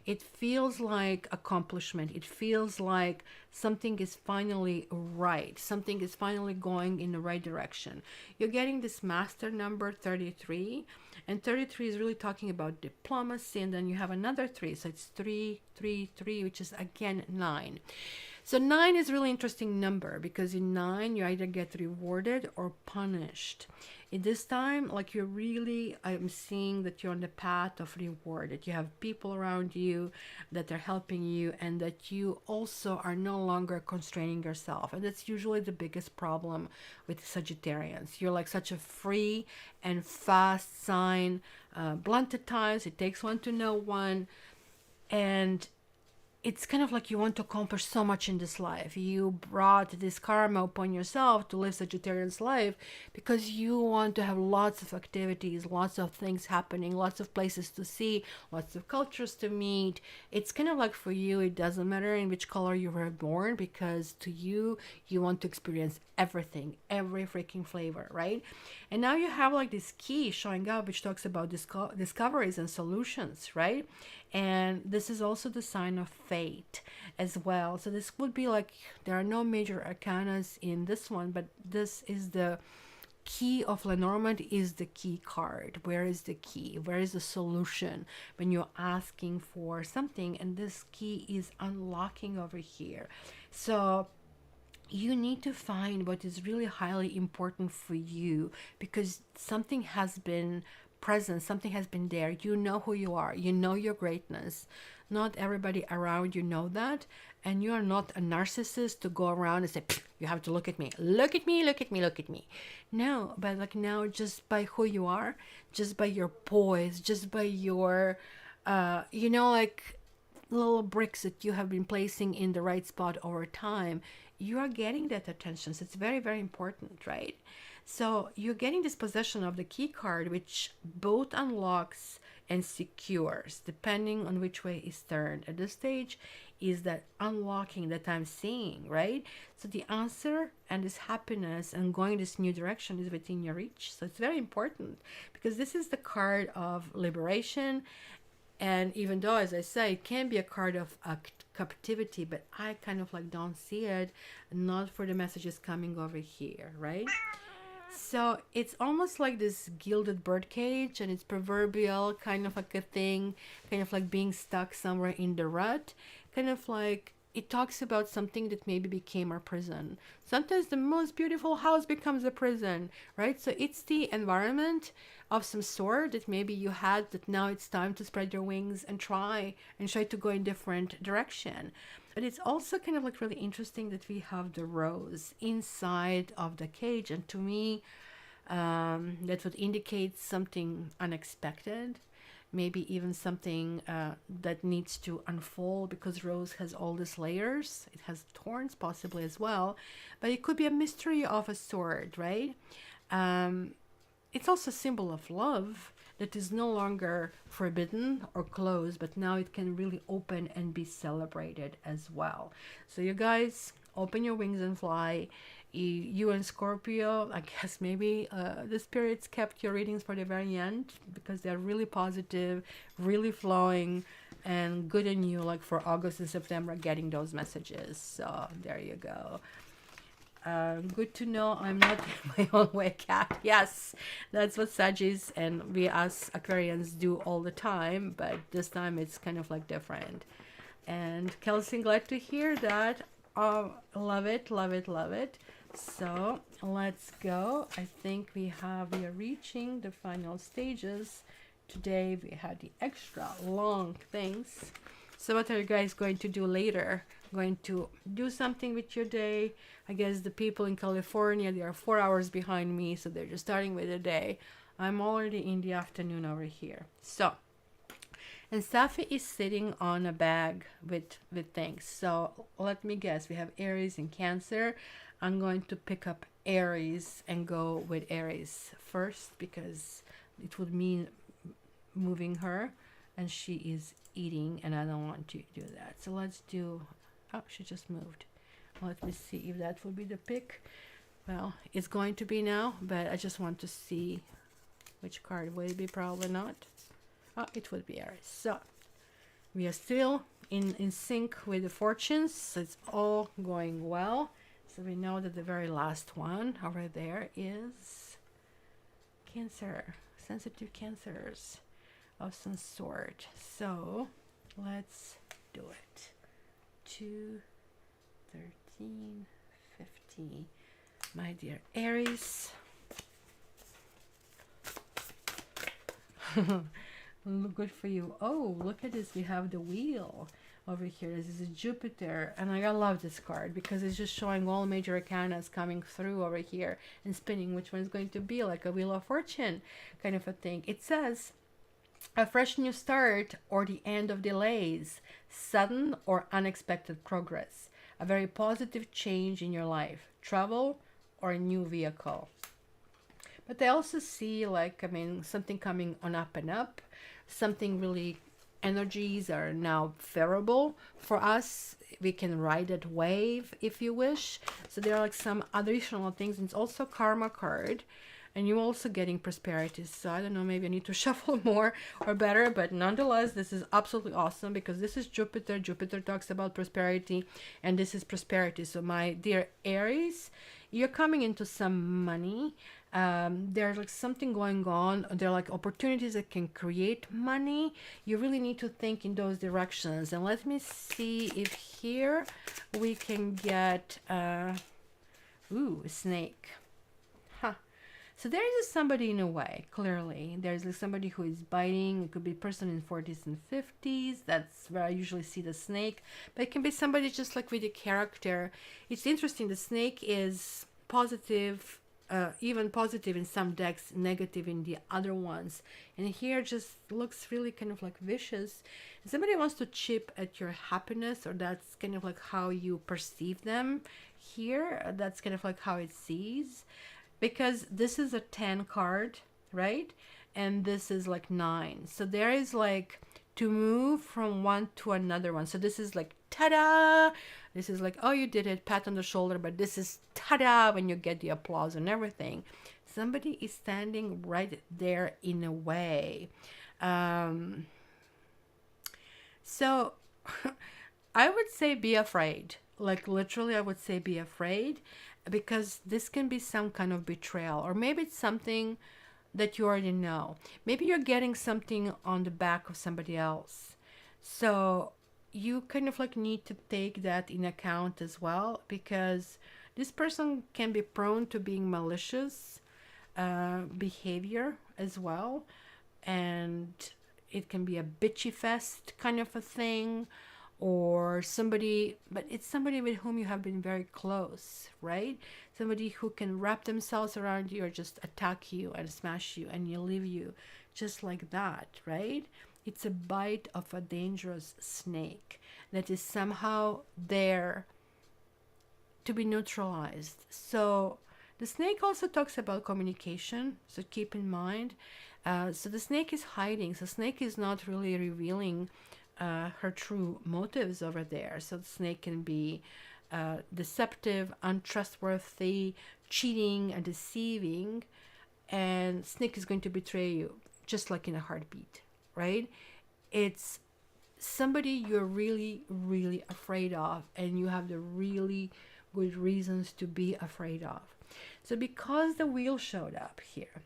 It feels like accomplishment. It feels like something is finally right. Something is finally going in the right direction. You're getting this master number 33, and 33 is really talking about diplomacy, and then you have another 3. So it's 3, 3, 3, which is again 9. So 9 is a really interesting number, because in 9 you either get rewarded or punished. In this time, like I'm seeing that you're on the path of reward, that you have people around you that are helping you, and that you also are no longer constraining yourself. And that's usually the biggest problem with Sagittarians. You're like such a free and fast sign, blunt at times. It takes one to know one. And it's kind of like you want to accomplish so much in this life. You brought this karma upon yourself to live Sagittarian's life because you want to have lots of activities, lots of things happening, lots of places to see, lots of cultures to meet. It's kind of like for you, it doesn't matter in which color you were born, because to you, you want to experience everything, every freaking flavor, right? And now you have like this key showing up, which talks about discoveries and solutions, right? And this is also the sign of fate as well. So this would be like, there are no major arcanas in this one, but this is the key of Lenormand, is the key card. Where is the key? Where is the solution when you're asking for something? And this key is unlocking over here. So you need to find what is really highly important for you, because something has been presence. Something has been there. You know who you are. You know your greatness. Not everybody around you know that. And you are not a narcissist to go around and say, you have to look at me. Look at me, look at me, look at me. No, but like now, just by who you are, just by your poise, just by your, like little bricks that you have been placing in the right spot over time, you are getting that attention. So it's very, very important, right? So you're getting this possession of the key card, which both unlocks and secures, depending on which way is turned. At this stage is that unlocking that I'm seeing, right? So the answer and this happiness and going this new direction is within your reach. So it's very important because this is the card of liberation. And even though, as I say, it can be a card of captivity, but I kind of like don't see it, not for the messages coming over here, right? So it's almost like this gilded birdcage, and it's proverbial, kind of like a thing, kind of like being stuck somewhere in the rut, kind of like it talks about something that maybe became our prison. Sometimes the most beautiful house becomes a prison, right? So it's the environment of some sort that maybe you had, that now it's time to spread your wings and try to go in different direction. But it's also kind of like really interesting that we have the rose inside of the cage. And to me, that would indicate something unexpected, maybe even something that needs to unfold, because rose has all these layers. It has thorns possibly as well, but it could be a mystery of a sort, right? It's also a symbol of love that is no longer forbidden or closed, but now it can really open and be celebrated as well. So you guys, open your wings and fly. You and Scorpio, I guess maybe the spirits kept your readings for the very end because they're really positive, really flowing, and good in you, like for August and September, getting those messages. So there you go. Good to know I'm not my own way cat. Yes, that's what Sagittarius and we as Aquarians do all the time, but this time it's kind of like different. And Kelsey, glad to hear that. Love it, love it, love it. So let's go. I think we are reaching the final stages. Today we had the extra long things. So what are you guys going to do later? Going to do something with your day? I guess the people in California, they are 4 hours behind me, so they're just starting with the day. I'm already in the afternoon over here. So, and Safi is sitting on a bag with things. So let me guess, we have Aries and Cancer. I'm going to pick up Aries and go with Aries first because it would mean moving her, and she is eating and I don't want to do that. So let's do, oh, she just moved. Let me see if that will be the pick. Well, it's going to be now, but I just want to see which card will it be. Probably not. Oh, it would be Aries. So we are still in sync with the fortunes. So it's all going well. So we know that the very last one over there is Cancer, sensitive Cancers of some sort. So let's do it. 2, 13, 50. My dear Aries. Good for you. Oh, look at this. We have the wheel over here. This is Jupiter, and I love this card because it's just showing all major arcanas coming through over here and spinning which one is going to be, like a wheel of fortune kind of a thing. It says a fresh new start or the end of delays, sudden or unexpected progress, a very positive change in your life, travel or a new vehicle. But I also see, like, I mean, something coming on up and up, something really, energies are now favorable for us. We can ride that wave if you wish. So there are like some additional things. And it's also karma card, and you're also getting prosperity. So I don't know, maybe I need to shuffle more or better, but nonetheless, this is absolutely awesome because this is Jupiter. Jupiter talks about prosperity, and this is prosperity. So my dear Aries, you're coming into some money. There's like something going on. There are like opportunities that can create money. You really need to think in those directions. And let me see if here we can get, ooh, a snake. Huh. So there is somebody in a way, clearly. There's like somebody who is biting. It could be a person in 40s and 50s. That's where I usually see the snake. But it can be somebody just like with a character. It's interesting. The snake is positive, even positive in some decks, negative in the other ones. And here just looks really kind of like vicious. And somebody wants to chip at your happiness, or that's kind of like how you perceive them. Here, that's kind of like how it sees. Because this is a 10 card, right? And this is like 9. So there is like to move from one to another one. So this is like ta-da. This is like, oh, you did it, pat on the shoulder. But this is ta-da when you get the applause and everything. Somebody is standing right there in a way. So I would say be afraid. Like literally, I would say be afraid, because this can be some kind of betrayal, or maybe it's something that you already know. Maybe you're getting something on the back of somebody else. So you kind of like need to take that in account as well, because this person can be prone to being malicious behavior as well. And it can be a bitchy fest kind of a thing, or somebody, but it's somebody with whom you have been very close, right? Somebody who can wrap themselves around you or just attack you and smash you and you leave you just like that, right? It's a bite of a dangerous snake that is somehow there to be neutralized. So the snake also talks about communication, so keep in mind. So the snake is hiding. So snake is not really revealing her true motives over there. So the snake can be deceptive, untrustworthy, cheating, and deceiving. And snake is going to betray you just like in a heartbeat, right? It's somebody you're really, really afraid of, and you have the really good reasons to be afraid of. So because the wheel showed up here,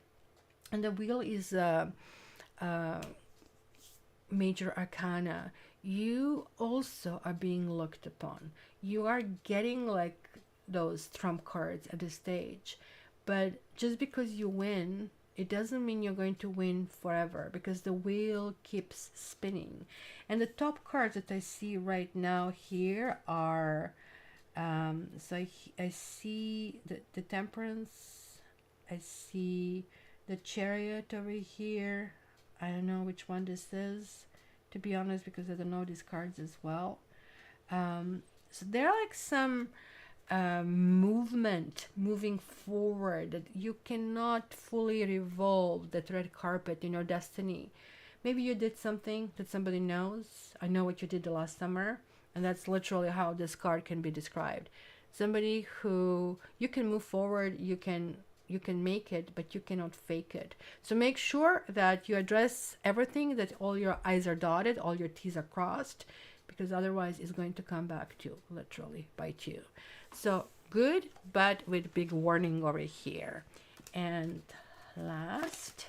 and the wheel is major arcana, you also are being looked upon. You are getting like those trump cards at this stage, but just because you win, it doesn't mean you're going to win forever, because the wheel keeps spinning. And the top cards that I see right now here are so I see the temperance, I see the chariot over here. I don't know which one this is, to be honest, because I don't know these cards as well. So there are like some moving forward, that you cannot fully revolve that red carpet in your destiny. Maybe you did something that somebody knows. I know what you did the last summer, and that's literally how this card can be described. Somebody who you can move forward, you can make it, but you cannot fake it. So make sure that you address everything, that all your I's are dotted, all your T's are crossed, because otherwise it's going to come back to literally bite you. So good, but with big warning over here. And last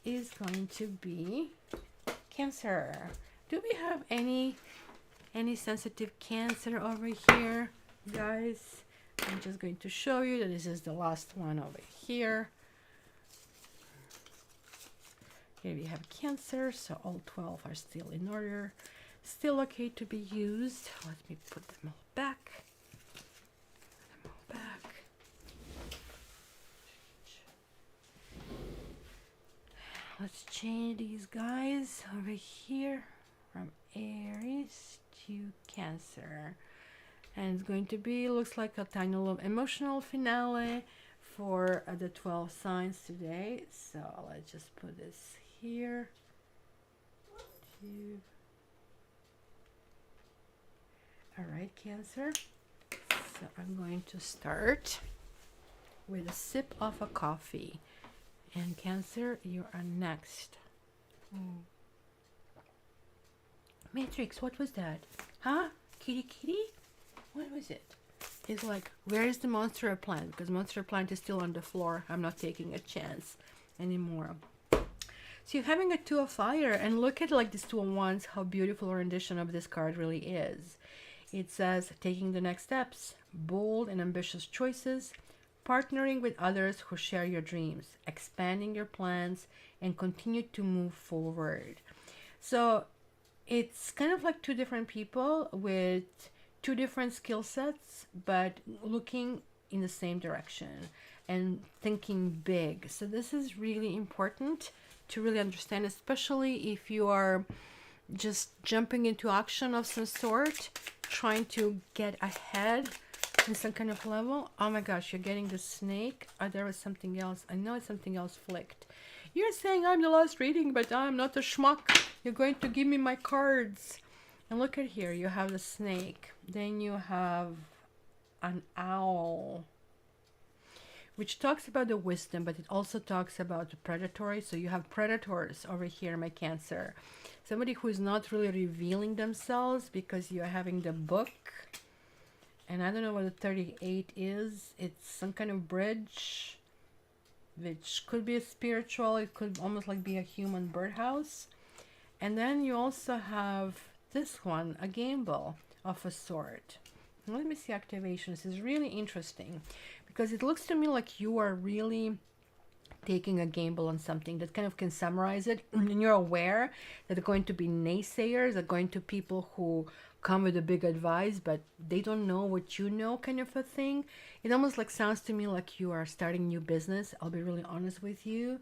is going to be Cancer. Do we have any sensitive Cancer over here, guys? I'm just going to show you that this is the last one over here. Here we have Cancer, so all 12 are still in order, still okay to be used. Let me put them all back. Let's change these guys over here from Aries to Cancer. And it's going to be, looks like a tiny little emotional finale for the 12 signs today. So let's just put this here. All right, Cancer. So I'm going to start with a sip of a coffee. And Cancer, you are next. Matrix, what was that? Huh? Kitty? What was it? It's like, where is the monster plant? Because monster plant is still on the floor. I'm not taking a chance anymore. So you're having a 2 of fire, and look at like this 2 of wands, how beautiful a rendition of this card really is. It says taking the next steps, bold and ambitious choices, partnering with others who share your dreams, expanding your plans, and continue to move forward. So it's kind of like two different people with two different skill sets, but looking in the same direction and thinking big. So this is really important to really understand, especially if you are just jumping into action of some sort, trying to get ahead in some kind of level. Oh my gosh, you're getting the snake. Oh, there was something else. I know it's something else flicked. You're saying I'm the last reading, but I'm not a schmuck. You're going to give me my cards. And look at here. You have the snake. Then you have an owl, which talks about the wisdom, but it also talks about the predatory. So you have predators over here, my Cancer. Somebody who is not really revealing themselves because you're having the book. And I don't know what the 38 is. It's some kind of bridge, which could be a spiritual. It could almost like be a human birdhouse. And then you also have this one, a gamble of a sort. Let me see activation. This is really interesting because it looks to me like you are really taking a gamble on something. That kind of can summarize it. And you're aware that there are going to be naysayers, there are going to people who come with a big advice, but they don't know what you know, kind of a thing. It almost like sounds to me like you are starting new business. I'll be really honest with you.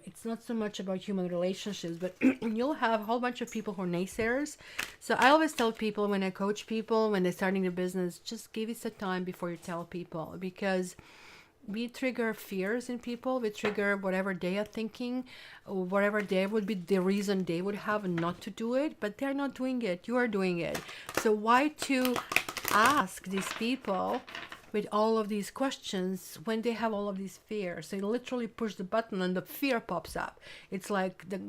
It's not so much about human relationships, but you'll have a whole bunch of people who are naysayers. So I always tell people when I coach people, when they're starting a business, just give it some time before you tell people, because we trigger fears in people. We trigger whatever they are thinking, or whatever they would be the reason they would have not to do it, but they're not doing it. You are doing it. So why to ask these people with all of these questions when they have all of these fears? So you literally push the button and the fear pops up. It's like the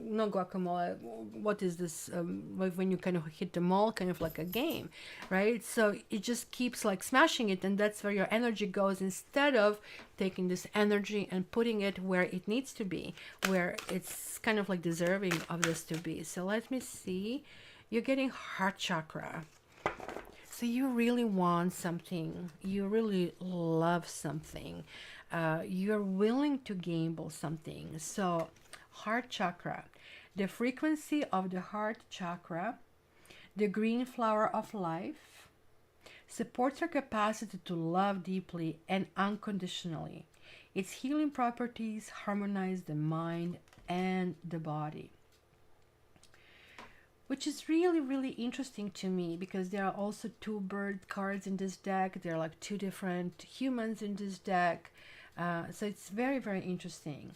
not guacamole. What is this? When you kind of hit the mall, kind of like a game, right? So it just keeps like smashing it, and that's where your energy goes, instead of taking this energy and putting it where it needs to be, where it's kind of like deserving of this to be. So let me see. You're getting heart chakra. So you really want something, you really love something, you're willing to gamble something. So heart chakra, the frequency of the heart chakra, the green flower of life, supports our capacity to love deeply and unconditionally. Its healing properties harmonize the mind and the body, which is really, really interesting to me, because there are also two bird cards in this deck. There are like two different humans in this deck. So it's very, very interesting.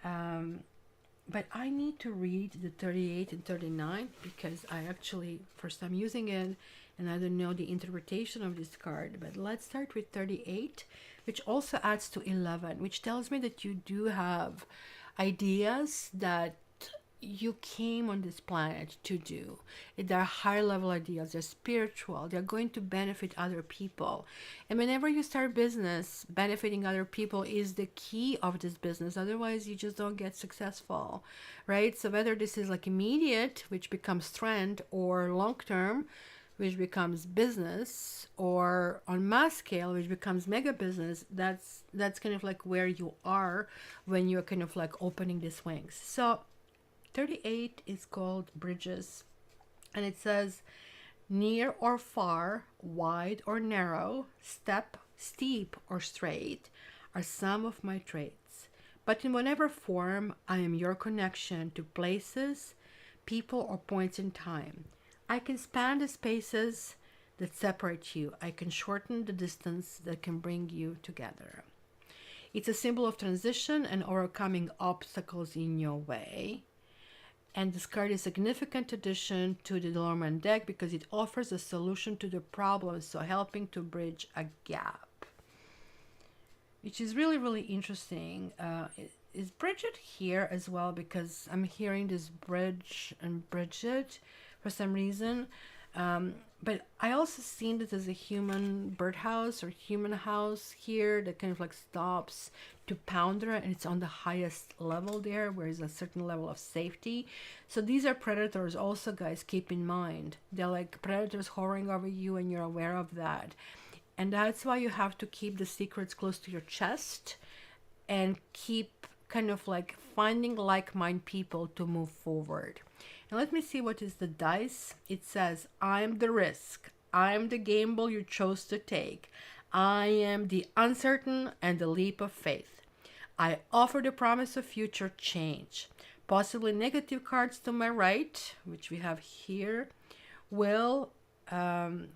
But I need to read the 38 and 39 because I actually first time using it and I don't know the interpretation of this card. But let's start with 38, which also adds to 11, which tells me that you do have ideas that you came on this planet to do. They're higher level ideas, they're spiritual, they're going to benefit other people. And whenever you start business, benefiting other people is the key of this business. Otherwise, you just don't get successful, right? So whether this is like immediate, which becomes trend, or long term, which becomes business, or on mass scale, which becomes mega business, that's kind of like where you are when you're kind of like opening these wings. So 38 is called bridges, and it says near or far, wide or narrow, steep or straight are some of my traits. But in whatever form, I am your connection to places, people, or points in time. I can span the spaces that separate you. I can shorten the distance that can bring you together. It's a symbol of transition and overcoming obstacles in your way. And this card is a significant addition to the Dormant deck because it offers a solution to the problem, so helping to bridge a gap, which is really, really interesting. Is Bridget here as well? Because I'm hearing this bridge and Bridget for some reason. But I also seen this as a human birdhouse or human house here that kind of like stops to pounder, and it's on the highest level there where there's a certain level of safety. So these are predators also, guys, keep in mind. They're like predators hovering over you and you're aware of that. And that's why you have to keep the secrets close to your chest and keep kind of like finding like-minded people to move forward. And let me see what is the dice. It says, I'm the risk. I'm the gamble you chose to take. I am the uncertain and the leap of faith. I offer the promise of future change. Possibly negative cards to my right, which we have here, will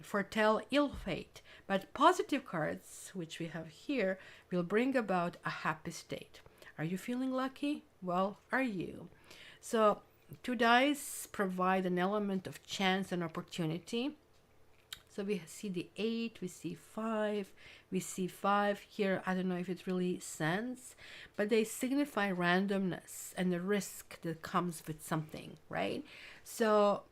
foretell ill fate. But positive cards, which we have here, will bring about a happy state. Are you feeling lucky? Well, are you? So, two dice provide an element of chance and opportunity. So we see the 8, we see 5, we see 5 here. I don't know if it really sense, but they signify randomness and the risk that comes with something, right? So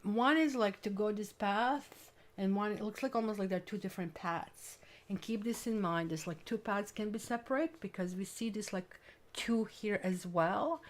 one is like to go this path, and one, it looks like almost like they're two different paths. And keep this in mind, there's like two paths can be separate because we see this like two here as well.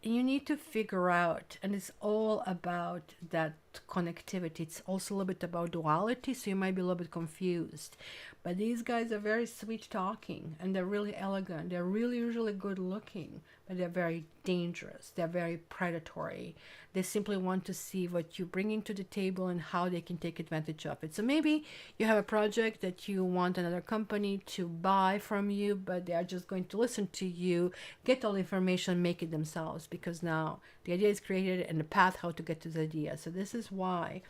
You need to figure out, and it's all about that connectivity. It's also a little bit about duality, so you might be a little bit confused. But these guys are very sweet talking, and they're really elegant. They're really, really good looking, but they're very dangerous. They're very predatory. They simply want to see what you're bringing to the table and how they can take advantage of it. So maybe you have a project that you want another company to buy from you, but they are just going to listen to you, get all the information, make it themselves, because now the idea is created and the path how to get to the idea. So this is why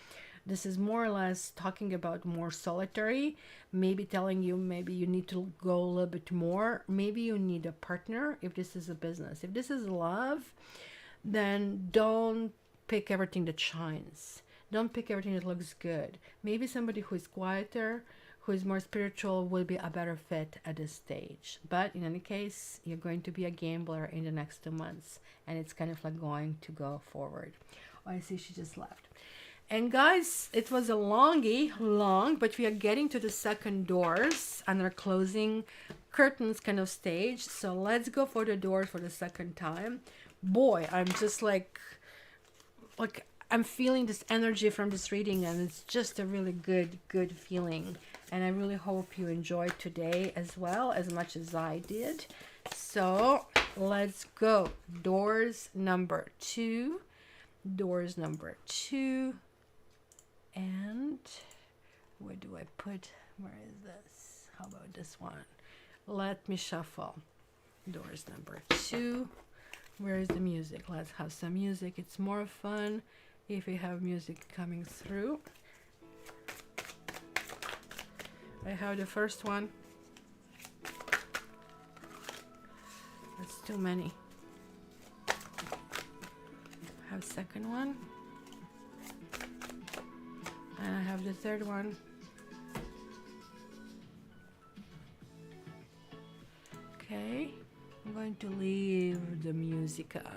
this is more or less talking about more solitary, maybe telling you maybe you need to go a little bit more. Maybe you need a partner if this is a business. If this is love, then don't pick everything that shines. Don't pick everything that looks good. Maybe somebody who is quieter, who is more spiritual, will be a better fit at this stage. But in any case, you're going to be a gambler in the next 2 months, and it's kind of like going to go forward. Oh, I see she just left. And guys, it was a long, but we are getting to the second doors and our closing curtains kind of stage. So let's go for the doors for the second time. Boy, I'm just like I'm feeling this energy from this reading, and it's just a really good feeling. And I really hope you enjoyed today as well as much as I did. So let's go. Doors number 2. Doors number 2. And where do I put? Where is this? How about this one? Let me shuffle. Doors number 2. Where is the music? Let's have some music. It's more fun if we have music coming through. I have the first one. That's too many. I have second one. And I have the third one. Okay. I'm going to leave the musica.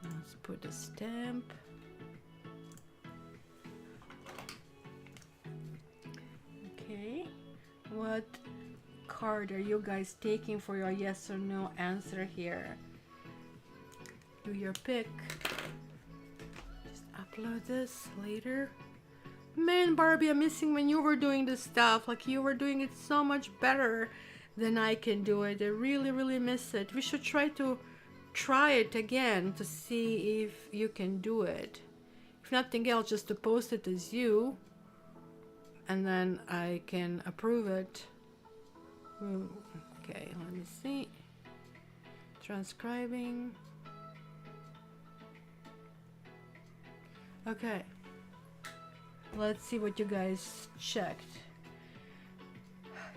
Let's put a stamp. Okay. What card are you guys taking for your yes or no answer here? Do your pick. Just upload this later. Man, Barbie, I'm missing when you were doing this stuff. Like, you were doing it so much better than I can do it. I really miss it. We should try it again to see if you can do it. If nothing else, just to post it as you, and then I can approve it. Okay, let me see. Transcribing. Okay. Let's see what you guys checked.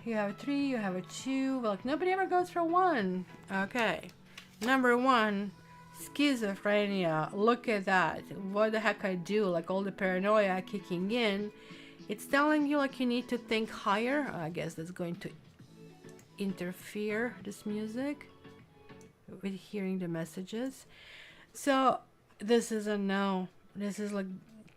You have a 3, you have a 2. Well, nobody ever goes for 1. Okay. Number 1, schizophrenia. Look at that. What the heck I do? Like, all the paranoia kicking in. It's telling you like you need to think higher. I guess that's going to interfere, this music, with hearing the messages. So This is a no. This is like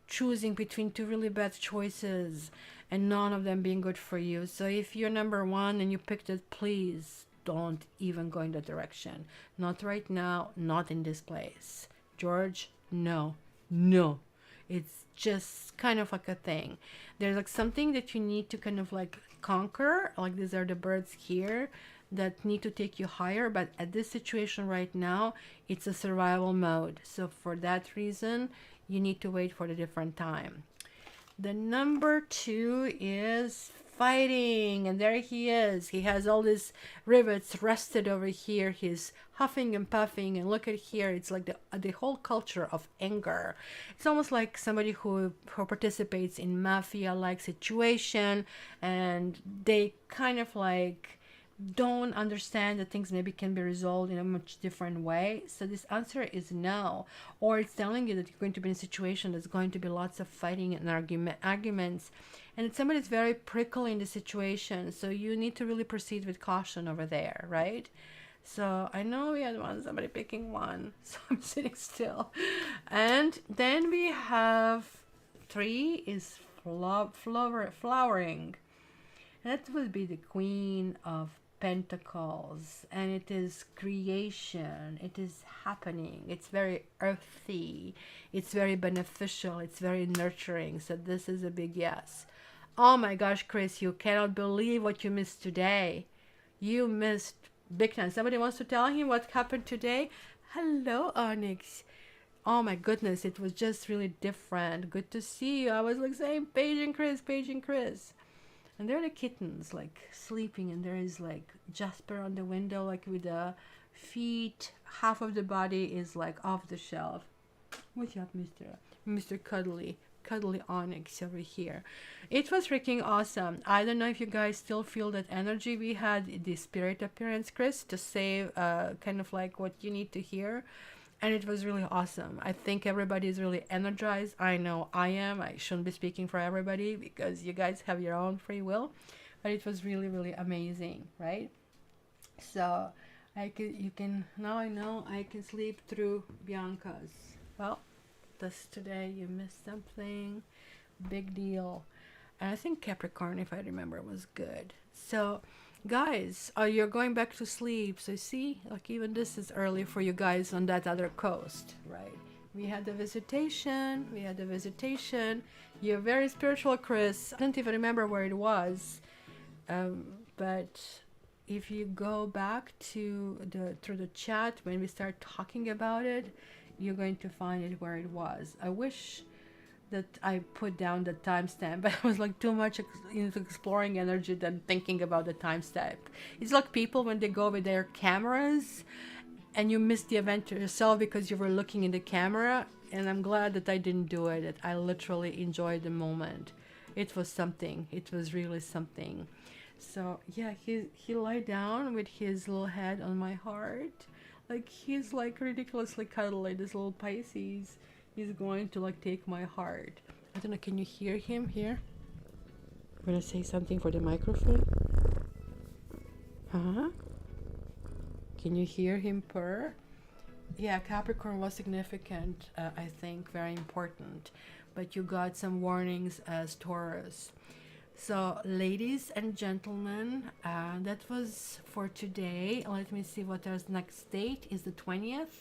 choosing between two really bad choices and none of them being good for you. So if you're number one and you picked it, please don't even go in that direction. Not right now, not in this place. George, no. No. It's just kind of like a thing. There's like something that you need to kind of like conquer. Like these are the birds here that need to take you higher, but at this situation right now, it's a survival mode. So for that reason, you need to wait for the different time. The number two is fighting, and there he is. He has all these rivets rested over here. He's huffing and puffing, and look at here. It's like the whole culture of anger. It's almost like somebody who participates in mafia-like situation, and they kind of like don't understand that things maybe can be resolved in a much different way. So this answer is no. Or it's telling you that you're going to be in a situation that's going to be lots of fighting and arguments. And it's somebody that's very prickly in the situation. So you need to really proceed with caution over there, right? So I know we had somebody picking one. So I'm sitting still. And then we have three is flowering. That would be the Queen of Pentacles, and it is creation, it is happening, it's very earthy, it's very beneficial, it's very nurturing. So this is a big yes. Oh my gosh, Chris, you cannot believe what you missed today. You missed big time. Somebody wants to tell him what happened today? Hello, Onyx. Oh my goodness, it was just really different. Good to see you. I was like saying Paige and Chris, Paige and Chris. And there are the kittens like sleeping, and there is like Jasper on the window, like with the feet. Half of the body is like off the shelf. What's up, Mr. Cuddly Onyx over here. It was freaking awesome. I don't know if you guys still feel that energy. We had the spirit appearance, Chris, to say kind of like what you need to hear. And it was really awesome. I think everybody is really energized. I know I am. I shouldn't be speaking for everybody because you guys have your own free will. But it was really, really amazing, right? So now I know I can sleep through Bianca's. Well, this today you missed something. Big deal. And I think Capricorn, if I remember, was good. So guys, you're going back to sleep. So see, like even this is early for you guys on that other coast, right? We had the visitation. You're very spiritual, Chris. I don't even remember where it was. But if you go back to through the chat when we start talking about it, you're going to find it where it was. I wish that I put down the timestamp, but I was like too much into exploring energy than thinking about the timestamp. It's like people when they go with their cameras and you miss the event yourself because you were looking in the camera. And I'm glad that I didn't do it. That I literally enjoyed the moment. It was something. It was really something. So yeah, he lay down with his little head on my heart. Like he's like ridiculously cuddly. This little Pisces. He's going to like take my heart. I don't know, can you hear him here? I'm gonna say something for the microphone. Huh? Can you hear him purr? Yeah, Capricorn was significant, I think, very important. But you got some warnings as Taurus. So, ladies and gentlemen, that was for today. Let me see what our next date is. The 20th.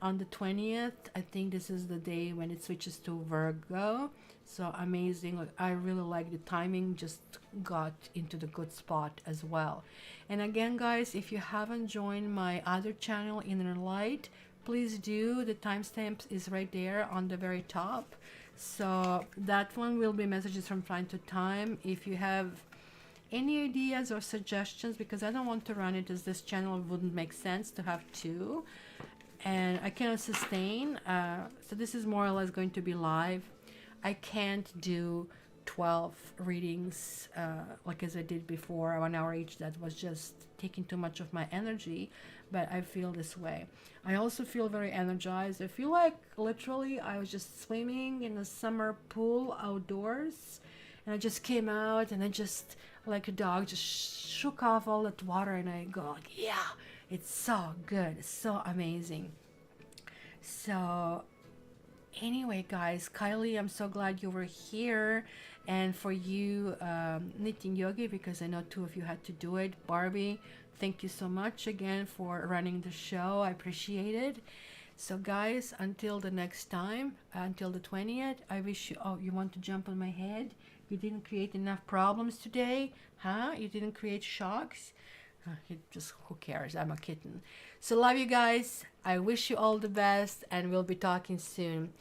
On the 20th, I think this is the day when it switches to Virgo. So amazing. Like, I really like the timing, just got into the good spot as well. And again, guys, if you haven't joined my other channel, Inner Light, please do. The timestamp is right there on the very top. So that one will be messages from time to time. If you have any ideas or suggestions, because I don't want to run it as this channel wouldn't make sense to have two. And I cannot sustain, so this is more or less going to be live. I can't do 12 readings like as I did before, 1 hour each. That was just taking too much of my energy, but I feel this way. I also feel very energized. I feel like literally I was just swimming in a summer pool outdoors, and I just came out and I just like a dog just shook off all that water, and I go like, yeah, it's so good, it's so amazing. So anyway, guys, Kylie, I'm so glad you were here. And for you, knitting yogi, because I know two of you had to do it. Barbie, thank you so much again for running the show. I appreciate it. So, guys, until the next time, until the 20th, I wish you. Oh, you want to jump on my head? You didn't create enough problems today, huh? You didn't create shocks? Just who cares? I'm a kitten. So, love you guys. I wish you all the best, and we'll be talking soon.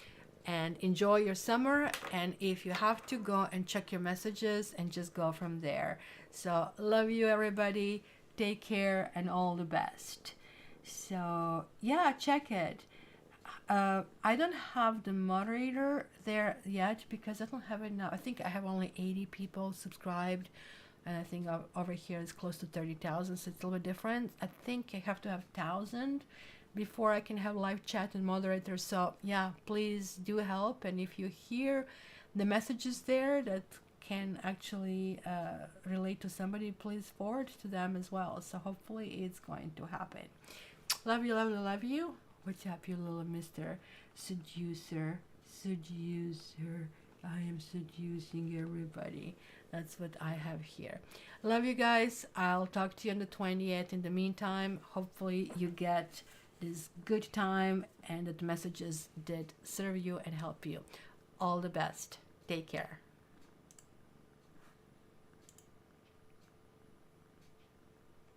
And enjoy your summer. And if you have to, go and check your messages and just go from there. So, love you, everybody. Take care and all the best. So, yeah, check it. I don't have the moderator there yet because I don't have it now. I think I have only 80 people subscribed, and I think over here it's close to 30,000, so it's a little bit different. I think I have to have 1,000 before I can have live chat and moderator. So yeah, please do help. And if you hear the messages there that can actually relate to somebody, please forward to them as well. So hopefully it's going to happen. Love you, love you, love you. What's up, you little Mr. Seducer? Seducer. I am seducing everybody. That's what I have here. Love you guys. I'll talk to you on the 20th. In the meantime, hopefully you get this good time and that the messages did serve you and help you. All the best. Take care.